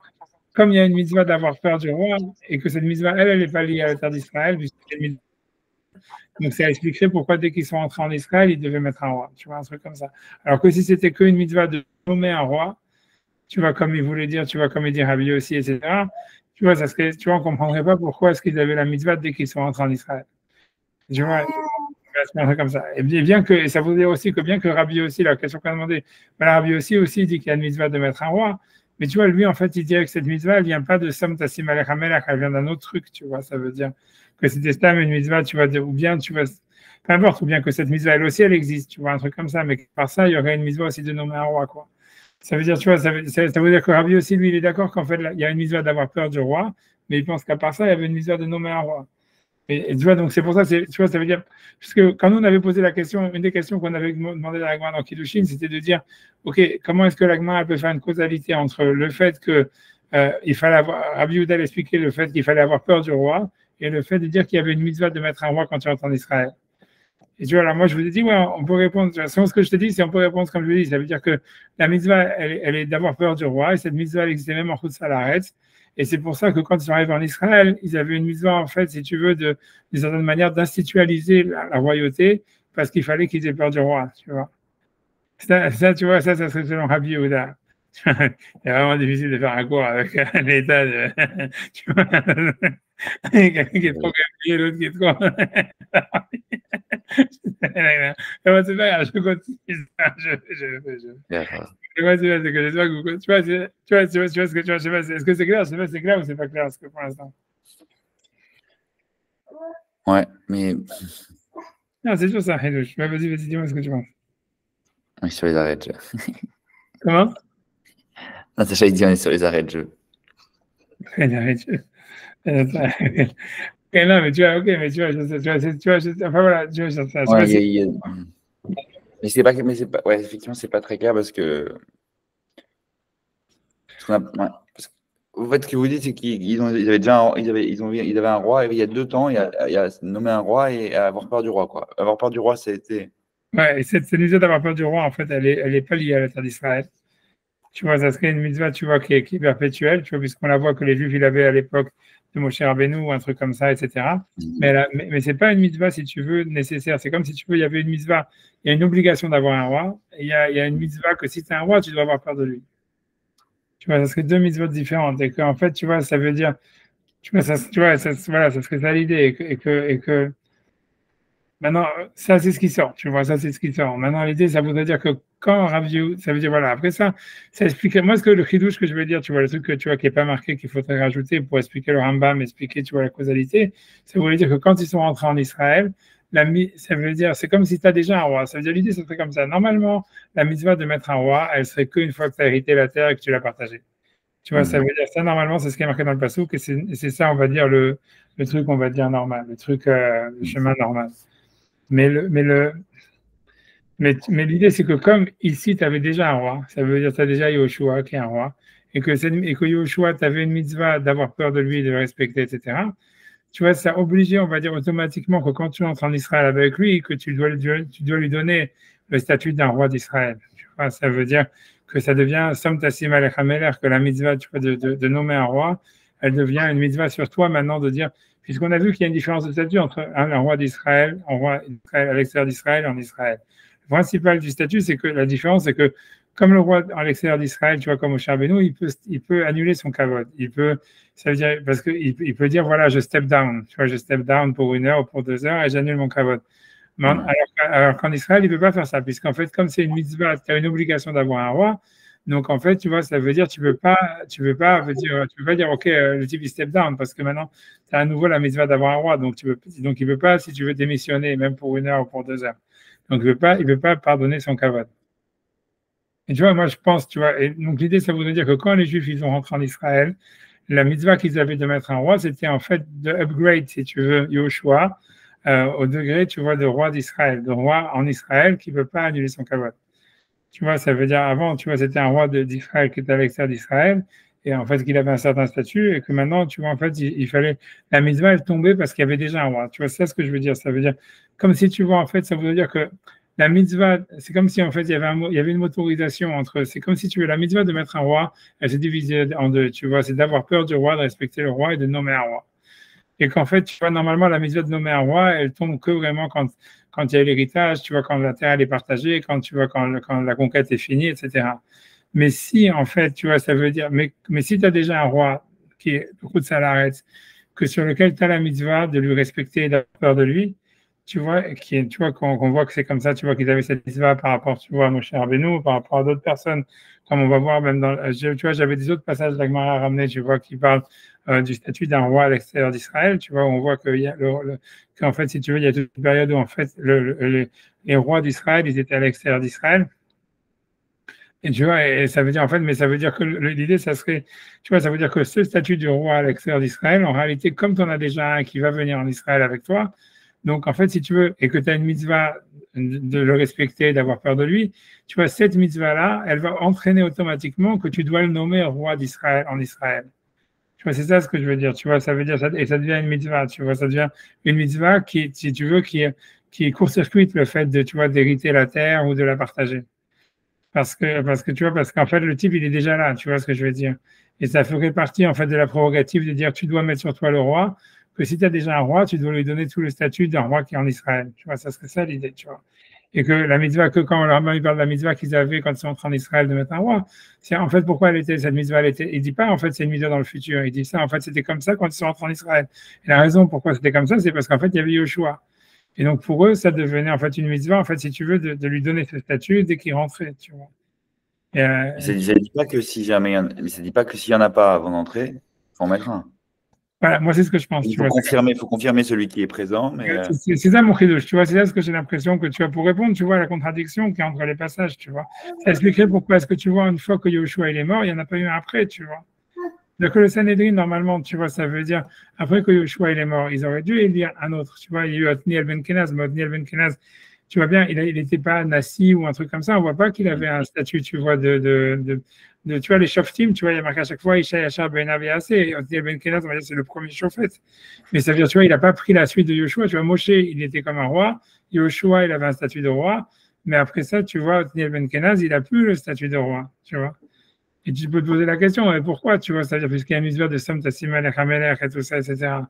comme il y a une mitzvah d'avoir peur du roi et que cette mitzvah, elle n'est pas liée à la terre d'Israël, donc ça expliquerait pourquoi dès qu'ils sont entrés en Israël, ils devaient mettre un roi, tu vois, un truc comme ça. Alors que si c'était qu'une mitzvah de nommer un roi, tu vois, comme il voulait dire, tu vois, comme il dit Rabbi aussi, etc., tu vois, tu vois, on ne comprendrait pas pourquoi est-ce qu'ils avaient la mitzvah dès qu'ils sont entrés en Israël. Tu vois, c'est un truc comme ça. Et bien que, et ça veut dire aussi que bien que Rabbi aussi, la question qu'on a demandé, voilà, Rabbi aussi dit qu'il y a une mitzvah de mettre un roi, mais tu vois, lui, en fait, il dirait que cette mitzvah, elle vient pas de Sam Tassim Alech Hamelach, elle vient d'un autre truc, tu vois, ça veut dire que c'était Stam une mitzvah, tu vois, ou bien, tu vois, peu importe, ou bien que cette mitzvah, elle aussi, elle existe, tu vois, un truc comme ça, mais par ça, il y aurait une mitzvah aussi de nommer un roi, quoi. Ça veut dire, tu vois, ça veut dire que Rabbi aussi, lui, il est d'accord qu'en fait, il y a une mitzvah d'avoir peur du roi, mais il pense qu'à part ça, il y avait une mitzvah de nommer un roi. Et tu vois, donc c'est pour ça, tu vois, ça veut dire, parce que quand nous on avait posé la question, une des questions qu'on avait demandé à l'Agma dans Kiddushin, c'était de dire, OK, comment est-ce que l'Agma peut faire une causalité entre le fait que il fallait avoir, Rabbi Yehuda expliqué le fait qu'il fallait avoir peur du roi, et le fait de dire qu'il y avait une mitzvah de mettre un roi quand tu rentres en Israël. Et tu vois, alors moi je vous ai dit, ouais, on peut répondre, selon ce que je te dis, c'est on peut répondre comme je le dis, ça veut dire que la mitzvah, elle est d'avoir peur du roi, et cette mitzvah, elle existait même en Chutz Haaretz. Et c'est pour ça que quand ils sont arrivés en Israël, ils avaient une mitzvah, en fait, si tu veux, d'une certaine manière, d'institualiser la royauté, parce qu'il fallait qu'ils aient peur du roi, tu vois. Ça, tu vois, ça serait selon Rabbi Yehuda. C'est vraiment difficile de faire un cours avec un état de. Tu vois, quelqu'un qui est trop gabriel, l'autre qui est trop. C'est pas grave, je continue ça. C'est que j'espère que tu vois ce que tu vois, je sais pas, est-ce que c'est clair? Je sais pas si c'est clair ou c'est pas clair ce que pour l'instant. Ouais, mais. Non, c'est toujours ça, Hidush. Vas-y, dis-moi ce que tu penses. On est sur les arrêts de jeu. Comment? Non, Sacha, il dit on est sur les arrêts de jeu. Les arrêts de jeu. Non, mais tu vois, ok, mais tu vois, enfin voilà, tu vois, ça. Ouais, mais c'est pas, ouais, effectivement, c'est pas très clair parce que. En fait, ce que vous dites, c'est qu'ils avaient déjà ils avaient un roi il y a 2 temps, il y a nommé un roi et avoir peur du roi, quoi. Avoir peur du roi, ça a été. Ouais, et cette mitzvah d'avoir peur du roi, en fait, elle est pas liée à la terre d'Israël. Tu vois, ça serait une mitzvah, tu vois, qui est perpétuelle, tu vois, puisqu'on la voit que les Juifs, ils avaient à l'époque de Moshe Rabbeinu ou un truc comme ça, etc. Mais c'est pas une mitzvah, si tu veux, nécessaire. C'est comme si tu veux, il y avait une mitzvah, il y a une obligation d'avoir un roi, et il y a une mitzvah que si tu es un roi, tu dois avoir peur de lui. Tu vois, ça serait deux mitzvot différentes. Et qu'en fait, tu vois, ça veut dire, tu vois, voilà, ça serait ça l'idée. Et que maintenant, ça, c'est ce qui sort. Tu vois, ça, c'est ce qui sort. Maintenant, l'idée, ça voudrait dire que quand Rav, ça veut dire, voilà, après ça explique. Moi, ce que le chidouche que je veux dire, tu vois, le truc que tu vois qui n'est pas marqué, qu'il faudrait rajouter pour expliquer le Rambam, expliquer, tu vois, la causalité, ça voulait dire que quand ils sont rentrés en Israël, ça veut dire, c'est comme si tu as déjà un roi. Ça veut dire, l'idée, ça serait comme ça. Normalement, la mitzvah de mettre un roi, elle serait qu'une fois que tu as hérité la terre et que tu l'as partagée. Tu vois, ça veut dire ça, normalement, c'est ce qui est marqué dans le passouk, et c'est ça, on va dire, le truc, on va dire, normal, le truc, le chemin normal. Mais Mais l'idée, c'est que comme ici, tu avais déjà un roi, ça veut dire que tu as déjà Yoshua qui est un roi, et que Yoshua, tu avais une mitzvah d'avoir peur de lui, de le respecter, etc. Tu vois, ça obligeait, on va dire, automatiquement que quand tu entres en Israël avec lui, que tu dois lui donner le statut d'un roi d'Israël. Tu vois, ça veut dire que ça devient, Som Tassim Alech HaMelech, que la mitzvah, tu vois, de nommer un roi, elle devient une mitzvah sur toi maintenant de dire, puisqu'on a vu qu'il y a une différence de statut entre un roi d'Israël, un roi à l'extérieur d'Israël et en Israël. Le principal du statut, c'est que la différence, c'est que comme le roi à l'extérieur d'Israël, tu vois, comme Moshe Rabbeinu, il peut annuler son kavod. Ça veut dire, parce qu'il peut dire, voilà, je step down. Tu vois, je step down pour 1 heure ou pour 2 heures et j'annule mon kavod. Alors qu'en Israël, il ne peut pas faire ça, puisqu'en fait, comme c'est une mitzvah, tu as une obligation d'avoir un roi. Donc, en fait, tu vois, ça veut dire tu peux pas dire, OK, le type, il step down, parce que maintenant, tu as à nouveau la mitzvah d'avoir un roi. Donc, il ne peut pas, si tu veux démissionner, même pour 1 heure ou pour 2 heures. Donc, il veut pas pardonner son kavod. Et tu vois, moi, je pense, tu vois, et donc l'idée, ça voudrait dire que quand les Juifs, ils sont rentrés en Israël, la mitzvah qu'ils avaient de mettre un roi, c'était en fait de upgrade, si tu veux, Yoshua, au degré, tu vois, de roi d'Israël, de roi en Israël qui ne peut pas annuler son kavod. Tu vois, ça veut dire avant, tu vois, c'était un roi d'Israël qui était à l'extérieur d'Israël, et en fait, qu'il avait un certain statut, et que maintenant, tu vois, en fait, il fallait, la mitzvah, elle tombait parce qu'il y avait déjà un roi. Tu vois, c'est ce que je veux dire. Ça veut dire, comme si tu vois, en fait, ça veut dire que la mitzvah, c'est comme si, en fait, il y avait une motorisation entre, c'est comme si tu veux, la mitzvah de mettre un roi, elle s'est divisée en deux, tu vois, c'est d'avoir peur du roi, de respecter le roi et de nommer un roi. Et qu'en fait, tu vois, normalement, la mitzvah de nommer un roi, elle tombe que vraiment quand il y a l'héritage, tu vois, quand la terre elle est partagée, quand tu vois, quand la conquête est finie, etc. Mais si, en fait, tu vois, ça veut dire, mais si tu as déjà un roi qui est beaucoup de salaret, que sur lequel tu as la mitzvah de lui respecter et d'avoir peur de lui, tu vois, tu vois, qu'on voit que c'est comme ça, tu vois, qu'ils avaient cette mitzvah par rapport, tu vois, à Moshe Rabbeinu, par rapport à d'autres personnes, comme on va voir même tu vois, j'avais des autres passages d'Agmara ramenés, tu vois, qui parlent du statut d'un roi à l'extérieur d'Israël, tu vois, on voit qu'en fait, si tu veux, il y a toute une période où, en fait, les rois d'Israël, ils étaient à l'extérieur d'Israël. Et tu vois, et ça veut dire, en fait, mais ça veut dire que l'idée, ça serait, tu vois, ça veut dire que ce statut du roi à l'extérieur d'Israël, en réalité, comme tu en as déjà un qui va venir en Israël avec toi, donc, en fait, si tu veux, et que tu as une mitzvah de le respecter, d'avoir peur de lui, tu vois, cette mitzvah-là, elle va entraîner automatiquement que tu dois le nommer roi d'Israël en Israël. Tu vois, c'est ça ce que je veux dire. Tu vois, ça veut dire ça, et ça devient une mitzvah. Tu vois, ça devient une mitzvah qui, si tu veux, qui court-circuite le fait de, tu vois, d'hériter la terre ou de la partager. Tu vois, parce qu'en fait, le type, il est déjà là. Tu vois ce que je veux dire? Et ça ferait partie, en fait, de la prérogative de dire, tu dois mettre sur toi le roi, que si tu as déjà un roi, tu dois lui donner tout le statut d'un roi qui est en Israël. Tu vois, ça serait ça l'idée, tu vois. Et que la mitzvah, que quand le Rambam parle de la mitzvah qu'ils avaient quand ils sont entrés en Israël de mettre un roi, c'est en fait pourquoi elle était, cette mitzvah, il dit pas en fait c'est une mitzvah dans le futur, il dit ça, en fait c'était comme ça quand ils sont entrés en Israël. Et la raison pourquoi c'était comme ça, c'est parce qu'en fait il y avait Yoshua. Et donc pour eux, ça devenait en fait une mitzvah, en fait si tu veux, de lui donner ce statut dès qu'il rentrait, tu vois. Et, Mais ça ne dit pas que si jamais mais ça dit pas que s'il n'y en a pas avant d'entrer, il faut en mettre un. voilà, moi c'est ce que je pense. Il Tu vois, faut confirmer celui qui est présent, mais c'est ça mon chidouche, tu vois, c'est ça ce que j'ai l'impression que tu vois, pour répondre, tu vois, à la contradiction qui est entre les passages, tu vois. Ça expliquerait pourquoi est-ce que tu vois, une fois que Yoshua il est mort, il n'y en a pas eu un après, tu vois. Donc le Sanhedrin, normalement, tu vois, ça veut dire, après que Yoshua il est mort, ils auraient dû élire un autre, tu vois, il y a eu Othniel Ben Kenaz, mais Othniel Ben Kenaz, tu vois bien, il n'était pas Nassi ou un truc comme ça, on voit pas qu'il avait un statut, tu vois, tu vois, les Shoftim, tu vois, il y a marqué à chaque fois, Isha Yachar Ben Aviasé, et Othniel Ben Kenaz, on va dire, c'est le premier Shofet. Mais ça veut dire, tu vois, il n'a pas pris la suite de Yoshua, tu vois, Moshe, il était comme un roi, Yoshua, il avait un statut de roi, mais après ça, tu vois, Othniel Ben Kenaz, il n'a plus le statut de roi, tu vois. Et tu peux te poser la question, mais pourquoi, tu vois, c'est-à-dire, puisqu'il y a une mitzvah de Som Tassim Alech HaMelech et tout ça, etc.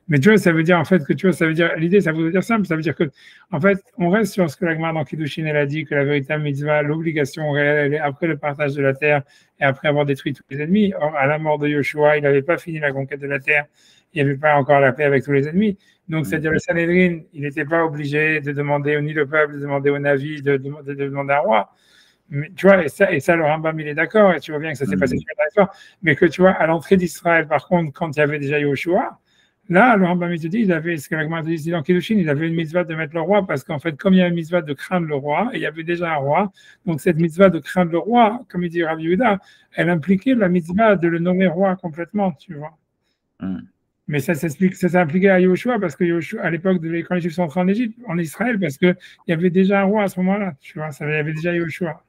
Mais tu vois, ça veut dire, en fait, que tu vois, ça veut dire, l'idée, ça veut dire simple, ça veut dire que, en fait, on reste sur ce que la Gemara dans Kiddushin, elle a dit, que la véritable mitzvah, l'obligation réelle, elle est après le partage de la terre et après avoir détruit tous les ennemis. Or, à la mort de Yoshua, il n'avait pas fini la conquête de la terre, il n'y avait pas encore la paix avec tous les ennemis. Donc, c'est-à-dire, le Sanhedrin, il n'était pas obligé de demander, ni le peuple, de demander au Navi, de demander un roi. Mais, tu vois, et ça, le Rambam, il est d'accord, et tu vois bien que ça s'est passé sur la mais que tu vois, à l'entrée d'Israël, par contre, quand il y avait déjà Yoshua, là, le Rambam, il te dit, il avait, ce que la Gemara dit dans Kiddushin, il avait une mitzvah de mettre le roi, parce qu'en fait, comme il y a une mitzvah de craindre le roi, et il y avait déjà un roi, donc cette mitzvah de craindre le roi, comme il dit Rabbi Yehuda, elle impliquait la mitzvah de le nommer roi complètement, tu vois. Mais ça s'explique, ça s'est appliqué à Yoshua parce que Yoshua, à l'époque, quand les Juifs sont entrés en Égypte, en Israël, parce qu'il y avait déjà un roi à ce moment-là, tu vois, il y avait déjà Yoshua.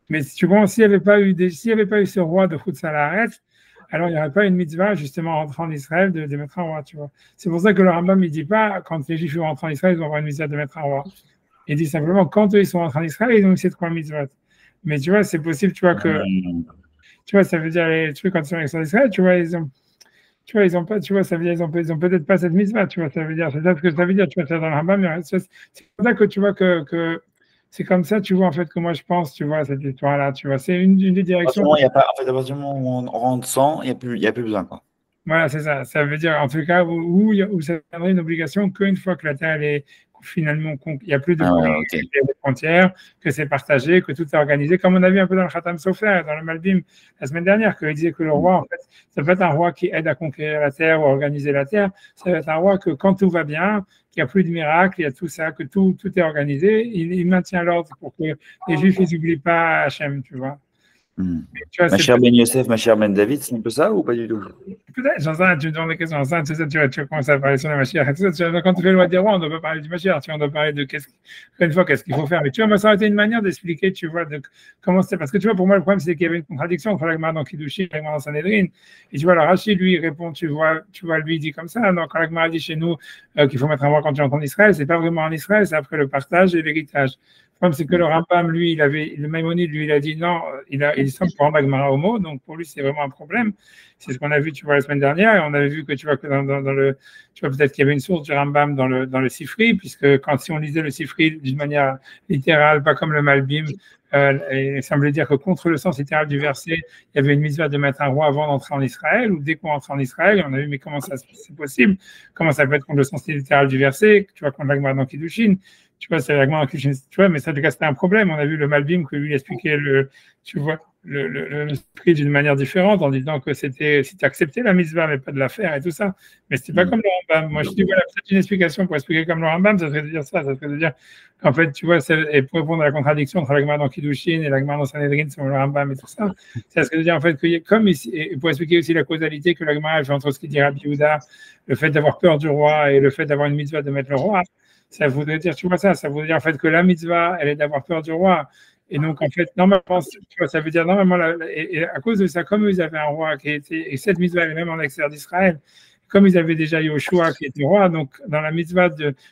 Mais si tu comprends, s'il n'y avait pas eu ce roi de Chutz alors il n'y aurait pas une mitzvah, justement, en entrant en Israël, de mettre un roi, tu vois. C'est pour ça que le Rambam, il ne dit pas, quand les Juifs vont rentrer en Israël, ils vont avoir une mitzvah de mettre un roi. Il dit simplement, quand eux, ils sont rentrés en Israël, ils ont eu ces 3 mitzvahs. Mais tu vois, c'est possible, tu vois, que, tu vois, ça veut dire, les trucs, quand ils sont en Israël, tu vois, ils ont pas, tu vois, ça veut dire, ils ont peut-être pas cette mitzvah, tu vois, ça veut dire, c'est ça ce que ça veut dire, tu vois, c'est dans le Rambam, mais c'est pour ça que tu vois que c'est comme ça, tu vois, en fait, que moi je pense, tu vois, cette histoire-là, tu vois, c'est une des directions. Il y a pas, en fait, à partir du moment où on rentre sans, il n'y a plus besoin, quoi. Voilà, c'est ça. Ça veut dire, en tout cas, où ça deviendrait une obligation qu'une fois que la Terre est finalement, il n'y a plus de frontières, que c'est partagé, que tout est organisé, comme on a vu un peu dans le Khatam Sofer, dans le Malbim, la semaine dernière, qu'il disait que le roi, en fait, ça peut être un roi qui aide à conquérir la Terre ou à organiser la Terre, ça va être un roi que quand tout va bien, qu'il n'y a plus de miracles, il y a tout ça, que tout est organisé, il maintient l'ordre pour que les Juifs n'oublient pas Hachem, tu vois. Tu vois, ma chère Ben Yosef, ma chère Ben David, c'est un peu ça ou pas du tout? Peut-être, j'en sais, tu me demandes des questions, tu vas commencer à parler sur la Mashiach. Quand tu fais le loi des rois, on ne doit pas parler du Mashiach, tu vois, on doit parler de qu'est-ce qu'il faut faire. Mais tu vois, moi, ça aurait été une manière d'expliquer, tu vois, de comment c'était. Parce que tu vois, pour moi, le problème, c'est qu'il y avait une contradiction entre l'Agmara dans Kiddushin et l'Agmara dans Sanhedrin. Et tu vois, alors Rachid, lui, il répond, tu vois, lui, il dit comme ça. Donc, quand l'Agmara dit chez nous qu'il faut mettre un roi quand tu entres en Israël, c'est pas vraiment en Israël, c'est après le partage et l'héritage. Le problème, c'est que le Rambam, lui, le Maïmonide, lui, il a dit non, il semble pour rendre Agmara homo, donc pour lui, c'est vraiment un problème. C'est ce qu'on a vu, tu vois, la semaine dernière, et on avait vu que, tu vois, que dans le, tu vois, peut-être qu'il y avait une source du Rambam dans le Sifri, puisque si on lisait le Sifri d'une manière littérale, pas comme le Malbim, il semblait dire que contre le sens littéral du verset, il y avait une mitzvah de mettre un roi avant d'entrer en Israël, ou dès qu'on entre en Israël, et on a vu, mais comment ça c'est possible? Comment ça peut être contre le sens littéral du verset? Tu vois, contre l'Agmara dans Kiddushin, tu vois, c'est l'Agmara dans Kiddushin, tu vois, mais ça, en tout cas, c'était un problème. On a vu le Malbim que lui expliquait tu vois, le prix d'une manière différente en disant que c'était si tu acceptais la mitzvah mais pas de la faire et tout ça. Mais c'était pas comme le Rambam. Moi, je dis voilà, peut-être une explication pour expliquer comme le Rambam, ça serait de dire ça serait de dire qu'en fait, tu vois, et pour répondre à la contradiction entre l'Agmara dans Kiddushin et l'Agmara dans Sanhedrin sur le Rambam et tout ça, ça serait de dire en fait que comme ici, et pour expliquer aussi la causalité que l'Agmara fait entre ce qu'il dit Rabbi Yehuda, le fait d'avoir peur du roi et le fait d'avoir une mitzvah de mettre le roi, ça voudrait dire, tu vois ça voudrait dire en fait que la mitzvah, elle est d'avoir peur du roi. Et donc, en fait, normalement, tu vois, ça veut dire normalement, et à cause de ça, comme ils avaient un roi qui était, et cette mitzvah, elle est même en extérieur d'Israël, comme ils avaient déjà Yoshua qui était roi, donc dans la mitzvah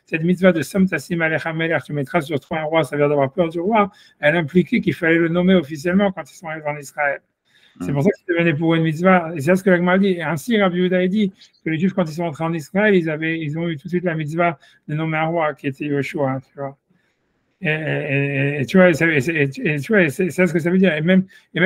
cette mitzvah de Som Tassim Alecha Melech, tu mettras sur toi un roi, ça veut dire d'avoir peur du roi, elle impliquait qu'il fallait le nommer officiellement quand ils sont arrivés en Israël. C'est pour ça que c'était venu pour une mitzvah. Et c'est ce que l'Agmara dit. Et ainsi, Rabbi Yehuda a dit que les Juifs, quand ils sont entrés en Israël, ils ont eu tout de suite la mitzvah de nommer un roi qui était Yoshua, tu vois. Et tu vois, tu vois, c'est ça ce que ça veut dire. Et même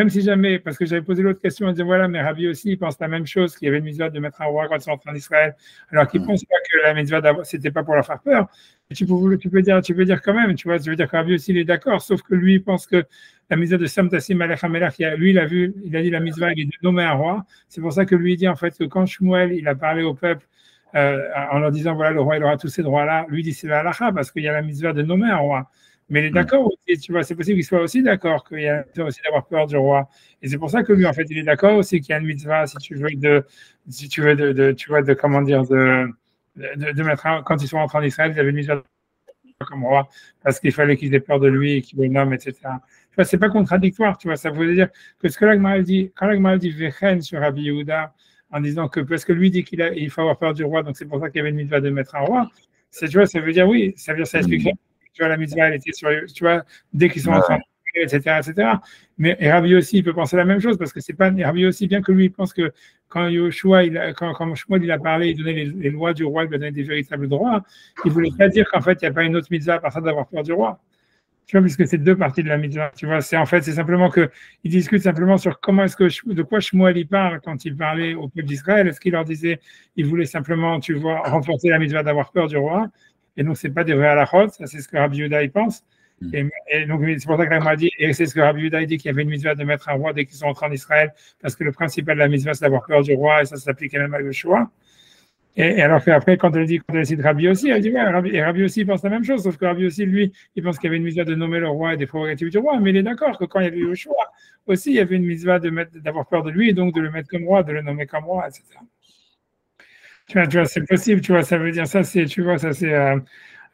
si jamais, parce que j'avais posé l'autre question, on disait voilà, mais Rabbi aussi, il pense la même chose, qu'il y avait une mitzvah de mettre un roi quand ils sont entrés en Israël, alors qu'il ne pense pas que la mitzvah c'était pas pour leur faire peur. Et tu peux dire quand même, tu vois, tu veux dire que Rabbi aussi il est d'accord, sauf que lui il pense que la mitzvah de Sam Tassim Alech Hamelach, lui il a dit la mitzvah il est de nommer un roi. C'est pour ça que lui il dit en fait que quand Shmuel il a parlé au peuple en leur disant voilà le roi il aura tous ces droits-là, lui il dit c'est la halacha parce qu'il y a la mitzvah de nommer un roi. Mais il est d'accord aussi, tu vois, c'est possible qu'il soit aussi d'accord qu'il y a aussi d'avoir peur du roi. Et c'est pour ça que lui, en fait, il est d'accord aussi qu'il y a une mitzvah, si tu veux, tu vois, comment dire, de mettre quand ils sont rentrés en Israël, il y avait une mitzvah comme roi, parce qu'il fallait qu'ils aient peur de lui et qu'il le nomme, etc. Tu vois, c'est pas contradictoire, tu vois, ça veut dire que ce que l'Agmara dit, quand l'Agmara dit Vechen sur Rabbi Yehuda, en disant que, parce que lui dit il faut avoir peur du roi, donc c'est pour ça qu'il y avait une mitzvah de mettre un roi, tu vois, ça veut dire oui, ça veut dire ça explique. Tu vois, la mitzvah, elle était sur, tu vois, dès qu'ils sont en train de etc. Mais Rabbi aussi, il peut penser la même chose, parce que c'est pas Rabbi aussi, bien que lui, il pense que quand Yoshua, quand Shmuel, il a parlé, il donnait les lois du roi, il lui donnait des véritables droits, il voulait pas dire qu'en fait, il n'y a pas une autre mitzvah à part ça d'avoir peur du roi. Tu vois, puisque c'est deux parties de la mitzvah. Tu vois, c'est simplement que ils discutent simplement sur de quoi Shmuel il parle quand il parlait au peuple d'Israël. Est-ce qu'il leur disait, il voulait simplement, tu vois, renforcer la mitzvah d'avoir peur du roi. Et donc, c'est pas des vrais halachot, ça c'est ce que Rabbi Yehuda il pense. Et donc, c'est pour ça que m'a dit, et c'est ce que Rabbi Yehuda dit, qu'il y avait une mitzvah de mettre un roi dès qu'ils sont entrés en Israël, parce que le principal de la mitzvah, c'est d'avoir peur du roi, et ça s'appliquait même à Yoshua. Et alors qu'après, quand elle cite Rabbi aussi, elle dit, ouais, et Rabbi aussi pense la même chose, sauf que Rabbi aussi, lui, il pense qu'il y avait une mitzvah de nommer le roi et des prérogatives du roi, mais il est d'accord que quand il y avait Yoshua, aussi, il y avait une mitzvah d'avoir peur de lui, et donc de le mettre comme roi, de le nommer comme roi, etc. Tu vois, c'est possible, tu vois, ça veut dire ça, tu vois, ça c'est, à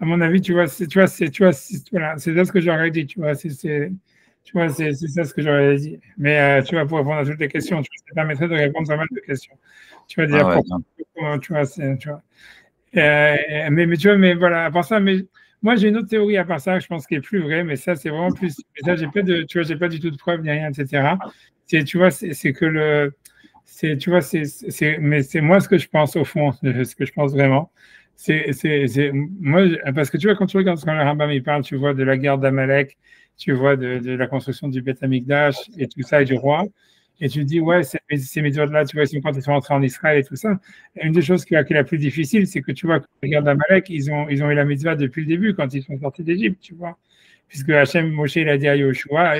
mon avis, tu vois, voilà, c'est ça ce que j'aurais dit, tu vois, tu vois, c'est ça ce que j'aurais dit. Mais tu vois, pour répondre à toutes les questions, tu vois, ça permettrait de répondre à pas mal de questions. Tu vas dire Ah ouais, pourquoi, tu vois, tu vois. Mais tu vois, mais voilà, à part ça, mais moi j'ai une autre théorie à part ça, je pense qui est plus vraie, mais ça c'est vraiment plus, mais ça j'ai pas tu vois, j'ai pas du tout de preuves ni rien, etc. Tu vois, c'est que tu vois, mais c'est moi ce que je pense au fond, ce que je pense vraiment. Moi, parce que tu vois, quand tu regardes ce que le Rambam il parle, tu vois de la guerre d'Amalek, tu vois de la construction du Beth Amikdash et tout ça et du roi. Et tu te dis, ouais, ces méthodes-là, tu vois, quand ils sont entrés en Israël et tout ça. Et une des choses qui est la plus difficile, c'est que tu vois, que la guerre d'Amalek, ils ont eu la mitzvah depuis le début, quand ils sont sortis d'Égypte, tu vois. Puisque Hachem, Moshe, il a dit à Yoshua,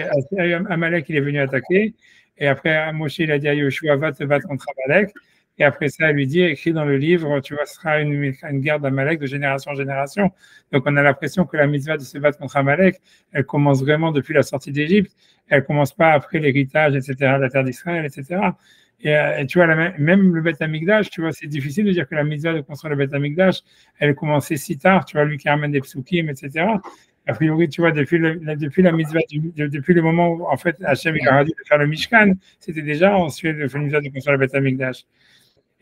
Amalek, il est venu attaquer. Et après, Moshe, il a dit à Yoshua, va te battre contre Amalek. Et après ça, elle lui dit, écrit dans le livre, tu vois, ce sera une guerre d'Amalek de génération en génération. Donc, on a l'impression que la mitzvah de se battre contre Amalek, elle commence vraiment depuis la sortie d'Égypte. Elle commence pas après l'héritage, etc., de la terre d'Israël, etc. Et tu vois, même le Beth Amikdash, tu vois, c'est difficile de dire que la mitzvah de construire le Beth Amikdash, elle commençait si tard, tu vois, lui qui ramène des psukim, etc. A priori, tu vois, depuis la mitzvah, depuis le moment où, en fait, Hachem il a dit de faire le Mishkan, c'était déjà ensuite le mitzvah de construire le Beth Amikdash.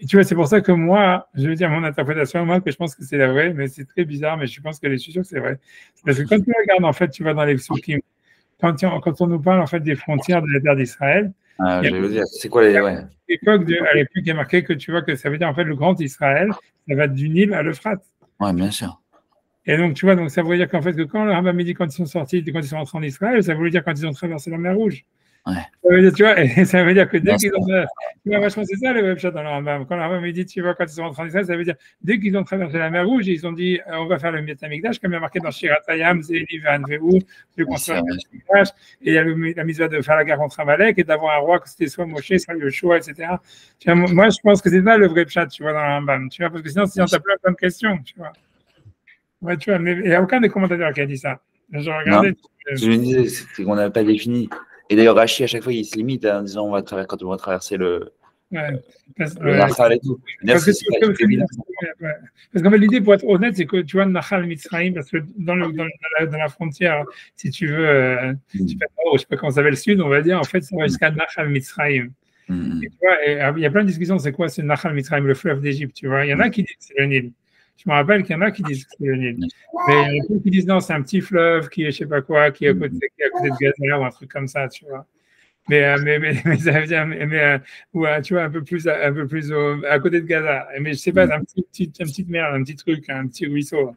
Et tu vois, c'est pour ça que moi, je veux dire mon interprétation, moi, que je pense que c'est la vraie, mais c'est très bizarre, mais je pense que je suis sûr que c'est vrai. Parce que quand tu regardes, en fait, tu vas dans les psukim, quand on nous parle, en fait, des frontières de la terre d'Israël, je vais vous dire, c'est quoi les. Ouais. à l'époque, il y a marqué que tu vois que ça veut dire, en fait, le grand Israël, ça va du Nil à l'Euphrate. Ouais, bien sûr. Et donc, tu vois, donc ça veut dire qu'en fait, que quand le Rambam dit quand ils sont sortis, quand ils sont rentrés en Israël, ça voulait dire quand ils ont traversé la mer Rouge. Ouais. Ça veut dire, tu vois, et ça veut dire que dès qu'ils ont. Tu vois, vachement, c'est ça le webchat dans le Rambam. Quand le Rambam dit, tu vois, quand ils sont rentrés en Israël, ça veut dire dès qu'ils ont traversé la mer Rouge, ils ont dit, on va faire le Beth Amikdash, comme il y a marqué dans Shiratayam, Zéli, Van Veou, de construire le Beth Amikdash. Et il y a la mise de faire la guerre contre Amalek et d'avoir un roi que c'était soit Moshe, soit Yoshua, etc. Tu vois, moi, je pense que c'est ça le vrai chat, tu vois, dans le Rambam. Tu vois, parce que sinon t'as plein de questions, tu vois. Ouais, tu vois, mais il n'y a aucun des commentateurs qui a dit ça. Je regardais. Je me disais, c'est qu'on n'avait pas défini. Et d'ailleurs, Rachi, à chaque fois, il se limite en disant quand on va traverser le Nahal et tout. Parce qu'en fait, l'idée, pour être honnête, c'est que tu vois, Nahal Mitzrayim, parce que dans la frontière, si tu veux, je ne sais pas comment ça s'appelle le sud, on va dire, en fait, ça va jusqu'à Nahal Mitzrayim. Et tu vois, il y a plein de discussions, c'est quoi ce Nahal Mitzrayim, le fleuve d'Égypte, tu vois. Il y en a qui disent que c'est le Nil. Je me rappelle qu'il y en a qui disent que c'est le Nil. Mais il y en a qui disent non, c'est un petit fleuve qui est, je sais pas quoi, qui est à côté de Gaza ou un truc comme ça, tu vois. Mais ça veut dire, ou tu vois, un peu plus à côté de Gaza. Mais je sais pas, une petite merde, un petit truc, un petit ruisseau.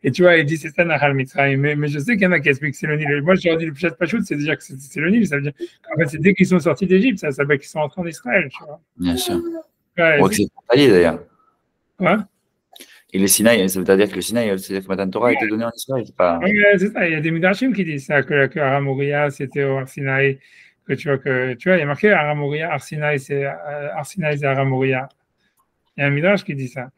Et tu vois, il dit c'est ça Nahal Mitzrayim. Mais je sais qu'il y en a qui expliquent que c'est le Nil. Moi, je leur dis le Pshat Pachout, c'est déjà que c'est le Nil. Ça veut dire qu'en fait, c'est dès qu'ils sont sortis d'Égypte, ça veut dire qu'ils sont entrés en Israël, tu vois. Bien sûr. Ouais, c'est frontalier d'ailleurs. Ouais. Et le Sinaï, ça veut dire que le Sinaï, c'est-à-dire que Matan Torah a été donné en Israël. Oui, c'est ça. Il y a des Midrashim qui disent ça, que Aramoria, c'était au Arsinaï. Que tu vois, il y a marqué Aramoria, Arsinaï, c'est Aramoria. Il y a un Midrash qui dit ça.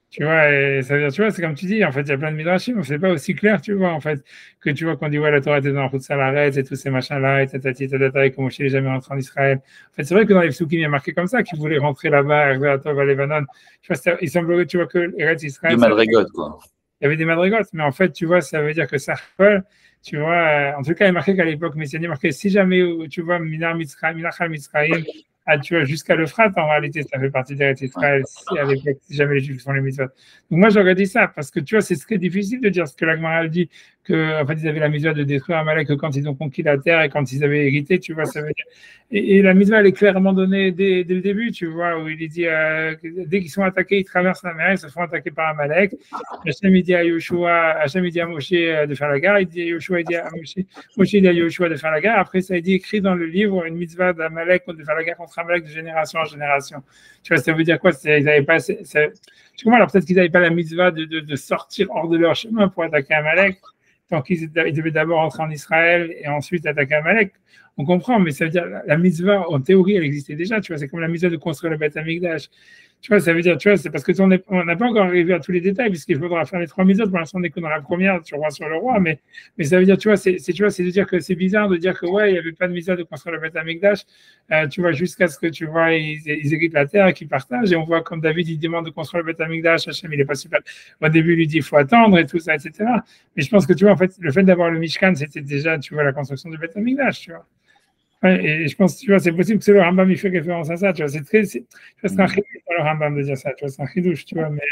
Tu vois, et ça veut dire, tu vois, c'est comme tu dis, en fait, il y a plein de Midrashim, mais c'est pas aussi clair, tu vois, en fait, que tu vois qu'on dit, ouais, la Torah était dans la route Salaret et tous ces machins-là, et tatati, tatata, et que Moshe n'est jamais rentré en Israël. En fait, c'est vrai que dans les Psukim, il y a marqué comme ça, qu'ils voulaient rentrer là-bas, à Lebanon. Tu vois, il semblerait, tu vois, que Eretz Israël. De Madrigote, quoi. Il y avait des madrigotes, mais en fait, tu vois, ça veut dire que ça colle. Tu vois, en tout cas, il est marqué qu'à l'époque messianique, il est marqué si jamais, tu vois, Minachal Mitzrayim, tu vois, jusqu'à l'Euphrate, en réalité, ça fait partie d'Eretz Israël, si à l'époque, si jamais les Juifs font les mitzvot. Donc moi, j'aurais dit ça, parce que tu vois, c'est très difficile de dire ce que la Gemara dit, que, en fait, ils avaient la mitzvah de détruire Amalek quand ils ont conquis la terre et quand ils avaient hérité, tu vois, ça veut dire. Et la mitzvah, elle est clairement donnée dès le début, tu vois, où il dit, dès qu'ils sont attaqués, ils traversent la mer, ils se font attaquer par Amalek. Hachem, il dit à Yoshua, Hachem, il dit à Moshe de faire la guerre, il dit à Yoshua, il dit à Moshe, Moshe, il dit à Yoshua de faire la guerre. Après, ça a été écrit dans le livre, une mitzvah d'Amalek, de faire la guerre contre Amalek de génération en génération. Tu vois, ça veut dire quoi? Ils n'avaient pas, je comprends, alors peut-être qu'ils n'avaient pas la mitzvah de sortir hors de leur chemin pour attaquer Amalek. Donc, ils devaient d'abord entrer en Israël et ensuite attaquer Amalek. On comprend, mais ça veut dire la mitzvah, en théorie, elle existait déjà. Tu vois, c'est comme la mitzvah de construire le Beth Amikdash. Tu vois, ça veut dire, tu vois, c'est parce que on n'a pas encore arrivé à tous les détails, puisqu'il faudra faire les 3 mitzvot. Pour l'instant, on n'est que dans la première, tu vois, sur le roi, mais ça veut dire, tu vois, c'est de dire que c'est bizarre de dire que, ouais, il n'y avait pas de mitzvot de construire le Beth Amikdash, tu vois, jusqu'à ce que, tu vois, ils héritent la terre et qu'ils partagent, et on voit comme David, il demande de construire le Beth Amikdash, Hachem, il n'est pas super. Au début, il lui dit, il faut attendre et tout ça, etc. Mais je pense que, tu vois, en fait, le fait d'avoir le Mishkan, c'était déjà, tu vois, la construction du Beth Amikdash, tu vois. Ouais, et je pense, tu vois, c'est possible que c'est le Rambam, il fait référence à ça, tu vois, c'est un chidouche pour le Rambam de dire ça, tu vois, c'est un chidouche, tu vois, mais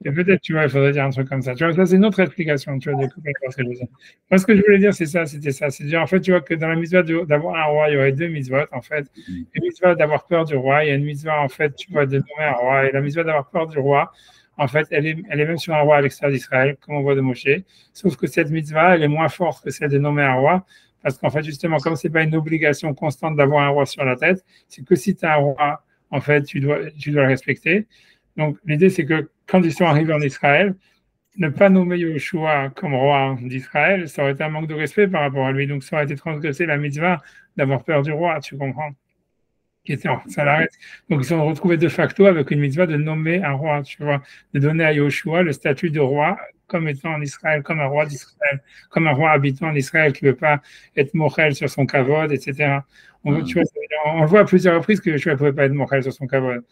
et peut-être, tu vois, il faudrait dire un truc comme ça, tu vois, ça c'est une autre explication, tu vois, de ce que je veux dire. Moi, ce que je voulais dire, c'est ça, c'était ça, c'est dire, en fait, tu vois, que dans la mitzvah d'avoir un roi, il y aurait 2 mitzvot, en fait, une mitzvah d'avoir peur du roi, il y a une mitzvah, en fait, tu vois, de nommer un roi, et la mitzvah d'avoir peur du roi, en fait, elle est même sur un roi à l'extérieur d'Israël, comme on voit de Moshe, sauf que cette mitzvah, elle est moins forte que celle de nommer un roi, parce qu'en fait, justement, comme ce n'est pas une obligation constante d'avoir un roi sur la tête, c'est que si tu as un roi, en fait, tu dois le respecter. Donc, l'idée, c'est que quand ils sont arrivés en Israël, ne pas nommer Yoshua comme roi d'Israël, ça aurait été un manque de respect par rapport à lui. Donc, ça aurait été transgressé la mitzvah d'avoir peur du roi, tu comprends? Qui était en salarié. Donc, ils se sont retrouvés de facto avec une mitzvah de nommer un roi, tu vois, de donner à Yoshua le statut de roi comme étant en Israël, comme un roi d'Israël, comme un roi habitant en Israël qui ne veut pas être mochel sur son kavod, etc. Tu vois, on le voit à plusieurs reprises que Yoshua ne pouvait pas être mochel sur son kavod.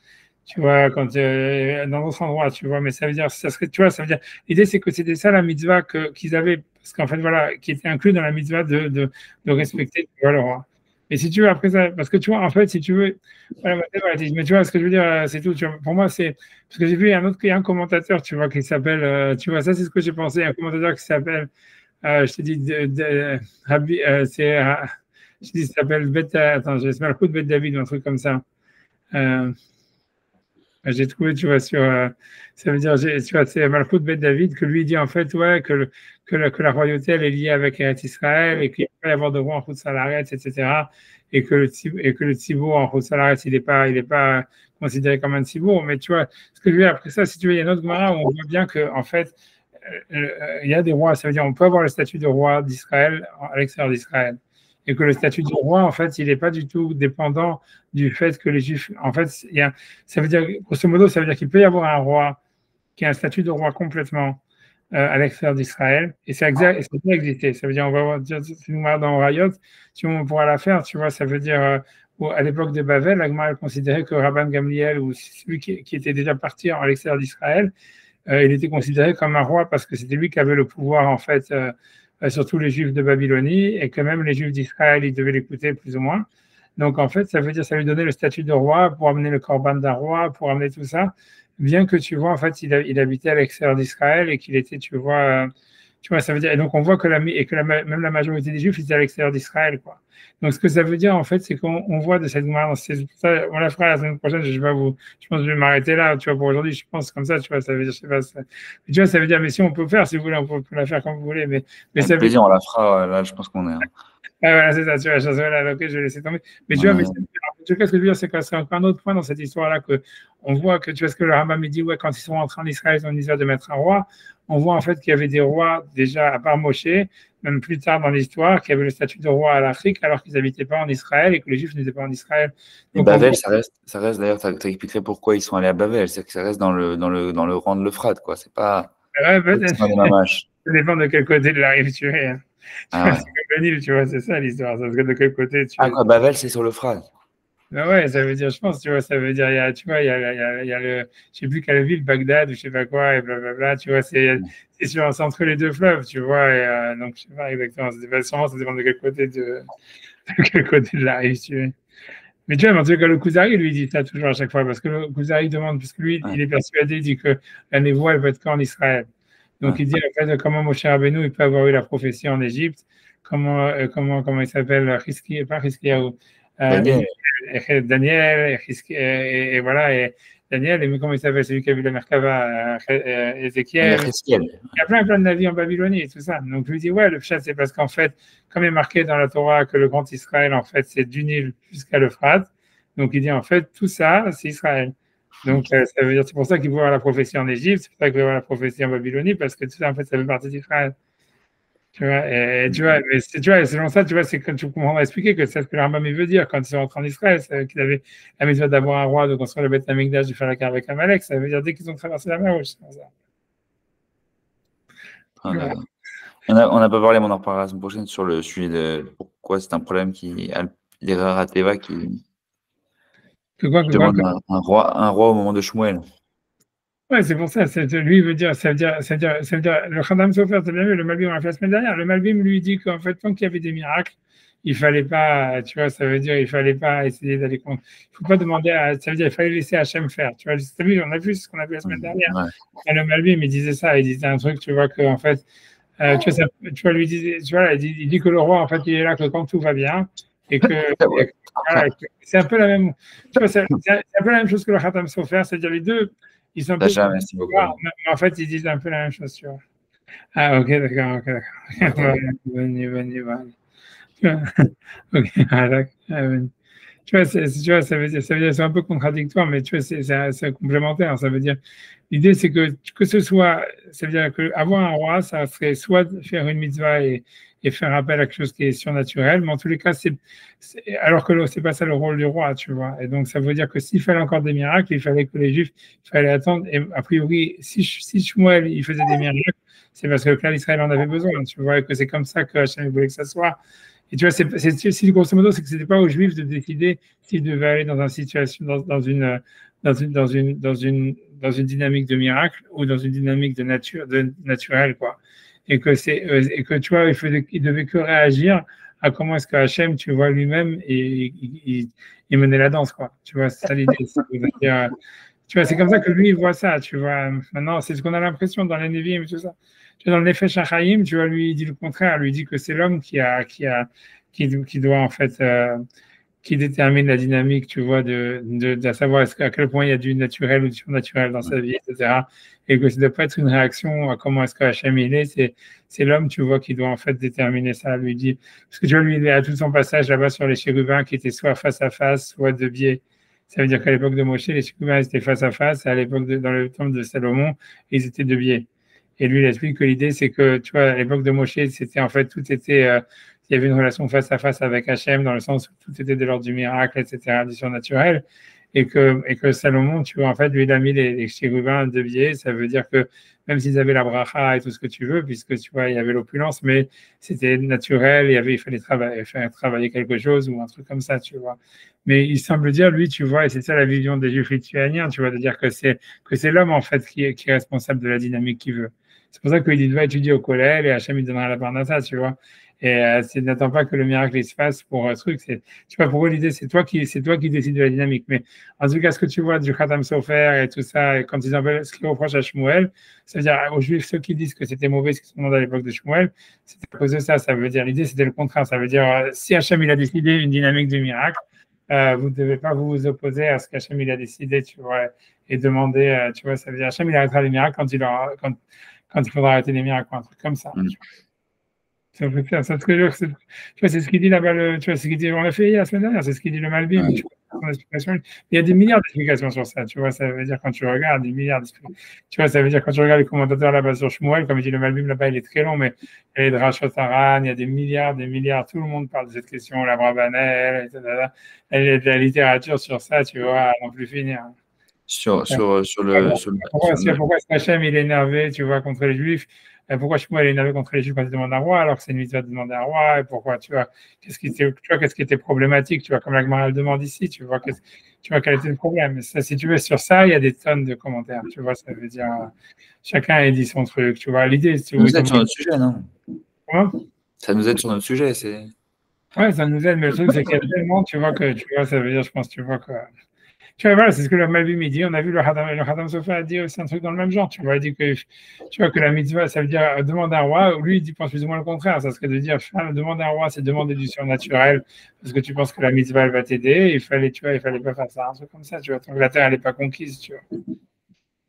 Tu vois, quand dans d'autres endroits, tu vois, mais ça veut dire, ça serait, tu vois, ça veut dire, l'idée c'est que c'était ça la mitzvah qu'ils avaient, parce qu'en fait, voilà, qui était inclus dans la mitzvah de respecter, tu vois, le roi. Et si tu veux, après ça, parce que tu vois, en fait, si tu veux, voilà, mais tu vois, ce que je veux dire, c'est tout. Tu vois, pour moi, c'est, parce que j'ai vu il y a un commentateur, tu vois, qui s'appelle, tu vois, ça, c'est ce que j'ai pensé, un commentateur qui s'appelle, je te dis, je dis, il s'appelle attends, j'espère le coup de Bet David ou un truc comme ça. J'ai trouvé, tu vois, ça veut dire, tu vois, c'est Malchut Ben David que lui dit en fait, ouais, que la royauté elle est liée avec Eretz Israël et qu'il ne peut y avoir de roi en route Salaretz, etc. Et que le Tzibour en route Salaretz, il est pas considéré comme un Tzibour. Mais tu vois, ce que je veux dire, après ça, si tu veux, il y a une autre Gemara où on voit bien que, en fait, il y a des rois, ça veut dire on peut avoir le statut de roi d'Israël à l'extérieur d'Israël. Et que le statut de roi, en fait, il n'est pas du tout dépendant du fait que les Juifs, en fait, ça veut dire, grosso modo, ça veut dire qu'il peut y avoir un roi qui a un statut de roi complètement à l'extérieur d'Israël, et ça peut exister. Ça veut dire, on va voir, si nous dans Rayot, si on pourra la faire, tu vois, ça veut dire, à l'époque de Bavel, la Gemara considérait que Rabban Gamliel, ou celui qui était déjà parti à l'extérieur d'Israël, il était considéré comme un roi parce que c'était lui qui avait le pouvoir, en fait, sur tous les Juifs de Babylonie, et que même les Juifs d'Israël, ils devaient l'écouter plus ou moins. Donc, en fait, ça veut dire, ça lui donnait le statut de roi pour amener le corban d'un roi, pour amener tout ça, bien que tu vois, en fait, il habitait à l'extérieur d'Israël et qu'il était, tu vois, ça veut dire, et donc on voit que même la majorité des Juifs, ils étaient à l'extérieur d'Israël, quoi. Donc, ce que ça veut dire, en fait, c'est qu'on voit de cette manière, on la fera la semaine prochaine, je pense que je vais m'arrêter là, tu vois, pour aujourd'hui, je pense comme ça, tu vois, ça veut dire, je sais pas, tu vois, ça veut dire, mais si on peut faire, si vous voulez, on peut la faire comme vous voulez, mais ça veut dire, on la fera, là, je pense qu'on est. Ah, voilà, c'est ça, tu vois, là, ok, je vais laisser tomber. Mais tu vois, mais en tout cas, ce que je veux dire, c'est que c'est encore un autre point dans cette histoire-là que on voit que, tu vois, ce que le Rambam dit, ouais, quand ils sont entrés en Israël, ils ont décidé de mettre un roi. On voit en fait qu'il y avait des rois déjà, à part Moshe, même plus tard dans l'histoire, qui avaient le statut de roi à l'Afrique, alors qu'ils n'habitaient pas en Israël et que les Juifs n'étaient pas en Israël. Donc, et Bavel, ça reste d'ailleurs, tu expliquerais pourquoi ils sont allés à Bavel, c'est que ça reste dans le rang de l'Euphrate, quoi. C'est pas. Ouais, peut-être. Ça dépend de quel côté de la rive tu es. Ah ouais. C'est comme le Nil, tu vois, c'est ça l'histoire. Ça de quel côté tu es. Ah, quoi, Bavel, c'est sur l'Euphrate. Ben ouais, ça veut dire, je pense, tu vois, ça veut dire, tu vois, il y a le, je sais plus quelle ville, Bagdad ou je sais pas quoi, et blablabla, tu vois, c'est entre les deux fleuves, tu vois, et donc je sais pas exactement, sûrement ça dépend de quel côté de la rive tu es. Mais tu vois, en tout cas, le Kuzari, lui, dit ça toujours à chaque fois, parce que le Kuzari demande, puisque lui, il est persuadé, il dit que la névoie, elle peut être qu'en Israël. Donc, il dit, en fait, comment Moshe Rabbeinu, il peut avoir eu la prophétie en Égypte, comment il s'appelle, pas Hiskiyahu, Daniel, et voilà, et Daniel, et comment il s'appelle, celui qui a vu la Merkava, Ézéchiel. Il y a plein de navires en Babylonie et tout ça. Donc, lui dit, ouais, le pshat, c'est parce qu'en fait, comme il est marqué dans la Torah que le grand Israël, en fait, c'est du Nil jusqu'à l'Euphrate. Donc, il dit, en fait, tout ça, c'est Israël. Donc, ça veut dire, c'est pour ça qu'il voit la prophétie en Égypte, c'est pour ça qu'il voit la prophétie en Babylonie, parce que tout ça, en fait, ça fait partie d'Israël. Tu vois, tu vois, mais tu vois, selon ça, tu vois, c'est quand tu comprends expliquer que c'est ce que le Rambam veut dire quand ils sont rentrés en Israël, qu'il avait la mitzvah d'avoir un roi, de construire le Beth Amikdash, de faire la guerre avec Amalek, ça veut dire dès qu'ils ont traversé la mer Rouge. Ah, d'accord. On n'a pas parlé, mais on en reparlera la semaine prochaine sur le sujet de pourquoi c'est un problème qui les Rara Teva qui demande un roi au moment de Shmuel. Ouais, c'est pour ça. Lui veut dire, ça veut dire, le Khaddam Sofer, c'est bien vu, le Malbim on l'a fait la semaine dernière. Le Malbim lui dit qu'en fait, tant qu'il y avait des miracles, il fallait pas, tu vois, ça veut dire, il fallait pas essayer d'aller contre. Il faut pas demander ça veut dire, il fallait laisser Hachem faire. Tu vois, t'as vu, on a vu ce qu'on a vu la semaine dernière. Ouais. Et le Malbim, il disait ça, il disait un truc, tu vois, que en fait, tu vois, lui disait, tu vois, il dit que le roi, en fait, il est là que quand tout va bien. Et que, voilà, c'est un peu la même, tu vois, c'est un peu la même chose que le Khaddam Sofer, c'est-à-dire les deux. Ils sont plus Merci beaucoup. mais en fait, ils disent un peu la même chose, tu vois. Ah, ok, d'accord, ok, d'accord. Ok, d'accord. Tu vois, tu vois, ça veut dire, c'est un peu contradictoire, mais tu vois, c'est complémentaire. Ça veut dire, l'idée, c'est que ce soit, ça veut dire qu'avoir un roi, ça serait soit faire une mitzvah et faire appel à quelque chose qui est surnaturel, mais en tous les cas, alors que c'est pas ça le rôle du roi, tu vois. Et donc, ça veut dire que s'il fallait encore des miracles, il fallait que les Juifs, il fallait attendre. Et a priori, si Shmuel, il faisait des miracles, c'est parce que le clan d'Israël en avait besoin, tu vois, et que c'est comme ça que Hachem voulait que ça soit. Et tu vois, si grosso modo, c'est que c'était pas aux Juifs de décider s'ils devaient aller dans une situation, dans une dynamique de miracle ou dans une dynamique de naturelle, quoi. Et que tu vois, il devait que réagir à comment est-ce que Hachem, tu vois, lui-même, il menait la danse, quoi. Tu vois, c'est ça l'idée. Tu vois, c'est comme ça que lui, il voit ça, tu vois. Maintenant, c'est ce qu'on a l'impression dans les Nevi'im et tout ça. Tu vois, dans le Nefesh HaChaim, tu vois, lui, il dit le contraire. Lui, il dit que c'est l'homme qui doit, en fait, qui détermine la dynamique, tu vois, de savoir à quel point il y a du naturel ou du surnaturel dans sa vie, etc. Et que ça ne doit pas être une réaction à comment est-ce que Hachem il est, c'est l'homme, tu vois, qui doit en fait déterminer ça. Lui dit, parce que tu vois, lui, il a tout son passage là-bas sur les chérubins qui étaient soit face à face, soit de biais. Ça veut dire qu'à l'époque de Moshe, les chérubins étaient face à face, et à l'époque dans le temple de Salomon, ils étaient de biais. Et lui, il explique que l'idée, c'est que, tu vois, à l'époque de Moshe, c'était en fait, tout était, il y avait une relation face à face avec Hachem, dans le sens où tout était de l'ordre du miracle, etc., du surnaturel. Et que Salomon, tu vois, en fait, lui, il a mis les chérubins de biais. Ça veut dire que même s'ils avaient la bracha et tout ce que tu veux, puisque tu vois, il y avait l'opulence, mais c'était naturel, il fallait faire travailler quelque chose ou un truc comme ça, tu vois. Mais il semble dire, lui, tu vois, et c'est ça la vision des Juifs lituaniens, tu vois, de dire que c'est l'homme, en fait, qui est responsable de la dynamique qu'il veut. C'est pour ça qu'il va étudier au collège et Hachem, il donnera la parnassa, tu vois. Et n'attends pas que le miracle il se fasse pour un truc. Tu vois, pour eux, l'idée, c'est toi qui décides de la dynamique. Mais en tout cas, ce que tu vois du Khatam Sofer et tout ça, et quand ils appellent ce qu'ils reprochent à Shmuel, ça veut dire aux Juifs, ceux qui disent que c'était mauvais ce qu'ils sont à l'époque de Shmuel, c'était à cause de ça. Ça veut dire, l'idée, c'était le contraire. Ça veut dire, si Hachem, il a décidé une dynamique du miracle, vous ne devez pas vous opposer à ce qu'Hachem, il a décidé, tu vois, et demander, tu vois, ça veut dire, Hachem, il arrêtera les miracles quand il faudra arrêter les miracles, un truc comme ça. Ça veut faire ça. Tu vois, c'est ce qu'il dit là-bas, tu vois, c'est ce qu'il dit, on l'a fait la semaine dernière, c'est ce qu'il dit le Malbim. Tu vois, il y a des milliards d'explications sur ça, tu vois, ça veut dire quand tu regardes, des milliards d'explications. Tu vois, ça veut dire quand tu regardes les commentateurs là-bas sur Shmuel, comme il dit le Malbim là-bas, il est très long, mais il y a les Drashot Haran, il y a des milliards, tout le monde parle de cette question, la Brabanel, etc. Il y a de la littérature sur ça, tu vois, à n'en plus finir. Pourquoi est-ce qu'Hachem il est énervé, tu vois, contre les Juifs? Pourquoi Shmuel est énervé contre les Juifs quand il demande un roi, alors que c'est une mitzvah de demander un roi? Et pourquoi, tu vois, qu'est-ce qui était problématique, tu vois, comme la Gemara le demande ici, tu vois, quel était le problème? Ça, si tu veux, sur ça, il y a des tonnes de commentaires, tu vois, ça veut dire, chacun a dit son truc, tu vois, l'idée, c'est... Ça nous aide sur notre sujet, non? Comment? Ça nous aide sur notre sujet, c'est... Ouais, ça nous aide, mais le truc, c'est qu'il y a tellement, tu vois, ça veut dire, je pense, tu vois, que... Tu vois, voilà, c'est ce que le Malbim dit. On a vu le Khatam Sofer a dit aussi un truc dans le même genre. Tu vois, il dit que, tu vois, que la mitzvah, ça veut dire demander un roi. Lui, il pense plus ou moins le contraire. Ça serait de dire, demander un roi, c'est demander du surnaturel parce que tu penses que la mitzvah, elle va t'aider. Il fallait pas faire ça. Un truc comme ça, tu vois. Tant que la terre, elle n'est pas conquise, tu vois.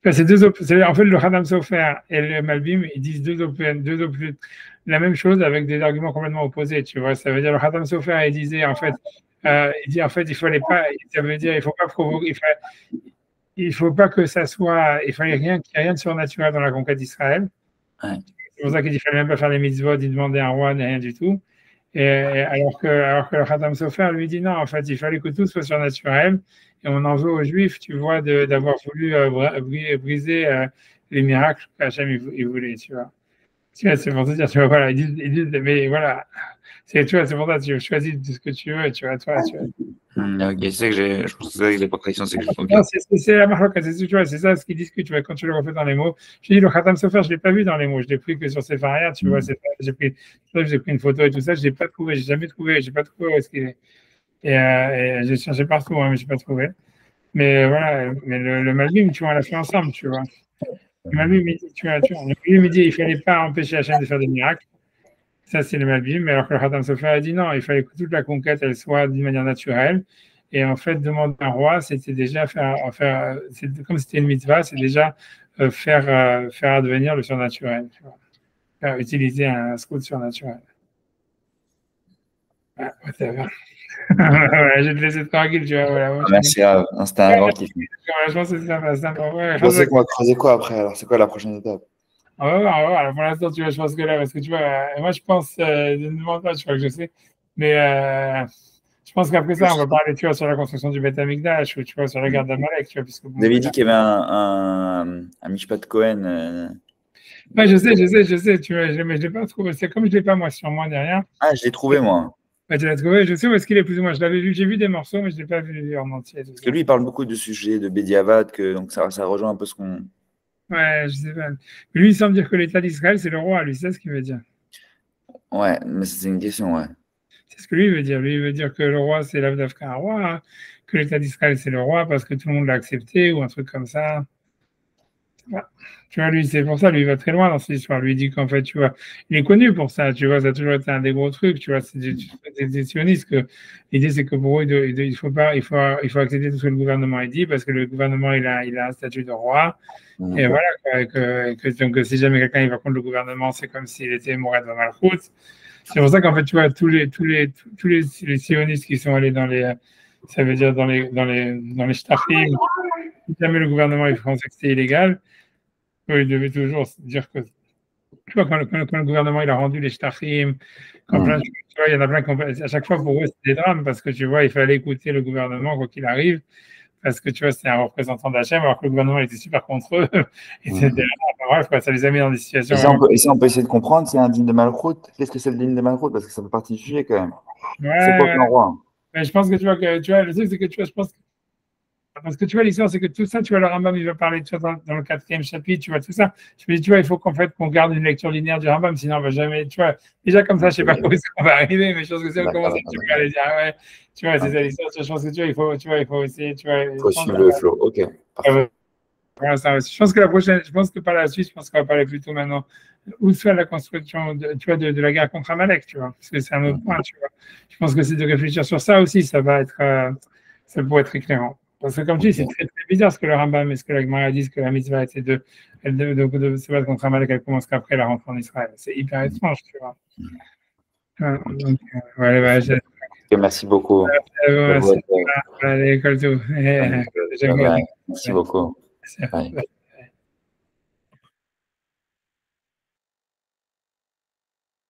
En fait, le Khatam Sofer et le Malbim, ils disent la même chose avec des arguments complètement opposés, tu vois. Ça veut dire, le Khatam Sofer, il disait, en fait, il dit en fait, il fallait pas, ça veut dire, il faut pas provoquer, il faut pas que ça soit, il fallait qu'il y ait rien de surnaturel dans la conquête d'Israël. Ouais. C'est pour ça qu'il ne fallait même pas faire les mitzvot, il demandait un roi, ni rien du tout. Alors que le Khatam Sofer lui dit non, en fait, il fallait que tout soit surnaturel. Et on en veut aux Juifs, tu vois, d'avoir voulu briser les miracles qu'Hachem il voulait, tu vois. Tu vois, c'est pour te dire, tu vois, voilà, ils disent mais voilà, tu vois, c'est pour ça, tu choisis de ce que tu veux, tu vois, toi, tu vois. Ok, c'est que je pense que c'est ça que j'ai pas traduction, c'est que okay. Non, c'est la marque, tu vois, c'est ça ce qu'ils discutent, tu vois, quand tu le refais dans les mots. Je dis, le Khatam Sofer, je ne l'ai pas vu dans les mots, je l'ai pris que sur ses variantes, tu vois, j'ai pris une photo et tout ça, je l'ai pas trouvé, j'ai jamais trouvé, j'ai pas trouvé où est-ce qu'il est. Et j'ai cherché partout, hein, mais j'ai pas trouvé. Mais voilà, mais le Malbim, tu vois, on l'a fait ensemble, tu vois. Le Malbim, il dit, tu vois, le Malbim, il dit, il fallait pas empêcher Hachem de faire des miracles. Ça, c'est le Malbim. Mais alors que le Khatam Sofer a dit non, il fallait que toute la conquête, elle soit d'une manière naturelle. Et en fait, demander un roi, c'était déjà comme c'était une mitzvah, c'est déjà faire advenir le surnaturel, tu vois. Faire utiliser un scout surnaturel. Ah, whatever. Ouais, je vais te laisser tranquille, tu vois. Voilà, merci, c'était un grand kiff. Je pense que c'est sympa. Ouais, je sais qu'on va creuser quoi après, alors c'est quoi la prochaine étape? On va voir. Alors, pour l'instant, tu vois, je pense que là, parce que tu vois, moi je pense, ne me demande pas, je crois que je sais, mais je pense qu'après ça, on va parler, tu vois, sur la construction du Beth Amikdash, ou tu vois, sur la guerre d'Amalek, tu vois, puisque vous avez dit qu'il y avait un Mishpat Cohen. Ouais, je sais, tu vois, mais je l'ai pas trouvé. C'est comme je l'ai pas moi sur moi derrière. Ah, je l'ai trouvé moi. Ouais, tu l'as trouvé, je sais où est-ce qu'il est plus ou moins. Je l'avais vu, j'ai vu des morceaux, mais je l'ai pas vu en entier. Parce que lui, il parle beaucoup de sujets de Bediavad, donc ça rejoint un peu ce qu'on. Ouais, je sais pas. Mais lui, il semble dire que l'État d'Israël, c'est le roi, lui, c'est ce qu'il veut dire. Ouais, mais c'est une question, ouais. C'est ce que lui veut dire. Lui, il veut dire que le roi, c'est l'Avdavka, un roi, hein, que l'État d'Israël, c'est le roi parce que tout le monde l'a accepté ou un truc comme ça. Ouais. Tu vois, lui, c'est pour ça, lui, il va très loin dans cette histoire. Lui, il dit qu'en fait, tu vois, il est connu pour ça, tu vois, ça a toujours été un des gros trucs, tu vois, c'est des sionistes que l'idée, c'est que pour eux, il faut accepter tout ce que le gouvernement dit parce que le gouvernement, il a un statut de roi. Et voilà, donc, si jamais quelqu'un il va contre le gouvernement, c'est comme s'il était Mourad Malchout. C'est pour ça qu'en fait, tu vois, tous les sionistes qui sont allés ça veut dire dans les shtachim, si jamais le gouvernement il pensait que c'était illégal, eux, ils devaient toujours dire que, tu vois, quand le gouvernement il a rendu les shtachim, tu vois, il y en a plein à chaque fois pour eux, c'était des drames parce que tu vois, il fallait écouter le gouvernement quoi qu'il arrive. Parce que tu vois, c'était un représentant d'Hachem, alors que le gouvernement était super contre eux. Etc. Bref, ça les a mis dans des situations. Et ça, on peut essayer de comprendre, c'est un digne de Malchout. Qu'est-ce que c'est le digne de Malchout? Parce que ça fait partie du sujet quand même. Ouais, c'est quoi qu'un roi? Mais je pense que tu vois, le truc, c'est que tu vois, je pense que. Parce que tu vois, l'histoire, c'est que tout ça, tu vois, le Rambam, il va parler, tu vois, dans le 4e chapitre, tu vois, tout ça. Je me dis, tu vois, il faut qu'en fait, qu'on garde une lecture linéaire du Rambam, sinon on va jamais, tu vois, déjà comme ça, je sais pas où est-ce qu'on va arriver, mais je pense que c'est comment ça, tu peux aller dire, ouais, tu vois, c'est ça l'histoire, je pense que tu vois, il faut essayer, tu vois. Il faut suivre le flow, ok. Voilà, je pense que la prochaine, je pense que par la suite, je pense qu'on va parler plutôt maintenant, ou soit la construction, tu vois, de la guerre contre Amalek, tu vois, parce que c'est un autre point, tu vois. Je pense que c'est de réfléchir sur ça aussi, ça pourrait être éclairant. Parce que comme tu dis, c'est très, très bizarre ce que le Rambam et ce que la Gemara dit, que la mitzvah était de se battre contre Amalek, elle commence qu'après la rentrée en Israël. C'est hyper étrange, tu vois. Donc, voilà, merci beaucoup. Allez, école tout. Merci beaucoup.